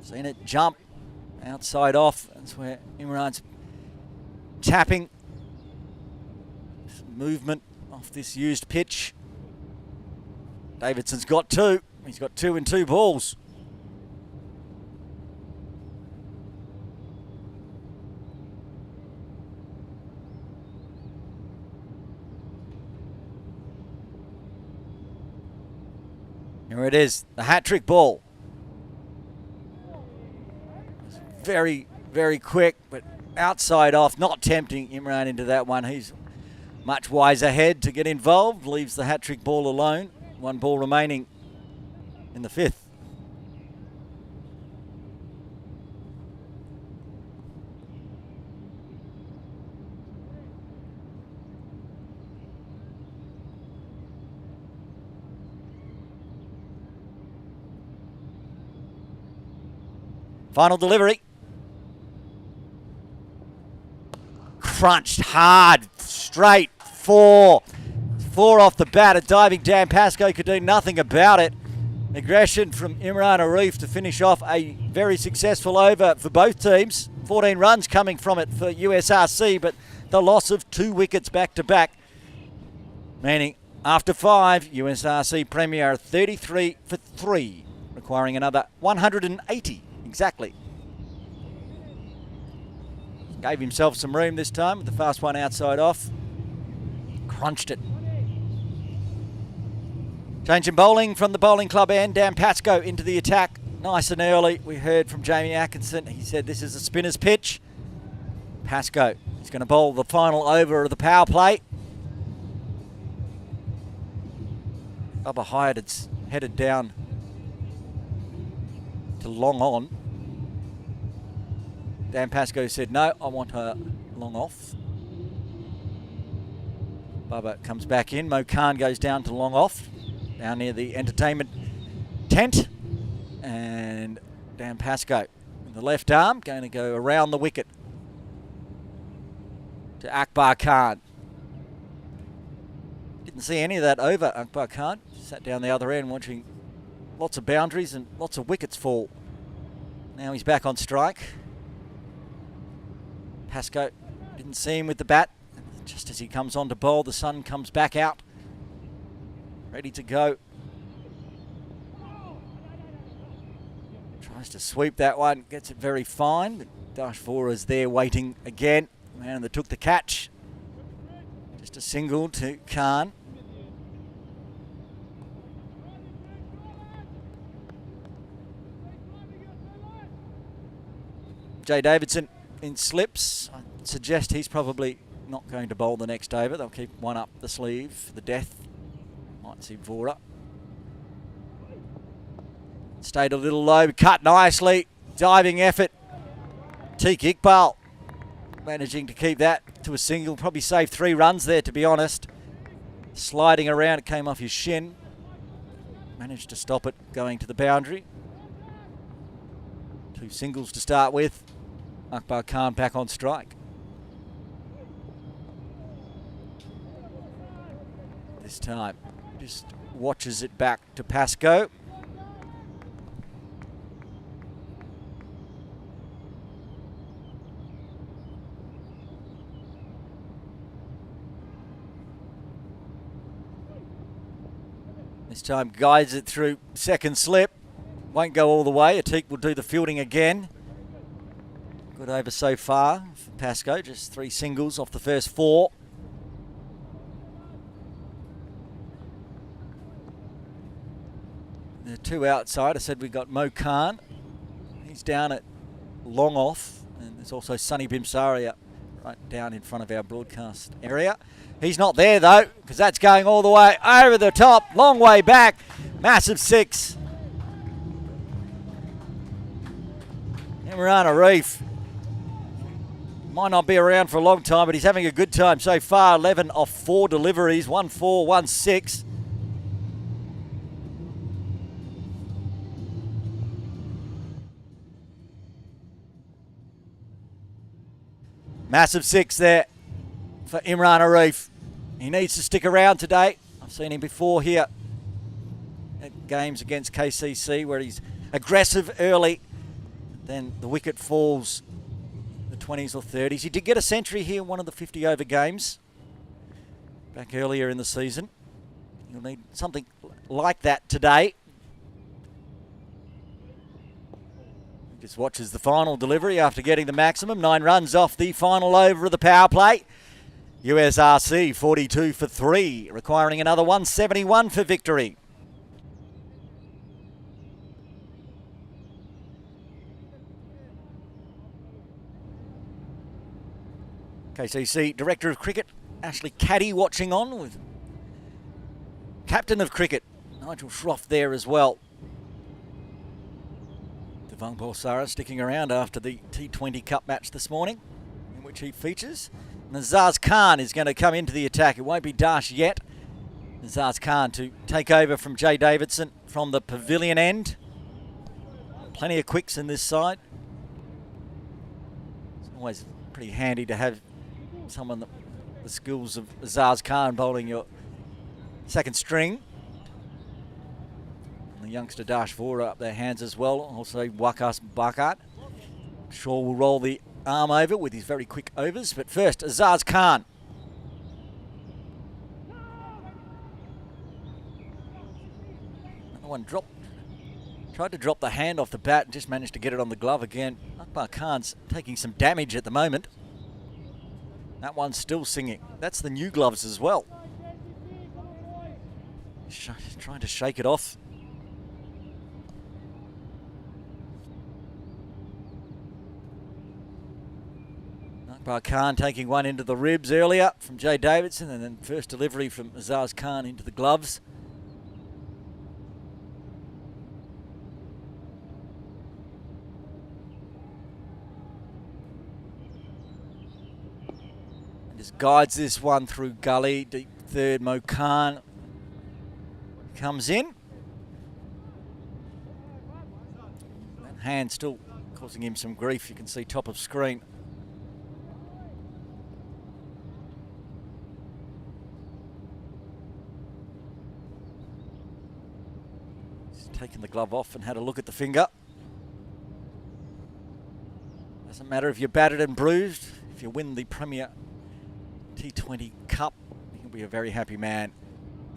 Seen it jump outside off. That's where Imran's tapping. Some movement off this used pitch. Davidson's got two. He's got 2 and 2 balls. Here it is, the hat-trick ball. Very, very quick, but outside off, not tempting Imran into that one. He's much wiser head to get involved, leaves the hat-trick ball alone. 1 ball remaining in the 5th. Final delivery. Crunched hard, straight, 4. 4 off the bat. A diving Dan Pascoe could do nothing about it. Aggression from Imran Arif to finish off a very successful over for both teams. 14 runs coming from it for USRC, but the loss of 2 wickets back to back. Meaning after 5, USRC Premier 33 for 3, requiring another 180. Exactly. Gave himself some room this time with the fast one outside off. Crunched it. Change in bowling from the bowling club end. Dan Pascoe into the attack. Nice and early. We heard from Jamie Atkinson. He said this is a spinner's pitch. Pascoe is going to bowl the final over of the power play. Babar Hyatt it's headed down to long on. Dan Pascoe said, no, I want her long off. Babar comes back in. Mo Khan goes down to long off, down near the entertainment tent. And Dan Pascoe, with the left arm, going to go around the wicket to Akbar Khan. Didn't see any of that over, Akbar Khan. Sat down the other end watching lots of boundaries and lots of wickets fall. Now he's back on strike. Pascoe didn't see him with the bat. Just as he comes on to bowl, the sun comes back out. Ready to go. Tries to sweep that one, gets it very fine. But Dash 4 is there waiting again. The man that took the catch. Just a single to Khan. Jay Davidson in slips. I suggest he's probably not going to bowl the next over. They'll keep one up the sleeve for the death. Might see Vora. Stayed a little low, cut nicely. Diving effort. Teak Iqbal managing to keep that to a single. Probably saved 3 runs there, to be honest. Sliding around, it came off his shin. Managed to stop it going to the boundary. 2 singles to start with. Akbar Khan back on strike. This time, just watches it back to Pascoe. This time guides it through second slip. Won't go all the way. Atik will do the fielding again. Good over so far for Pascoe. Just 3 singles off the first 4. There are 2 outside. I said we got Mo Khan. He's down at long off. And there's also Sunny Bimsaria right down in front of our broadcast area. He's not there though, because that's going all the way over the top. Long way back. Massive 6. Imran Arif might not be around for a long time, but he's having a good time so far. 11 off 4 deliveries, 1-4, 1-6. Massive 6 there for Imran Arif. He needs to stick around today. I've seen him before here at games against KCC where he's aggressive early, then the wicket falls the 20s or 30s. He did get a century here in one of the 50 over games back earlier in the season. You'll need something like that today. Just watches the final delivery after getting the maximum. 9 runs off the final over of the power play. USRC 42 for 3, requiring another 171 for victory. KCC Director of Cricket, Ashley Caddy, watching on with Captain of Cricket, Nigel Shroff, there as well. Devang Borsara sticking around after the T20 Cup match this morning, in which he features. Nazaz Khan is going to come into the attack. It won't be Dash yet. Nazaz Khan to take over from Jay Davidson from the pavilion end. Plenty of quicks in this side. It's always pretty handy to have someone that the skills of Nazaz Khan bowling your second string. And the youngster Dash Vora up their hands as well. Also Wakas Bakat. Shaw will roll the arm over with his very quick overs, but first Azaz Khan. Another one tried to drop the hand off the bat and just managed to get it on the glove again. Akbar Khan's taking some damage at the moment. That one's still singing. That's the new gloves as well. Trying to shake it off. Akbar Khan taking one into the ribs earlier from Jay Davidson, and then first delivery from Azaz Khan into the gloves. And just guides this one through gully, deep third. Mo Khan comes in. That hand still causing him some grief. You can see top of screen. Taken the glove off and had a look at the finger. Doesn't matter if you're battered and bruised. If you win the Premier T20 Cup, you'll be a very happy man.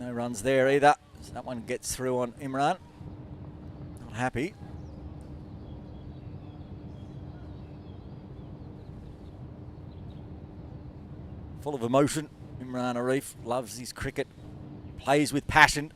No runs there either. So that one gets through on Imran. Not happy. Full of emotion. Imran Arif loves his cricket. Plays with passion.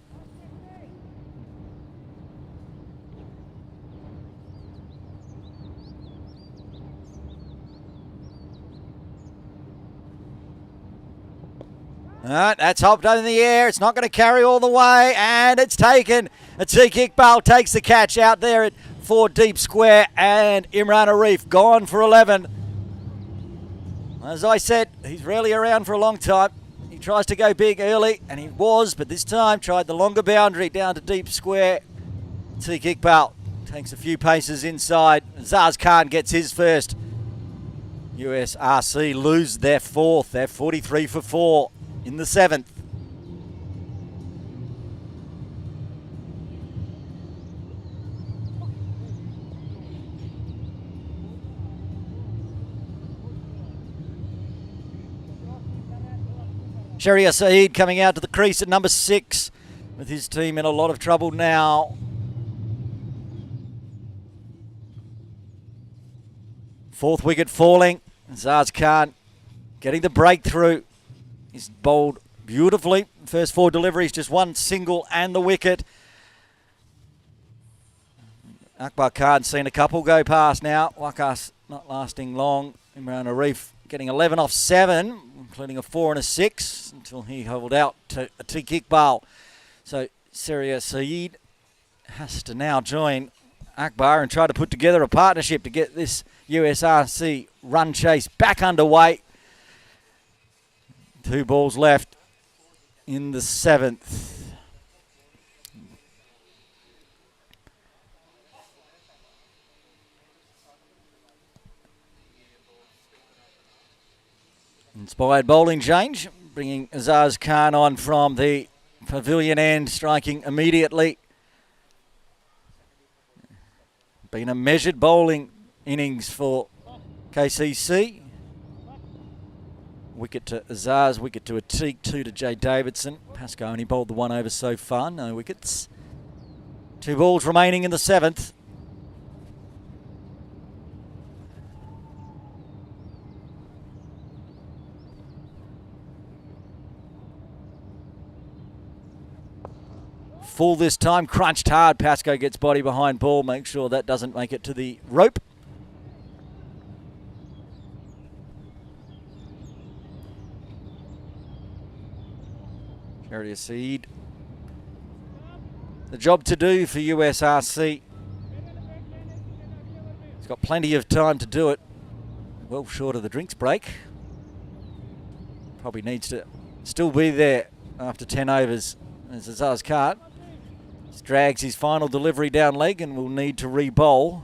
That's hopped in the air. It's not going to carry all the way, and it's taken. Atiq Iqbal takes the catch out there at 4 deep square, and Imran Arif gone for 11. As I said, he's rarely around for a long time. He tries to go big early, and he was, but this time tried the longer boundary down to deep square. Atiq Iqbal takes a few paces inside. Zaz Khan gets his first. USRC lose their fourth. They're 43 for 4. In the 7th. Sharia Saeed coming out to the crease at number 6 with his team in a lot of trouble now. Fourth wicket falling. Zaz Khan getting the breakthrough. He's bowled beautifully. First 4 deliveries, just one single and the wicket. Akbar Khan seen a couple go past now. Wakas not lasting long. Imran Arif getting 11 off 7, including a 4 and a 6, until he held out to Atiq Iqbal. So Sharia Saeed has to now join Akbar and try to put together a partnership to get this USRC run chase back underway. 2 balls left in the 7th. Inspired bowling change, bringing Azaz Khan on from the pavilion end, striking immediately. Been a measured bowling innings for KCC. Wicket to Azaz, wicket to Atik, 2 to Jay Davidson. Pascoe only bowled the one over so far, no wickets. 2 balls remaining in the 7th. Full this time, crunched hard. Pascoe gets body behind ball. Make sure that doesn't make it to the rope. Charity Seed. The job to do for USRC. He's got plenty of time to do it. Well short of the drinks break. Probably needs to still be there after 10 overs as Azaz Khan drags his final delivery down leg and will need to re-bowl.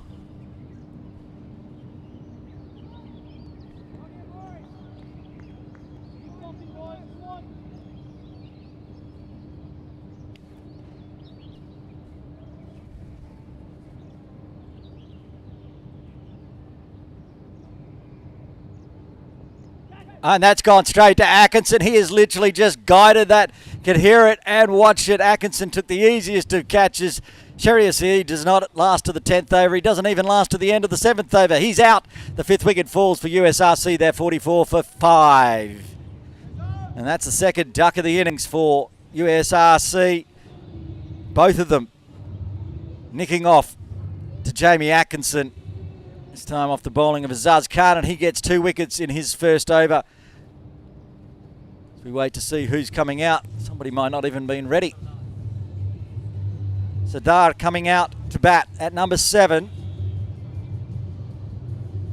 And that's gone straight to Atkinson. He has literally just guided that. Can hear it and watch it. Atkinson took the easiest of catches. He does not last to the 10th over. He doesn't even last to the end of the 7th over. He's out. The 5th wicket falls for USRC. They're 44 for 5. And that's the second duck of the innings for USRC. Both of them nicking off to Jamie Atkinson. This time off the bowling of Azaz Khan, and he gets 2 wickets in his first over. As we wait to see who's coming out. Somebody might not even been ready. Sadar coming out to bat at number 7.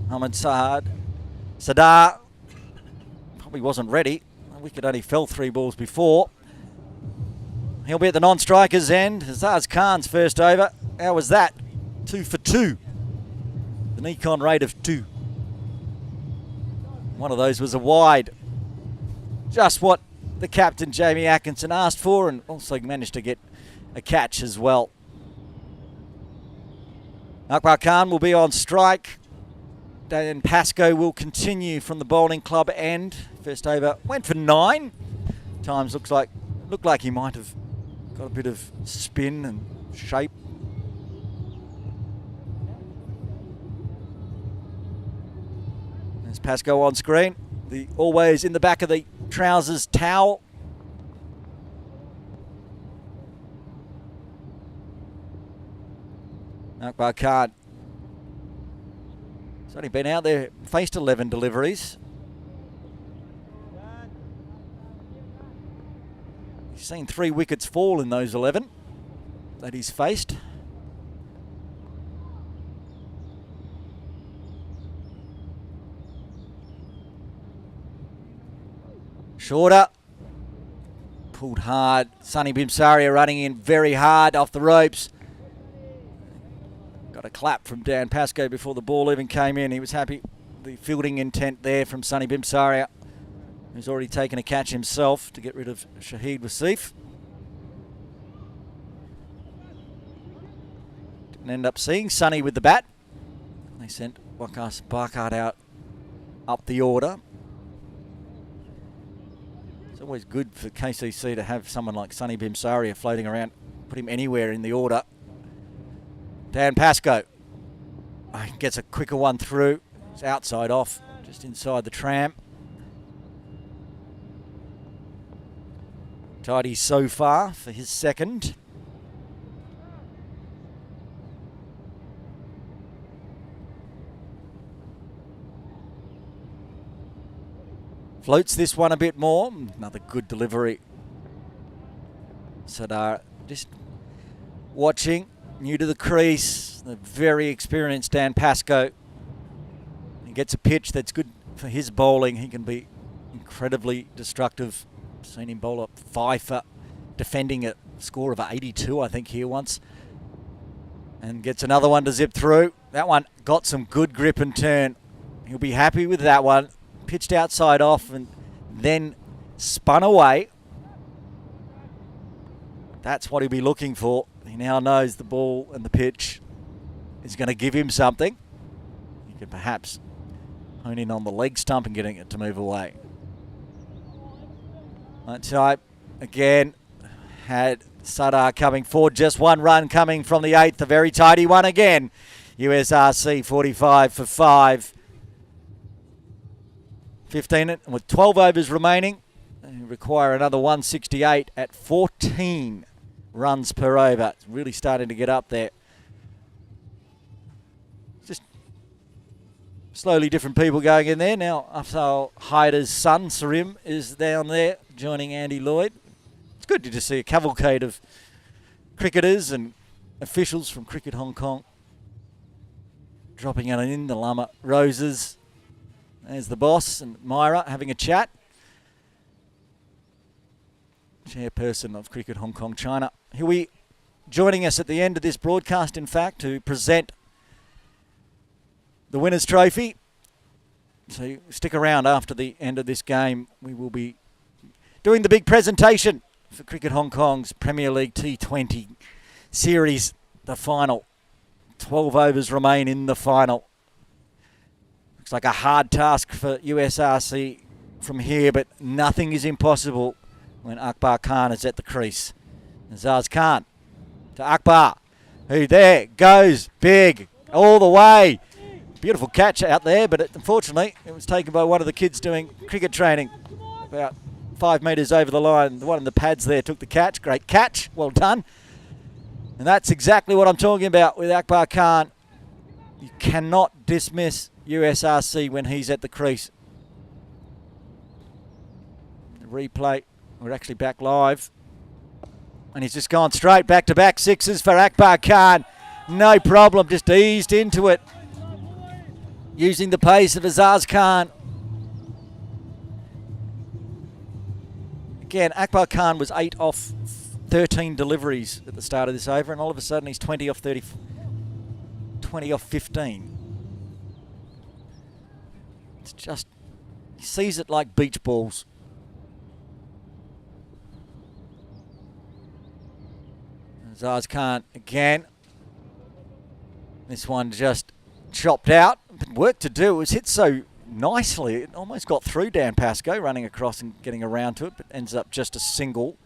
Ahmed Saad. Sadar probably wasn't ready. The wicket only fell 3 balls before. He'll be at the non-strikers end. Azaz Khan's first over. How was that? 2 for 2. An econ rate of 2. One of those was a wide. Just what the captain, Jamie Atkinson, asked for, and also managed to get a catch as well. Akbar Khan will be on strike. Dan Pascoe will continue from the bowling club end. First over went for 9. Times looked like he might have got a bit of spin and shape. There's Pascoe on screen. The always in the back of the trousers towel. Akbar Khan. He's only been out there, faced 11 deliveries. He's seen 3 wickets fall in those 11 that he's faced. Shorter. Pulled hard. Sunny Bimsaria running in very hard off the ropes. Got a clap from Dan Pascoe before the ball even came in. He was happy. The fielding intent there from Sunny Bimsaria, who's already taken a catch himself to get rid of Shahid Wasif. Didn't end up seeing Sunny with the bat. They sent Wakas Barkard out up the order. It's always good for KCC to have someone like Sunny Bimsaria floating around. Put him anywhere in the order. Dan Pascoe gets a quicker one through. It's outside off, just inside the tram. Tidy so far for his second. Floats this one a bit more. Another good delivery. Sadar just watching. New to the crease, the very experienced Dan Pascoe. He gets a pitch that's good for his bowling. He can be incredibly destructive. Seen him bowl up 5 for defending a score of 82, I think, here once. And gets another one to zip through. That one got some good grip and turn. He'll be happy with that one. Pitched outside off and then spun away. That's what he'll be looking for. He now knows the ball and the pitch is going to give him something. He can perhaps hone in on the leg stump and getting it to move away. Type again had Sadar coming forward. Just one run coming from the 8th. A very tidy one again. USRC 45 for 5. 15 with 12 overs remaining. They require another 168 at 14 runs per over. It's really starting to get up there. Just slowly different people going in there. Now Babar Hyatt's son, Sarim, is down there joining Andy Lloyd. It's good to just see a cavalcade of cricketers and officials from Cricket Hong Kong dropping in. The Lama Roses. There's the boss and Myra having a chat. Chairperson of Cricket Hong Kong China. He'll be joining us at the end of this broadcast, in fact, to present the Winners' Trophy. So stick around after the end of this game. We will be doing the big presentation for Cricket Hong Kong's Premier League T20 series, the final. 12 overs remain in the final. Looks like a hard task for USRC from here, but nothing is impossible when Akbar Khan is at the crease. Azaz Khan to Akbar, who there goes big all the way. Beautiful catch out there, but unfortunately it was taken by one of the kids doing cricket training about 5 metres over the line. The one in the pads there took the catch. Great catch, well done. And that's exactly what I'm talking about with Akbar Khan. You cannot dismiss USRC when he's at the crease. The replay, we're actually back live. And he's just gone straight back-to-back sixes for Akbar Khan. No problem, just eased into it. Using the pace of Azaz Khan. Again, Akbar Khan was 8 off 13 deliveries at the start of this over, and all of a sudden he's 20 off 30, 20 off 15. It's just, he sees it like beach balls. Azaz Khan again. This one just chopped out. But work to do. It was hit so nicely. It almost got through Dan Pascoe, running across and getting around to it, but ends up just a single.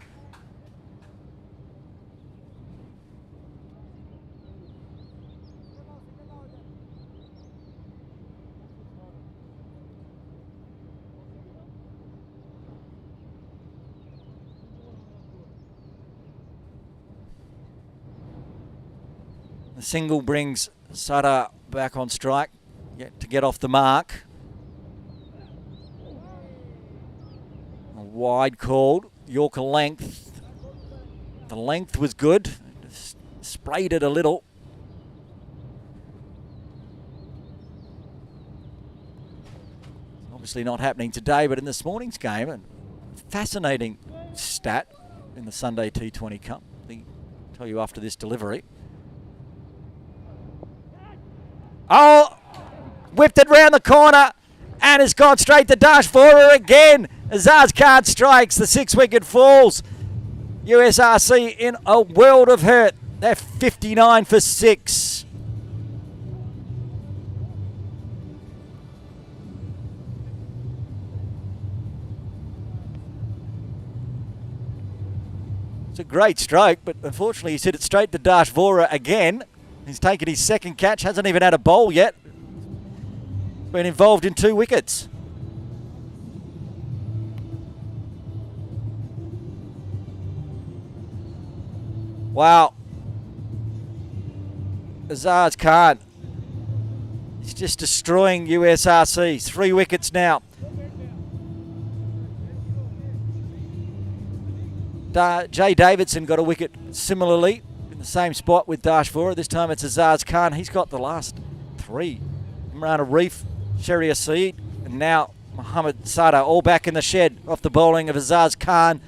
The single brings Sada back on strike to get off the mark. A wide called. Yorker length. The length was good. Just sprayed it a little. Obviously not happening today, but in this morning's game, a fascinating stat in the Sunday T20 Cup. I'll tell you after this delivery. Oh, whipped it round the corner and has gone straight to Dash Vora again. Azaz Khan strikes, the 6-wicket falls. USRC in a world of hurt. They're 59 for 6. It's a great stroke, but unfortunately he's hit it straight to Dash Vora again. He's taken his second catch, hasn't even had a bowl yet. Been involved in 2 wickets. Wow. Azaz Khan. He's just destroying USRC. 3 wickets now. Jay Davidson got a wicket similarly. The same spot with Dash Vora. This time it's Azaz Khan. He's got the last 3. Imran Arif, Sherry Asid, and now Muhammad Sada all back in the shed off the bowling of Azaz Khan,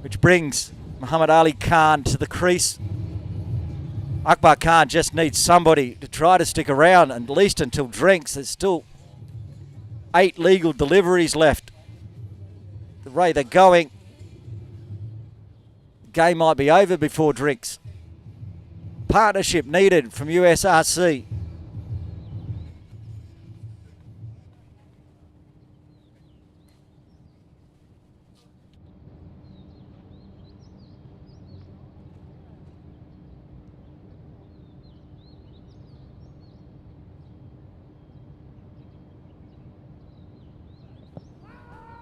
which brings Muhammad Ali Khan to the crease. Akbar Khan just needs somebody to try to stick around, at least until drinks. There's still 8 legal deliveries left. The way they're going, game might be over before drinks. Partnership needed from USRC.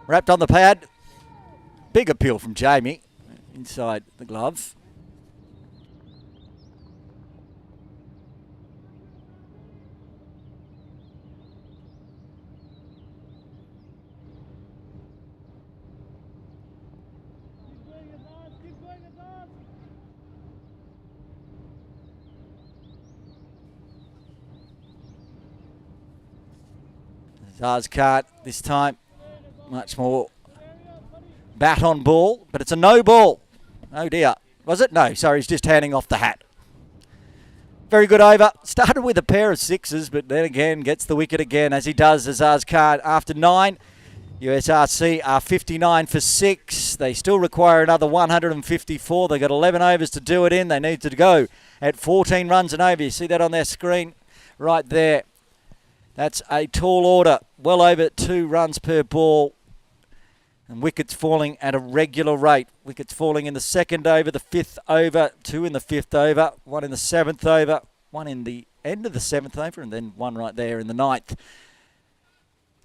Wrapped on the pad. Big appeal from Jamie inside the glove. Zaz can't this time. Much more bat on ball, but it's a no ball. Oh dear. Was it? No, sorry, he's just handing off the hat. Very good over. Started with a pair of sixes, but then again gets the wicket again, as he does, Azaz Khan. After 9, USRC are 59 for 6. They still require another 154. They've got 11 overs to do it in. They need to go at 14 runs and over. You see that on their screen right there. That's a tall order, well over 2 runs per ball. And wickets falling at a regular rate. Wickets falling in the 2nd over, the 5th over, 2 in the 5th over, 1 in the 7th over, 1 in the end of the 7th over, and then 1 right there in the 9th.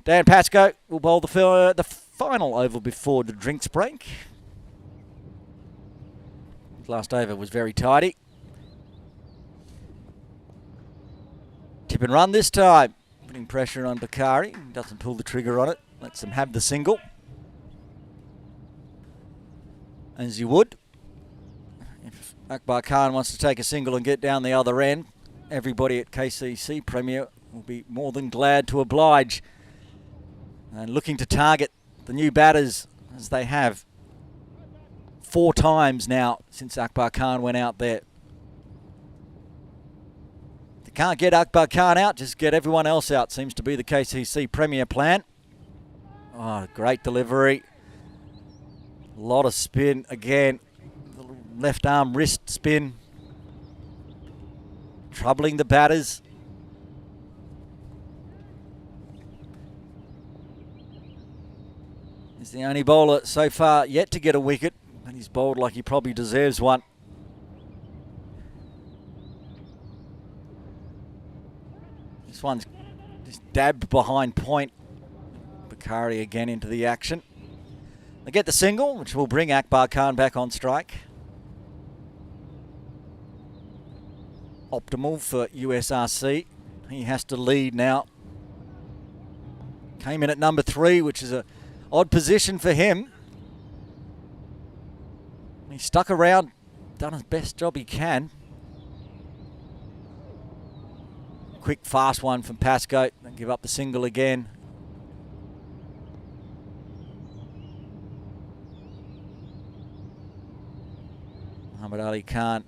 Dan Pascoe will bowl the final over before the drinks break. His last over was very tidy. Tip and run this time. Putting pressure on Bakari. Doesn't pull the trigger on it. Lets them have the single. As you would. If Akbar Khan wants to take a single and get down the other end, everybody at KCC Premier will be more than glad to oblige. And looking to target the new batters as they have 4 times now since Akbar Khan went out there. If they can't get Akbar Khan out, just get everyone else out. Seems to be the KCC Premier plan. Oh, great delivery. A lot of spin again. Left arm wrist spin. Troubling the batters. He's the only bowler so far yet to get a wicket, and he's bowled like he probably deserves one. This one's just dabbed behind point. Bakari again into the action. They get the single, which will bring Akbar Khan back on strike. Optimal for USRC. He has to lead now. Came in at number 3, which is a odd position for him. He stuck around, done his best job he can. Quick, fast one from Pascoe. Don't give up the single again. Muhammad Ali Khan.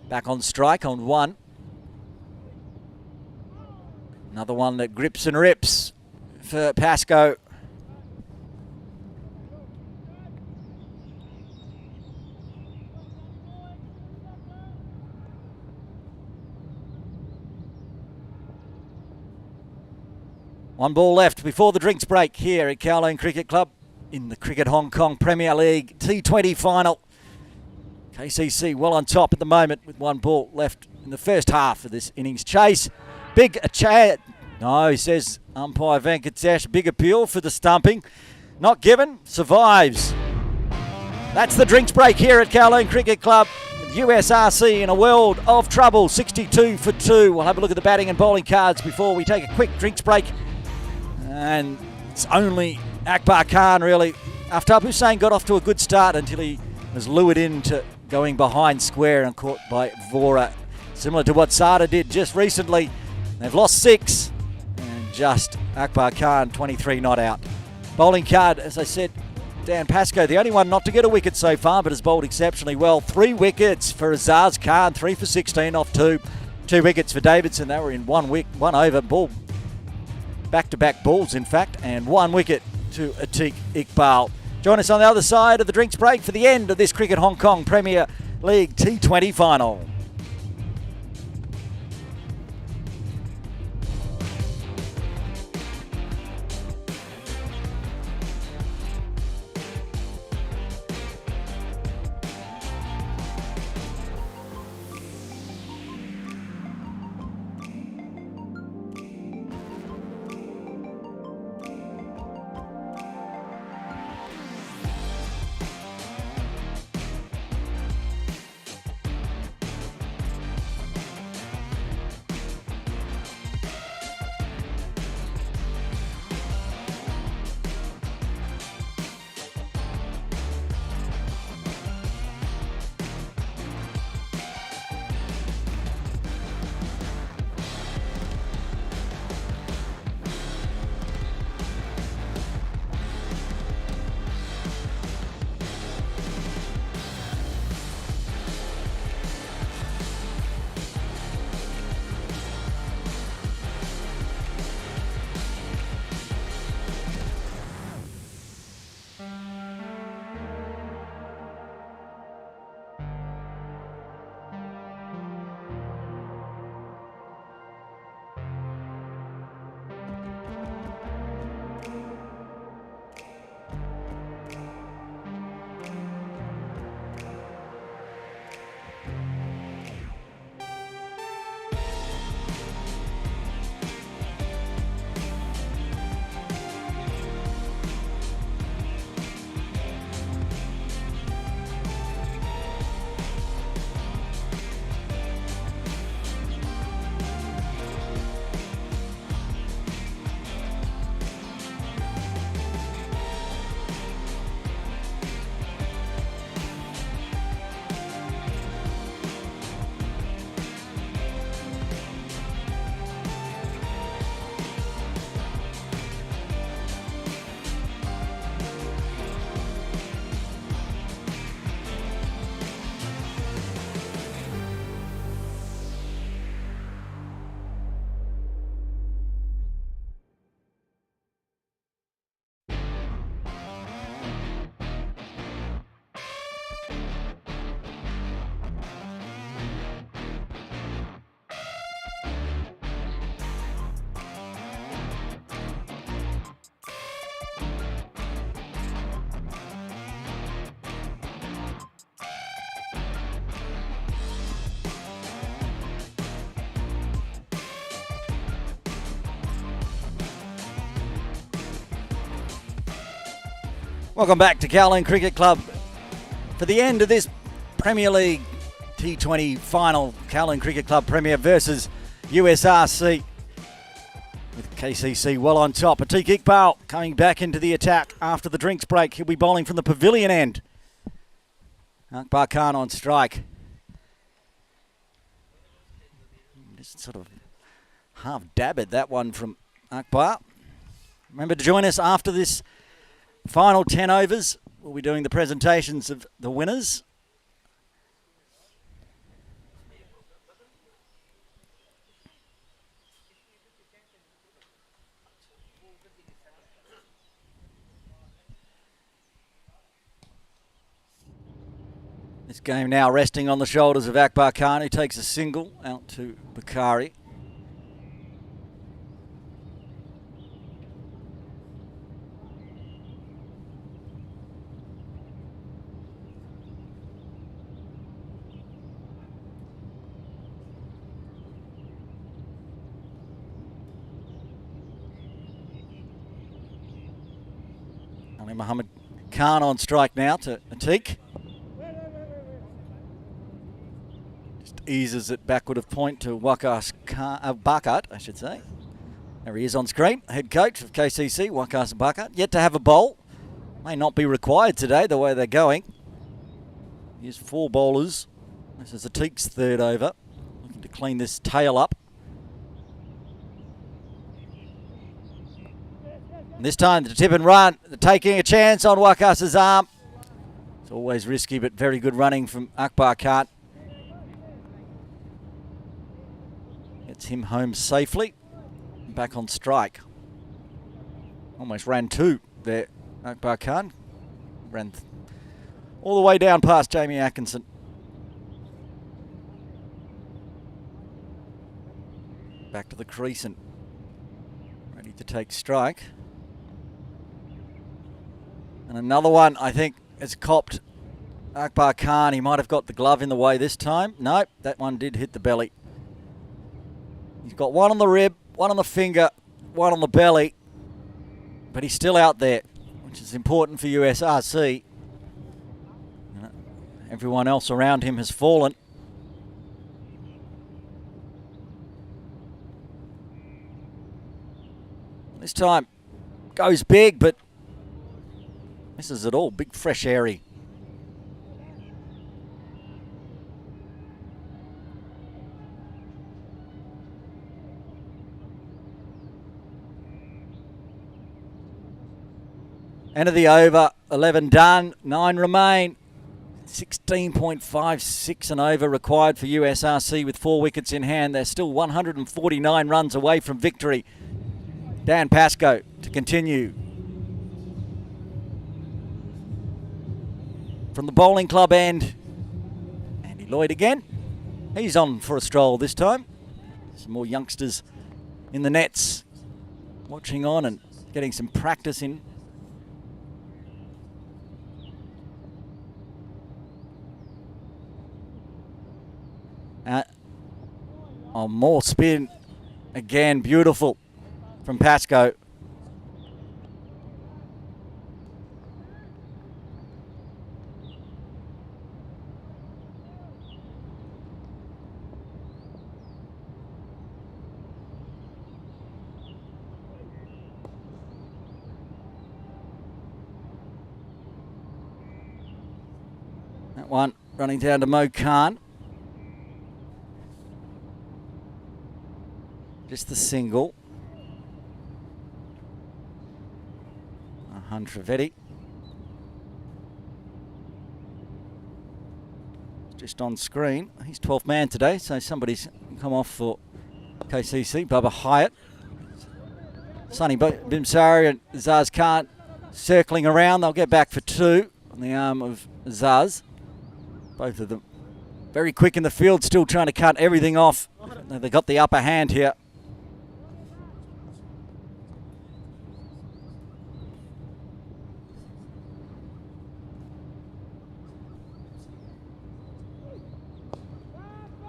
Back on strike on 1. Another one that grips and rips for Pascoe. One ball left before the drinks break here at Kowloon Cricket Club in the Cricket Hong Kong Premier League T20 final. KCC well on top at the moment with 1 ball left in the first half of this innings chase. Big chat. No, says umpire Venkatesh. Big appeal for the stumping. Not given. Survives. That's the drinks break here at Kowloon Cricket Club. USRC in a world of trouble. 62 for 2. We'll have a look at the batting and bowling cards before we take a quick drinks break. And it's only Akbar Khan really. Aftab Hussain got off to a good start until he was lured into going behind square and caught by Vora. Similar to what Sada did just recently. They've lost 6 and just Akbar Khan 23 not out. Bowling card, as I said, Dan Pascoe, the only one not to get a wicket so far, but has bowled exceptionally well. 3 wickets for Azaz Khan, 3 for 16 off 2. 2 wickets for Davidson. They were in 1 over. Ball back-to-back balls, in fact, and 1 wicket to Atiq Iqbal. Join us on the other side of the drinks break for the end of this Cricket Hong Kong Premier League T20 final. Welcome back to Kowloon Cricket Club for the end of this Premier League T20 final. Kowloon Cricket Club Premier versus USRC, with KCC well on top. Atiq Iqbal coming back into the attack after the drinks break. He'll be bowling from the pavilion end. Akbar Khan on strike. Just sort of half dab at that one from Akbar. Remember to join us after this final 10 overs. We'll be doing the presentations of the winners. This game now resting on the shoulders of Akbar Khan, who takes a single out to Bakari. Mohammed Khan on strike now to Atiq. Just eases it backward of point to Waqas Bakat, I should say. There he is on screen, head coach of KCC, Waqas Bakat. Yet to have a bowl. May not be required today, the way they're going. Here's 4 bowlers. This is Atiq's third over. Looking to clean this tail up. And this time the tip and run, taking a chance on Waqas's arm. It's always risky, but very good running from Akbar Khan. Gets him home safely. Back on strike. Almost ran two there, Akbar Khan. Ran all the way down past Jamie Atkinson. Back to the crease and ready to take strike. And another one, I think, has copped Akbar Khan. He might have got the glove in the way this time. Nope, that one did hit the belly. He's got one on the rib, one on the finger, one on the belly. But he's still out there, which is important for USRC. Everyone else around him has fallen. This time goes big, but misses it all. Big fresh airy. End of the over, 11 done, 9 remain. 16.56 and over required for USRC with 4 wickets in hand. They're still 149 runs away from victory. Dan Pascoe to continue. From the bowling club end, Andy Lloyd again. He's on for a stroll this time. Some more youngsters in the nets watching on and getting some practice in. More spin. Again, beautiful from Pascoe. That one running down to Mo Khan. Just the single. Trivedi. Just on screen. He's 12th man today, so somebody's come off for KCC. Babar Hyatt. Sonny Bimsari and Zaz Khan circling around. They'll get back for 2 on the arm of Zaz. Both of them very quick in the field, still trying to cut everything off. They've got the upper hand here.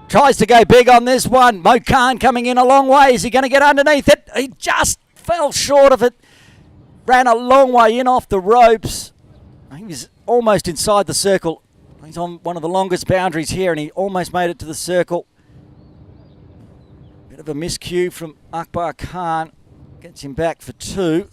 Tries to go big on this one. Mo Khan coming in a long way. Is he going to get underneath it? He just fell short of it. Ran a long way in off the ropes. He was almost inside the circle. He's on one of the longest boundaries here and he almost made it to the circle. Bit of a miscue from Akbar Khan. Gets him back for 2.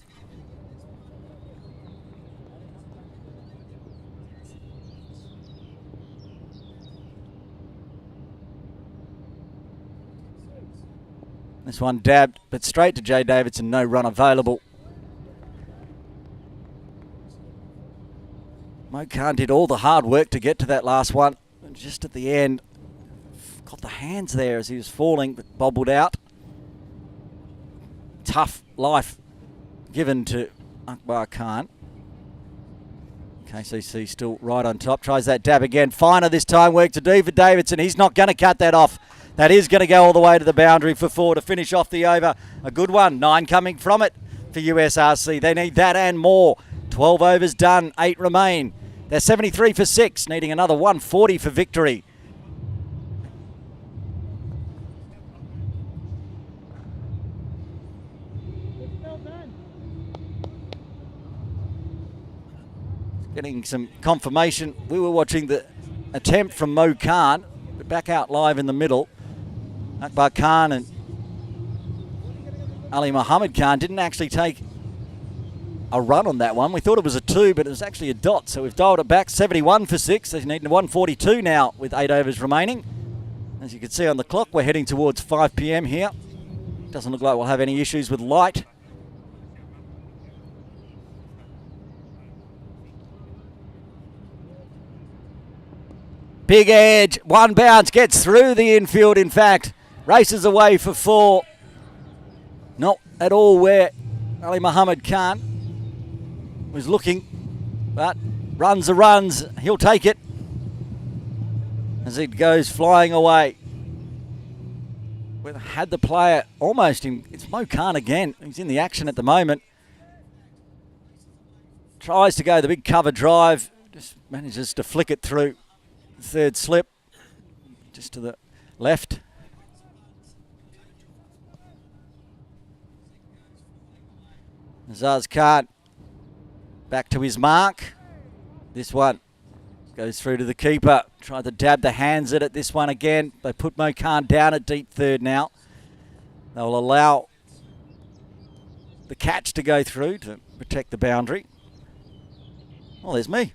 This one dabbed, but straight to Jay Davidson, no run available. Mo Khan did all the hard work to get to that last one. And just at the end, got the hands there as he was falling, but bobbled out. Tough life given to Akbar Khan. KCC still right on top. Tries that dab again. Finer this time. Work to do for Davidson. He's not going to cut that off. That is going to go all the way to the boundary for 4 to finish off the over. A good one. 9 coming from it for USRC. They need that and more. 12 overs done. 8 remain. They're 73 for 6, needing another 140 for victory. Getting some confirmation. We were watching the attempt from Mo Khan, but back out live in the middle. Akbar Khan and Ali Muhammad Khan didn't actually take a run on that one. We thought it was a 2, but it was actually a dot. So we've dialed it back. 71 for 6. They need 142 now with 8 overs remaining. As you can see on the clock, we're heading towards 5 p.m. here. Doesn't look like we'll have any issues with light. Big edge, 1 bounce, gets through the infield, in fact. Races away for 4. Not at all where Ali Muhammad Khan was looking, but runs are runs. He'll take it as it goes flying away. We've had the player almost in. It's Mo Khan again. He's in the action at the moment. Tries to go the big cover drive. Just manages to flick it through. Third slip. Just to the left. Azaz Khan back to his mark. This one goes through to the keeper. Tried to dab the hands at it. This one again. They put Mo Khan down at deep third now. They'll allow the catch to go through to protect the boundary. Well, there's me.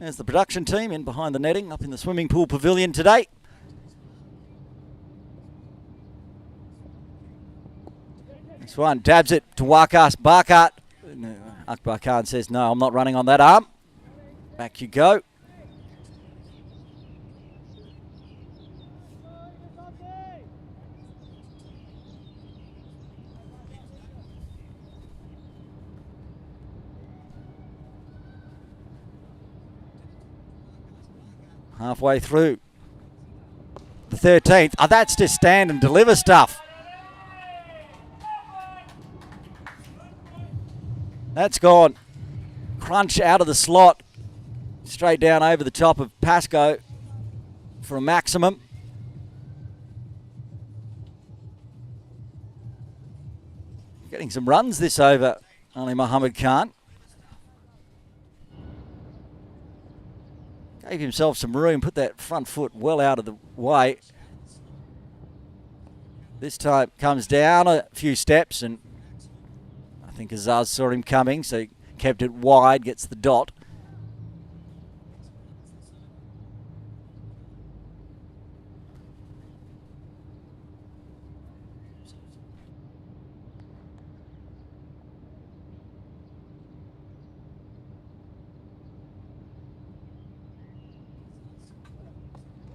There's the production team in behind the netting up in the swimming pool pavilion today. This one dabs it to Akbar. Akbar Khan says, no, I'm not running on that arm. Back you go. Halfway through the 13th. Oh, that's just stand and deliver stuff. That's gone. Crunch out of the slot. Straight down over the top of Pascoe for a maximum. Getting some runs this over, Ali Muhammad Khan. Gave himself some room, put that front foot well out of the way. This time comes down a few steps, and I think Azaz saw him coming, so he kept it wide, gets the dot.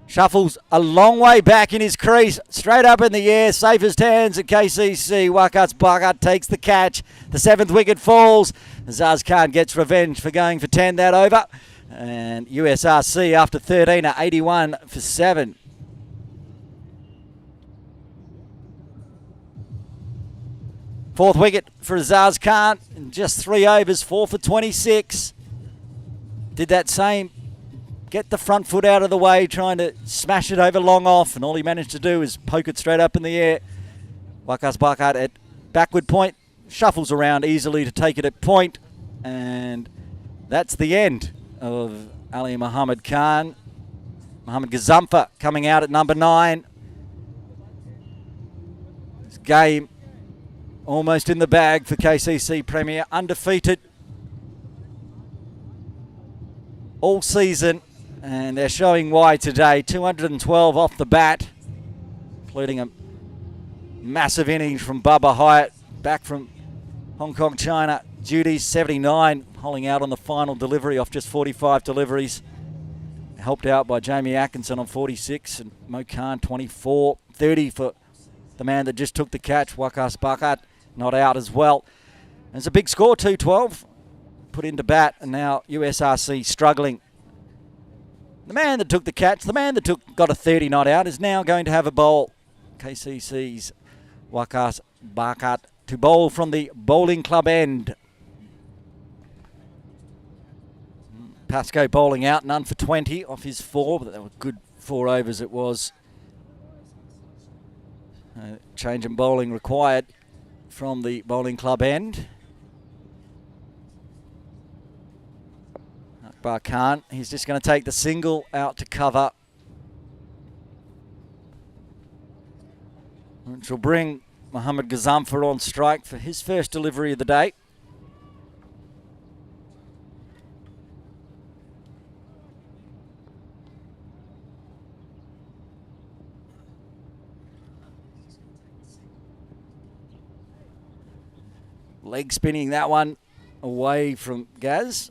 Shuffles a long way back in his crease, straight up in the air, safest hands at KCC. Akbar takes the catch. The 7th wicket falls. Azaz Khan gets revenge for going for 10 that over. And USRC after 13 are 81 for 7. Fourth wicket for Azaz Khan in just 3 overs, 4 for 26. Did that same. Get the front foot out of the way, trying to smash it over long off, and all he managed to do is poke it straight up in the air. Akbar at backward point, shuffles around easily to take it at point, and that's the end of Ali Muhammad Khan. Mohammad Gazamfa coming out at number 9. This game almost in the bag for KCC Premier, undefeated all season. And they're showing why today. 212 off the bat, including a massive innings from Babar Hyatt, back from Hong Kong, China. Duties 79, holding out on the final delivery off just 45 deliveries. Helped out by Jamie Atkinson on 46 and Mo Khan 24. 30 for the man that just took the catch, Akbar, not out as well. And it's a big score, 212 put into bat, and now USRC struggling. The man that took the catch, the man that got a 30 not out, is now going to have a bowl. KCC's Akbar to bowl from the bowling club end. Pascoe bowling out, none for 20 off his 4, but they were good 4 overs it was. Change in bowling required from the bowling club end. Akbar Khan, he's just going to take the single out to cover, which will bring Mohammad Gazamfa on strike for his first delivery of the day. Leg spinning that one away from Gaz.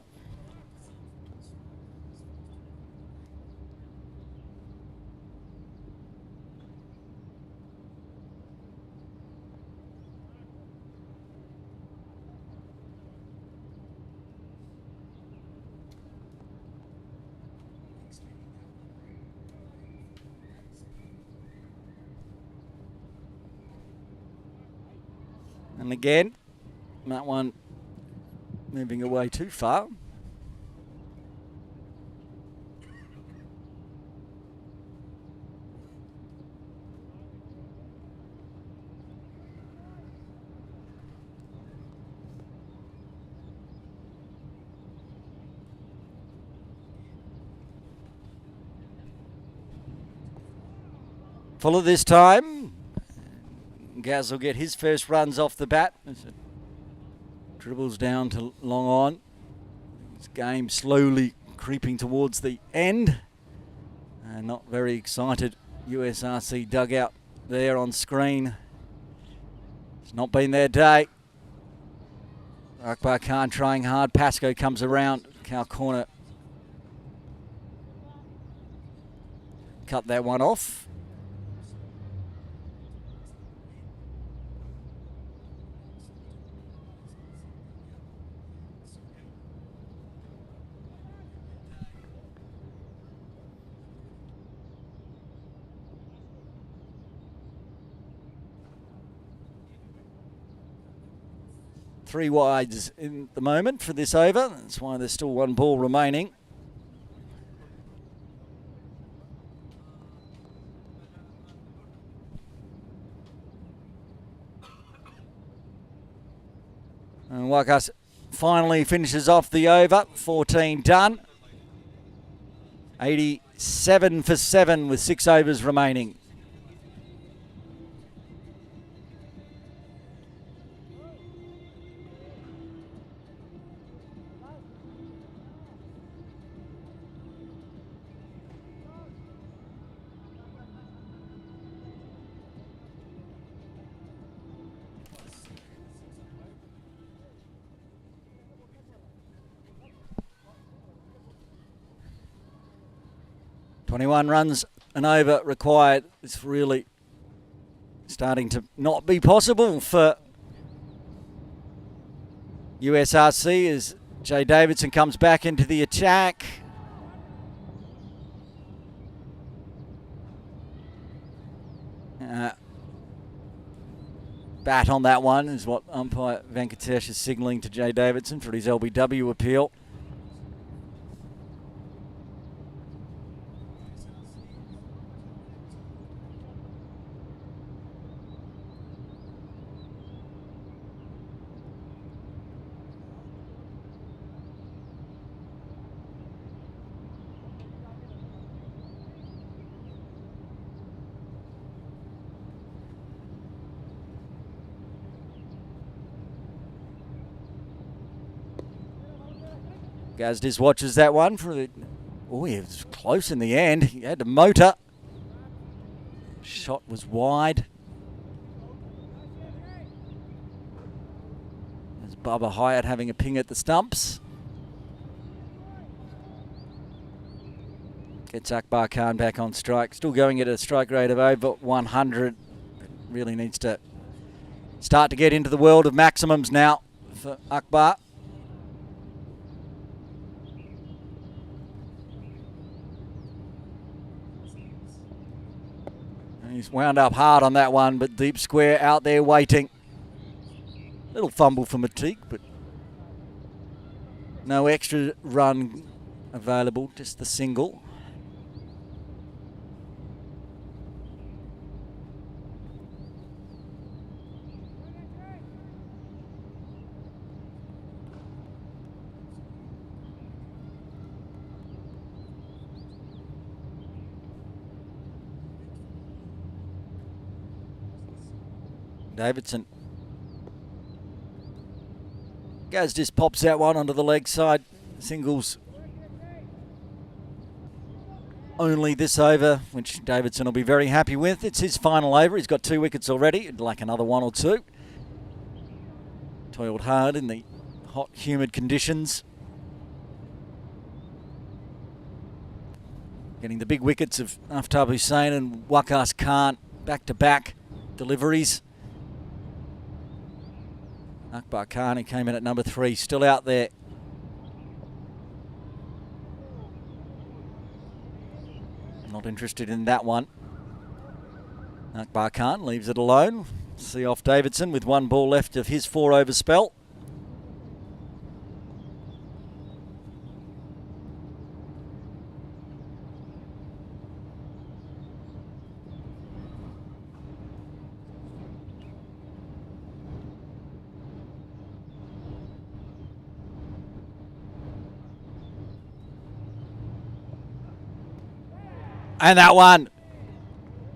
And again, that one moving away too far. Fuller this time. Gaz will get his first runs off the bat. As it dribbles down to long on. This game slowly creeping towards the end. And not very excited USRC dugout there on screen. It's not been their day. Akbar Khan trying hard. Pascoe comes around. Cow corner. Cut that one off. Three wides in the moment for this over. That's why there's still one ball remaining. And Wakas finally finishes off the over. 14 done. 87 for 7 with 6 overs remaining. .21 runs and over required. It's really starting to not be possible for USRC as Jay Davidson comes back into the attack. Bat on that one is what umpire Venkatesh is signalling to Jay Davidson for his LBW appeal. Gazdiz watches that one for the. Oh, he was close in the end. He had to motor. Shot was wide. There's Babar Hyatt having a ping at the stumps. Gets Akbar Khan back on strike. Still going at a strike rate of over 100. Really needs to start to get into the world of maximums now for Akbar. He's wound up hard on that one, but deep square out there waiting. Little fumble for Matik, but no extra run available, just the single. Davidson. Gaz just pops out one onto the leg side. Singles only this over, which Davidson will be very happy with. It's his final over. He's got 2 wickets already. He'd like another 1 or 2. Toiled hard in the hot, humid conditions. Getting the big wickets of Aftab Hussain and Wakas Khan back-to-back deliveries. Akbar Khan, who came in at number 3, still out there. Not interested in that one. Akbar Khan leaves it alone. See off Davidson with 1 ball left of his 4-over spell. And that one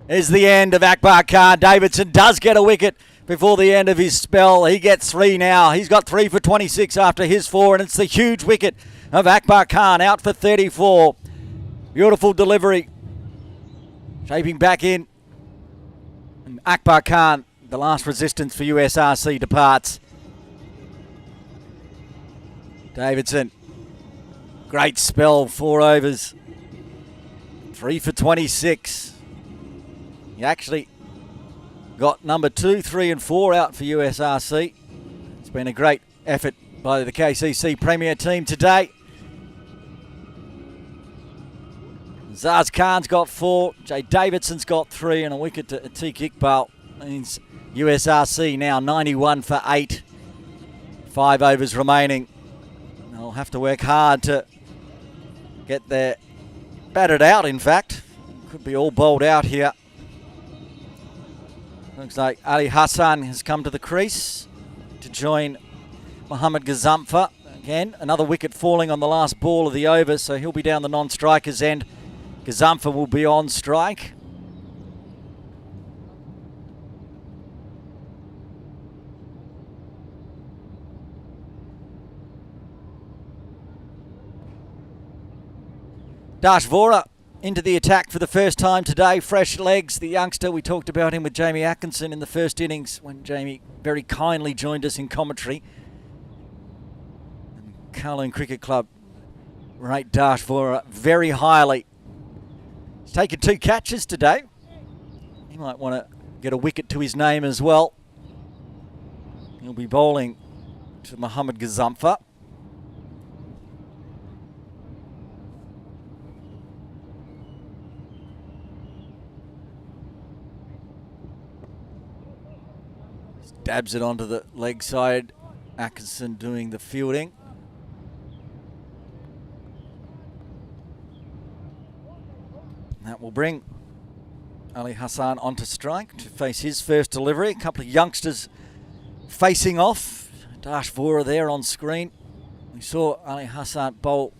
is the end of Akbar Khan. Davidson does get a wicket before the end of his spell. He gets 3 now. He's got 3 for 26 after his 4, and it's the huge wicket of Akbar Khan out for 34. Beautiful delivery. Shaping back in. And Akbar Khan, the last resistance for USRC, departs. Davidson, great spell, 4 overs. 3 for 26. He actually got number 2, 3 and 4 out for USRC. It's been a great effort by the KCC Premier team today. Zaz Khan's got 4, Jay Davidson's got 3 and a wicket to Atiq Iqbal. Means USRC now 91 for 8. 5 overs remaining. They'll have to work hard to get their batted out, in fact. Could be all bowled out here. Looks like Ali Hassan has come to the crease to join Mohammad Gazamfa. Again, another wicket falling on the last ball of the over, so he'll be down the non-strikers end. Gazamfa will be on strike. Dash Vora into the attack for the first time today. Fresh legs, the youngster. We talked about him with Jamie Atkinson in the first innings when Jamie very kindly joined us in commentary. And Kowloon Cricket Club rate Dash Vora very highly. He's taken 2 catches today. He might want to get a wicket to his name as well. He'll be bowling to Mohammad Gazamfa. Dabs it onto the leg side. Atkinson doing the fielding. That will bring Ali Hassan onto strike to face his first delivery. A couple of youngsters facing off. Dash Vora there on screen. We saw Ali Hassan bowl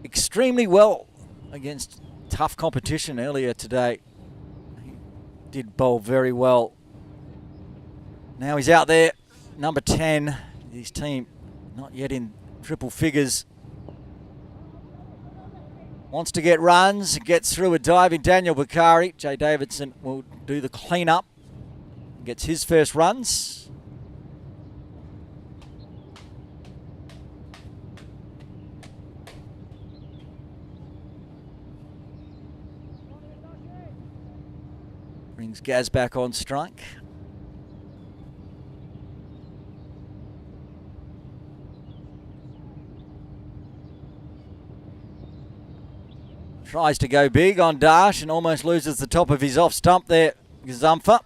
extremely well against tough competition earlier today. He did bowl very well. Now he's out there, number 10. His team not yet in triple figures. Wants to get runs, gets through a diving Daniel Bakari. Jay Davidson will do the clean-up. Gets his first runs. Brings Gaz back on strike. Tries to go big on Dash and almost loses the top of his off stump there, Gazamfa.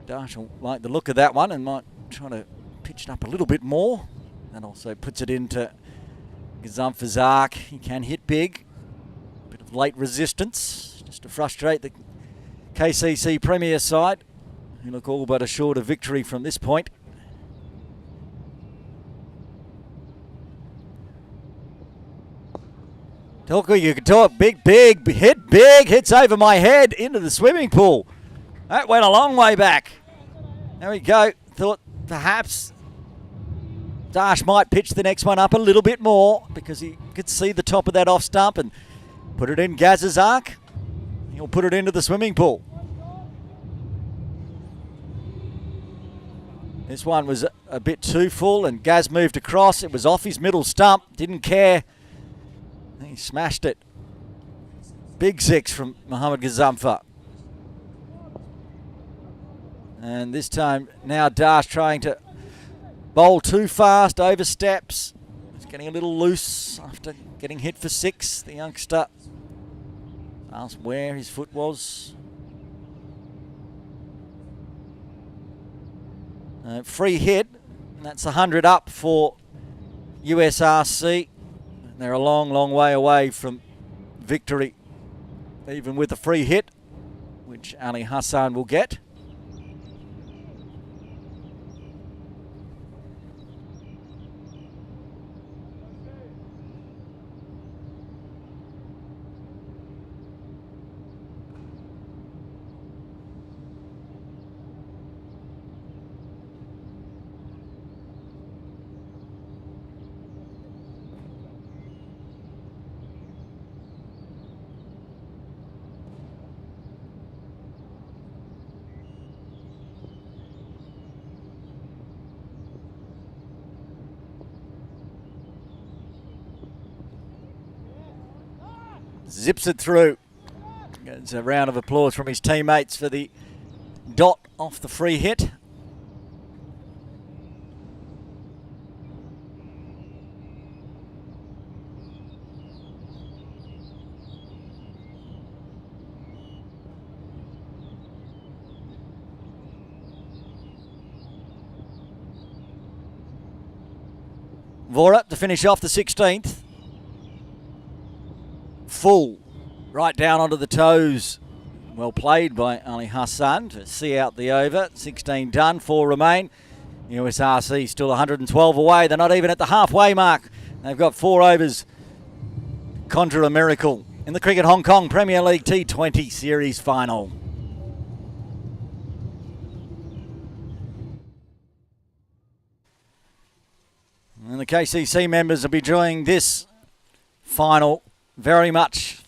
Dash will like the look of that one and might try to pitch it up a little bit more. That also puts it into Gazamfa's arc. He can hit big. Bit of late resistance just to frustrate the KCC Premier side, who look all but assured of victory from this point. Talker, you can talk big hits over my head into the swimming pool. That went a long way back. There we go. Thought perhaps Dash might pitch the next one up a little bit more because he could see the top of that off stump and put it in Gaz's arc. He'll put it into the swimming pool. This one was a bit too full and Gaz moved across. It was off his middle stump. Didn't care. He smashed it. Big 6 from Mohammad Gazamfa. And this time now Dash trying to bowl too fast, oversteps. He's getting a little loose after getting hit for 6. The youngster asked where his foot was. Free hit. That's 100 up for USRC. They're a long, long way away from victory, even with the free hit, which Ali Hassan will get. Zips it through. Gets a round of applause from his teammates for the dot off the free hit. Vora to finish off the 16th. Full, right down onto the toes. Well played by Ali Hassan to see out the over. 16 done, 4 remain. USRC still 112 away. They're not even at the halfway mark. They've got 4 overs. Conjure a miracle in the Cricket Hong Kong Premier League T20 Series Final. And the KCC members will be enjoying this final very much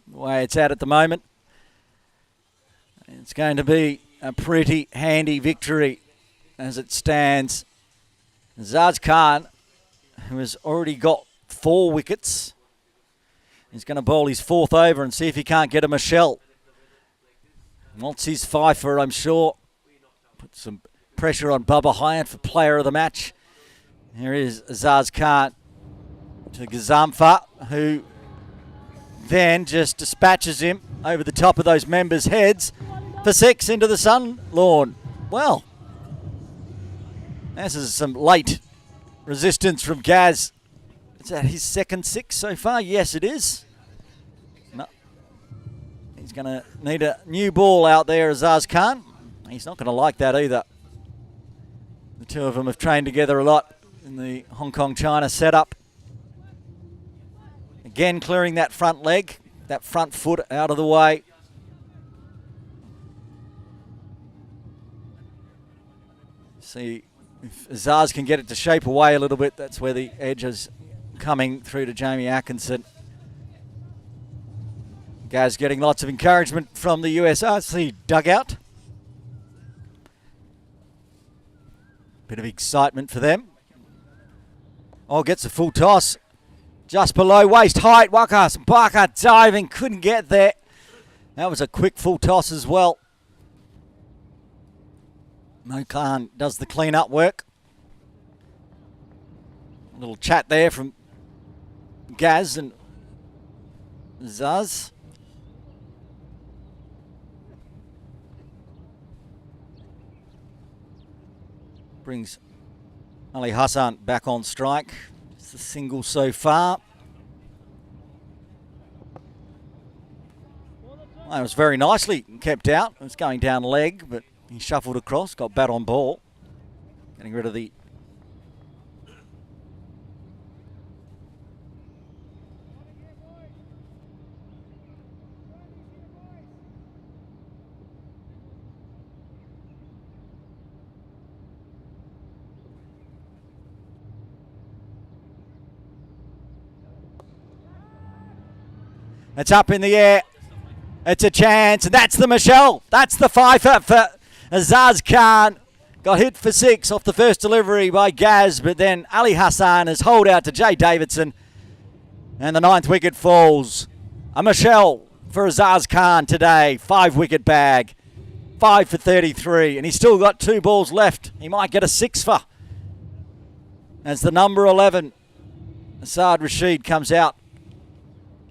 the way it's at the moment. It's going to be a pretty handy victory as it stands. Azaz Khan, who has already got 4 wickets, is going to bowl his 4th over and see if he can't get a Michelle. Wants his fifer, I'm sure. Put some pressure on Babar Hyatt for player of the match. Here is Azaz Khan to Gazamfa, who then just dispatches him over the top of those members' heads for 6 into the sun lawn. Well, this is some late resistance from Gaz. Is that his 2nd 6 so far? Yes, it is. No. He's going to need a new ball out there, Azaz Khan. He's not going to like that either. The two of them have trained together a lot in the Hong Kong-China setup. Again, clearing that front leg, that front foot out of the way. See if Azaz can get it to shape away a little bit. That's where the edge is coming through to Jamie Atkinson. Gaz getting lots of encouragement from the USRC dugout. Bit of excitement for them. Oh, gets a full toss. Just below waist height. Wakas Barker diving. Couldn't get there. That was a quick full toss as well. Mo Khan does the clean-up work. A little chat there from Gaz and Zaz. Brings Ali Hassan back on strike. Just a single so far. Well, it was very nicely kept out. It was going down leg, but he shuffled across, got bat on ball. Getting rid of the... It's up in the air. It's a chance, and that's the Michelle. That's the fifer for Azaz Khan. Got hit for 6 off the first delivery by Gaz, but then Ali Hassan has holed out to Jay Davidson, and the 9th wicket falls. A Michelle for Azaz Khan today. 5-wicket bag. 5 for 33, and he's still got 2 balls left. He might get a 6 for. As the number 11, Asad Rashid, comes out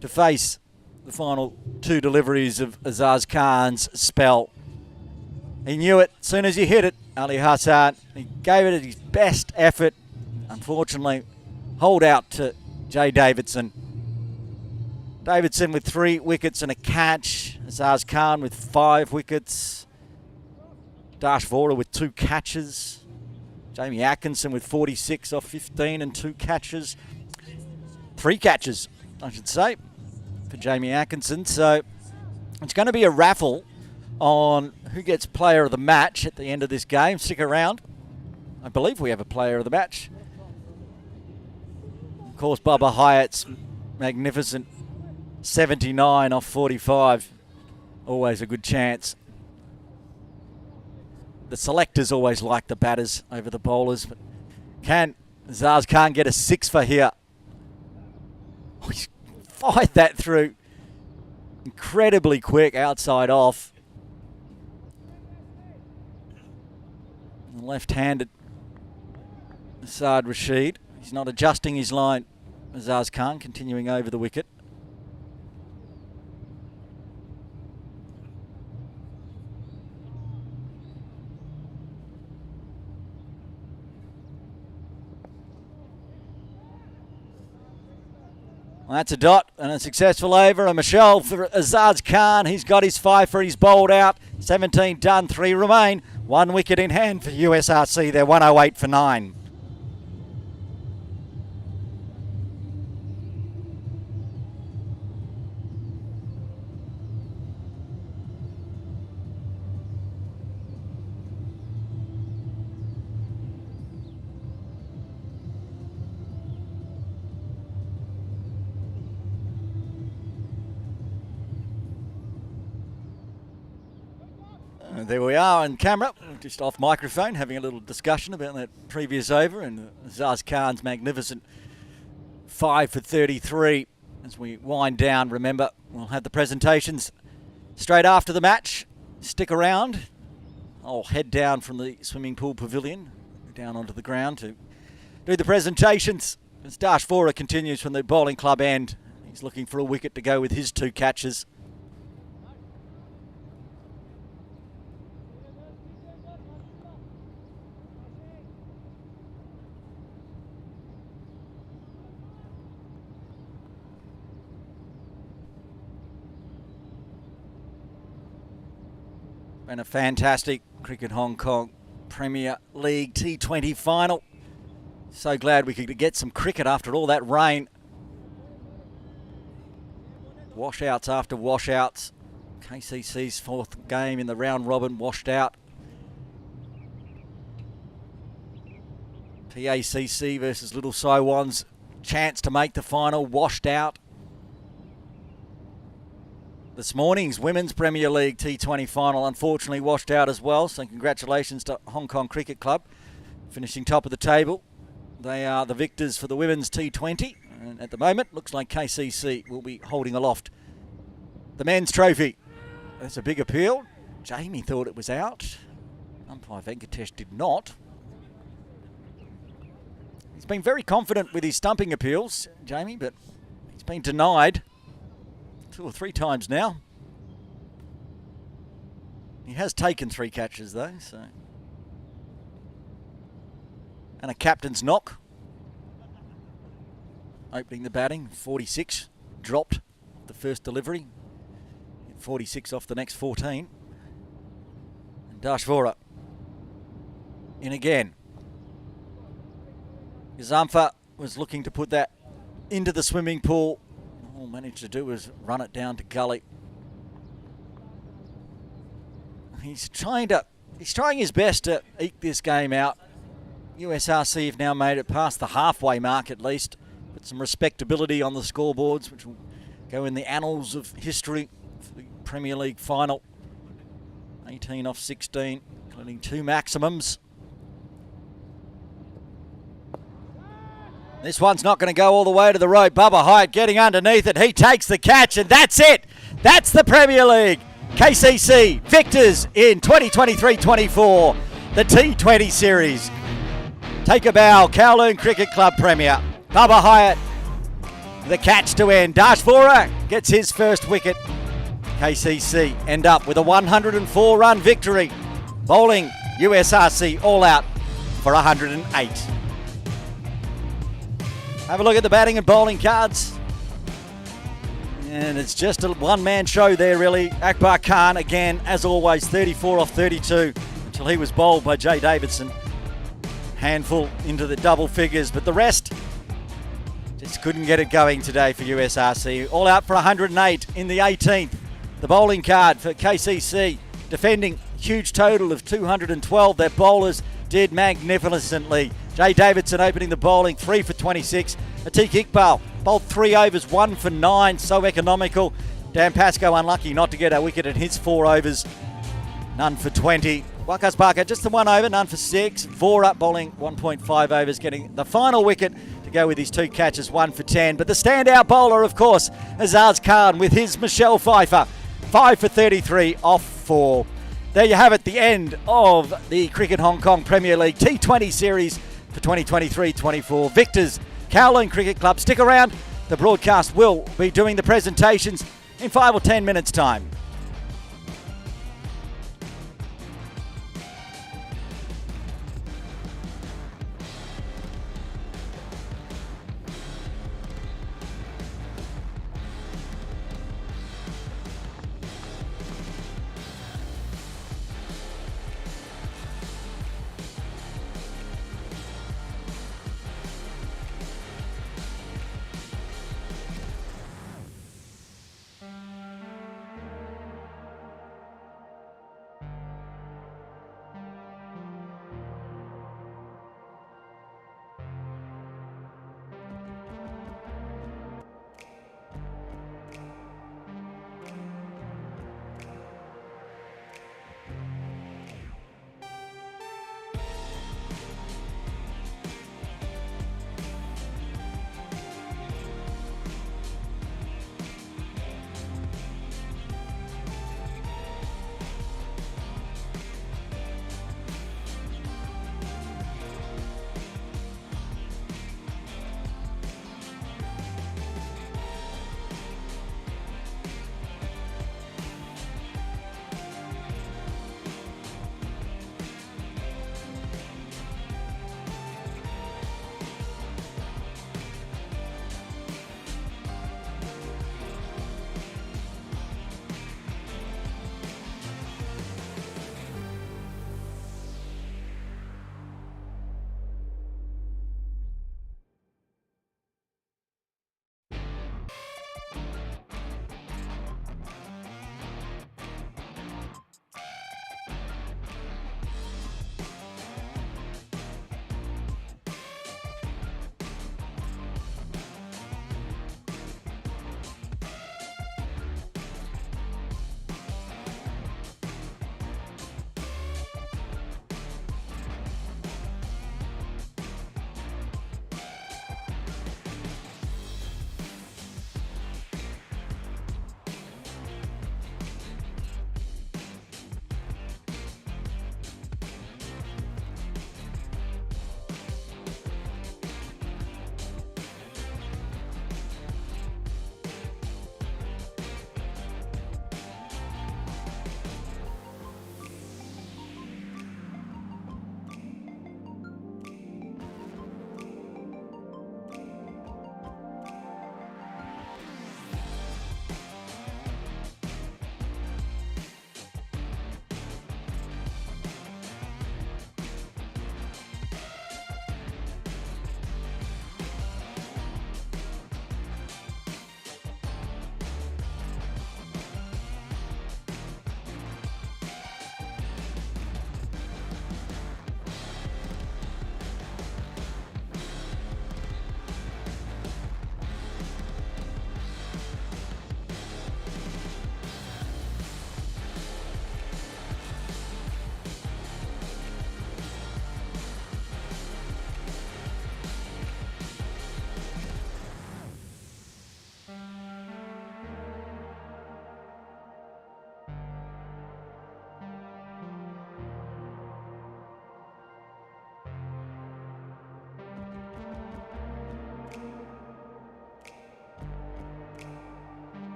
to face the final 2 deliveries of Azaz Khan's spell. He knew it as soon as he hit it. Ali Hassan. He gave it his best effort. Unfortunately, hold out to Jay Davidson. Davidson with 3 wickets and a catch. Azaz Khan with 5 wickets. Dash Vora with 2 catches. Jamie Atkinson with 46 off 15 and 2 catches. 3 catches, I should say, for Jamie Atkinson. So it's going to be a raffle on who gets player of the match at the end of this game. Stick around. I believe we have a player of the match. Of course, Babar Hyatt's magnificent 79 off 45. Always a good chance. The selectors always like the batters over the bowlers. But can Azaz Khan get a 6 for here? Oh, he's fired that through incredibly quick, outside off. The left-handed Asad Rashid. He's not adjusting his line. Azaz Khan continuing over the wicket. Well, that's a dot and a successful over. A Michelle for Azaz Khan. He's got his 5 for his bowled out. 17 done, 3 remain. 1 wicket in hand for USRC. They're 108 for 9. There we are on camera, just off microphone, having a little discussion about that previous over and Azaz Khan's magnificent 5 for 33. As we wind down, remember, we'll have the presentations straight after the match. Stick around. I'll head down from the swimming pool pavilion, down onto the ground to do the presentations. As Dash Vora continues from the bowling club end. He's looking for a wicket to go with his 2 catches. And a fantastic Cricket Hong Kong Premier League T20 final. So glad we could get some cricket after all that rain. Washouts after washouts. KCC's 4th game in the round robin washed out. PACC versus Little Saiwan's chance to make the final washed out. This morning's Women's Premier League T20 final unfortunately washed out as well, so congratulations to Hong Kong Cricket Club, finishing top of the table. They are the victors for the Women's T20, and at the moment looks like KCC will be holding aloft the men's trophy. That's a big appeal. Jamie thought it was out. Umpire Venkatesh did not. He's been very confident with his stumping appeals, Jamie, but he's been denied 2 or 3 times now. He has taken 3 catches though, so. And a captain's knock. Opening the batting, 46, dropped the first delivery. 46 off the next 14. And Dash Vora in again. Zamfa was looking to put that into the swimming pool. All managed to do was run it down to gully. He's trying his best to eke this game out. USRC have now made it past the halfway mark at least. Put some respectability on the scoreboards, which will go in the annals of history for the Premier League final. 18 off 16, including 2 maximums. This one's not going to go all the way to the rope. Babar Hyatt getting underneath it. He takes the catch, and that's it. That's the Premier League. KCC victors in 2023-24, the T20 series. Take a bow, Kowloon Cricket Club Premier. Babar Hyatt, the catch to end. Dash Vora gets his first wicket. KCC end up with a 104-run victory. Bowling USRC all out for 108. Have a look at the batting and bowling cards. And it's just a one-man show there, really. Akbar Khan, again, as always, 34 off 32 until he was bowled by Jay Davidson. Handful into the double figures, but the rest just couldn't get it going today for USRC. All out for 108 in the 18th. The bowling card for KCC, defending huge total of 212. Their bowlers did magnificently. Jay Davidson opening the bowling, 3 for 26. Atiq Iqbal bowled 3 overs, 1 for 9, so economical. Dan Pascoe unlucky not to get a wicket at his 4 overs, none for 20. Wakas Barker just the 1 over, none for 6. Vora bowling 1.5 overs, getting the final wicket to go with his 2 catches, 1 for 10. But the standout bowler, of course, Azaz Khan with his Michelle Pfeiffer, 5 for 33 off 4. There you have it, the end of the Cricket Hong Kong Premier League T20 series for 2023-24. Victors, Kowloon Cricket Club. Stick around. The broadcast will be doing the presentations in 5 or 10 minutes' time.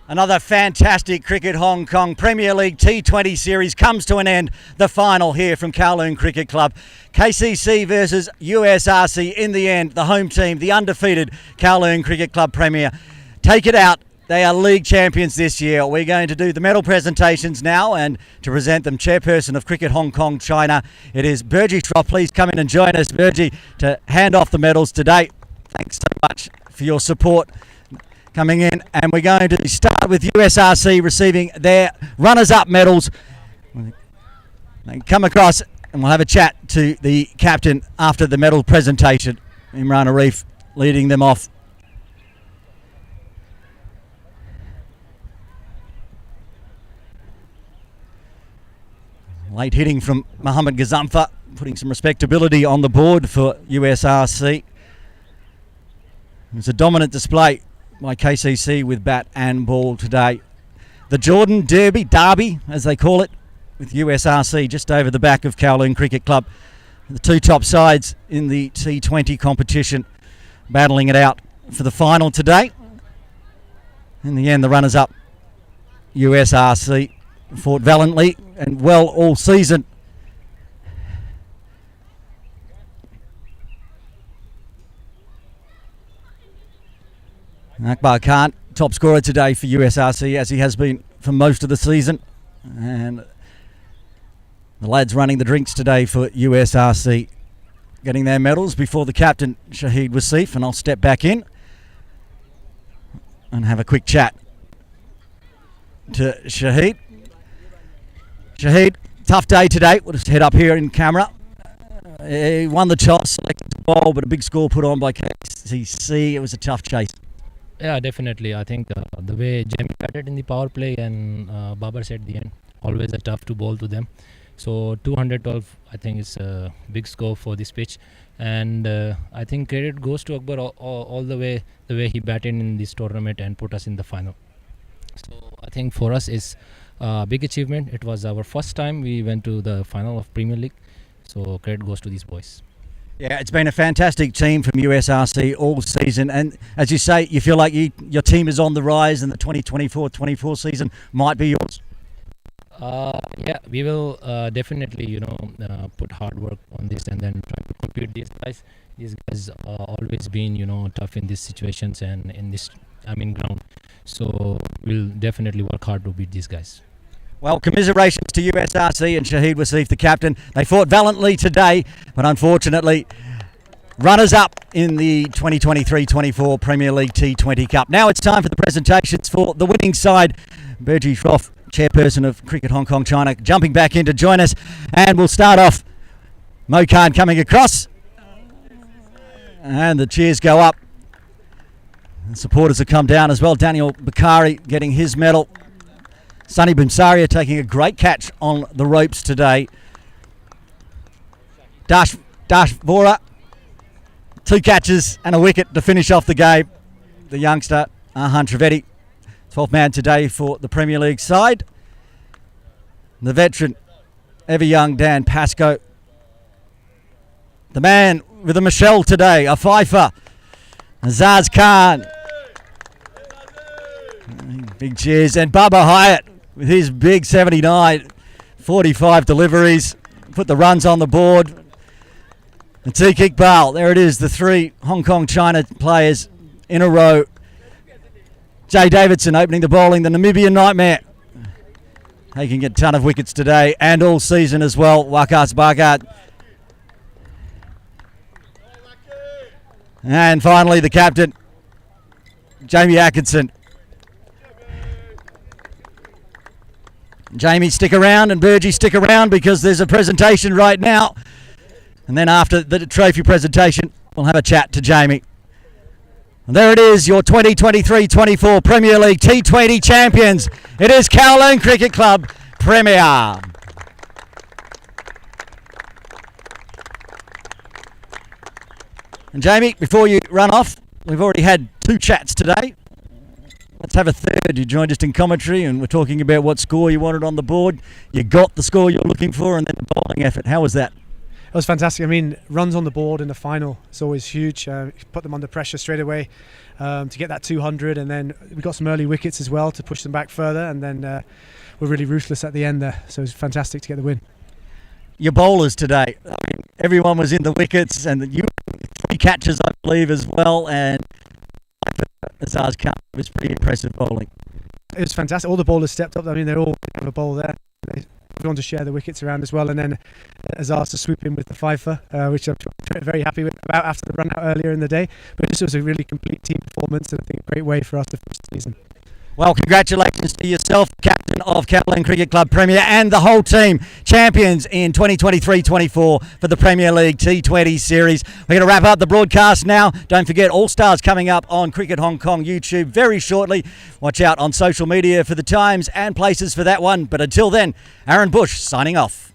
Another fantastic Cricket Hong Kong Premier League T20 series comes to an end. The final here from Kowloon Cricket Club. KCC versus USRC. In the end, the home team, the undefeated Kowloon Cricket Club Premier, take it out. They are league champions this year. We're going to do the medal presentations now, and to present them, chairperson of Cricket Hong Kong China, it is Burji Shroff. Please come in and join us, Burji, to hand off the medals today. Thanks so much for your support coming in, and we're going to start with USRC receiving their runners-up medals. They come across and we'll have a chat to the captain after the medal presentation. Imran Arif leading them off. Late hitting from Mohammad Gazamfa, putting some respectability on the board for USRC. It was a dominant display by KCC with bat and ball today. The Jordan Derby as they call it, with USRC just over the back of Kowloon Cricket Club. The two top sides in the T20 competition battling it out for the final today. In the end, the runners-up USRC fought valiantly and well all season. Akbar Khan, top scorer today for USRC, as he has been for most of the season. And the lads running the drinks today for USRC, getting their medals before the captain, Shahid Wasif. And I'll step back in and have a quick chat to Shahid. Shahid, tough day today. We'll just head up here in camera. He won the toss, selected the ball, but a big score put on by KCC. It was a tough chase. Yeah, definitely. I think the way Jamie batted in the power play and Babar said at the end, always a tough to bowl to them. So 212, I think, is a big score for this pitch. And I think credit goes to Akbar all the way he batted in this tournament and put us in the final. So I think for us it's a big achievement. It was our first time we went to the final of Premier League. So credit goes to these boys. Yeah, it's been a fantastic team from USRC all season, and as you say, you feel like your team is on the rise and the 2024-24 season might be yours. Yeah, we will definitely, put hard work on this and then try to compete these guys. These guys always been, tough in these situations and in this, ground. So we'll definitely work hard to beat these guys. Well, commiserations to USRC and Shahid Wasif, the captain. They fought valiantly today, but unfortunately, runners-up in the 2023-24 Premier League T20 Cup. Now it's time for the presentations for the winning side. Burji Shroff, chairperson of Cricket Hong Kong China, jumping back in to join us. And we'll start off. Mo Khan coming across. And the cheers go up. The supporters have come down as well. Daniel Bakari getting his medal. Sunny Bimsaria taking a great catch on the ropes today. Dash Vora, 2 catches and a wicket to finish off the game. The youngster, Ahan Trivedi, 12th man today for the Premier League side. The veteran, ever young Dan Pascoe. The man with a Michelle today, a fifer, Azaz Khan. Big cheers. And Babar Hyatt with his big 79, 45 deliveries, put the runs on the board. Atiq Iqbal, there it is, the 3 Hong Kong China players in a row. Jay Davidson opening the bowling, the Namibian Nightmare, taking a ton of wickets today and all season as well. Wakas Bagat. And finally the captain, Jamie Atkinson. Jamie, stick around, and Burji, stick around, because there's a presentation right now. And then after the trophy presentation, we'll have a chat to Jamie. And there it is, your 2023-24 Premier League T20 champions. It is Kowloon Cricket Club Premier. And Jamie, before you run off, we've already had 2 chats today. Let's have a third. You joined us in commentary and we're talking about what score you wanted on the board. You got the score you're looking for, and then the bowling effort. How was that? was fantastic. I mean, runs on the board in the final is always huge. Put them under pressure straight away to get that 200, and then we got some early wickets as well to push them back further, and then we're really ruthless at the end there. So it was fantastic to get the win. Your bowlers today, I mean, everyone was in the wickets, and you 3 catches, I believe, as well, and Azar's Khan was pretty impressive bowling. It was fantastic. All the bowlers stepped up. I mean, they all have a bowl there. Everyone to share the wickets around as well, and then Azar's to swoop in with the fifer, which I'm very happy with about after the run out earlier in the day. But this was a really complete team performance, and I think a great way for us to finish the season. Well, congratulations to yourself, captain of Caroline Cricket Club Premier, and the whole team, champions in 2023-24 for the Premier League T20 series. We're going to wrap up the broadcast now. Don't forget, All Stars coming up on Cricket Hong Kong YouTube very shortly. Watch out on social media for the times and places for that one. But until then, Aaron Bush signing off.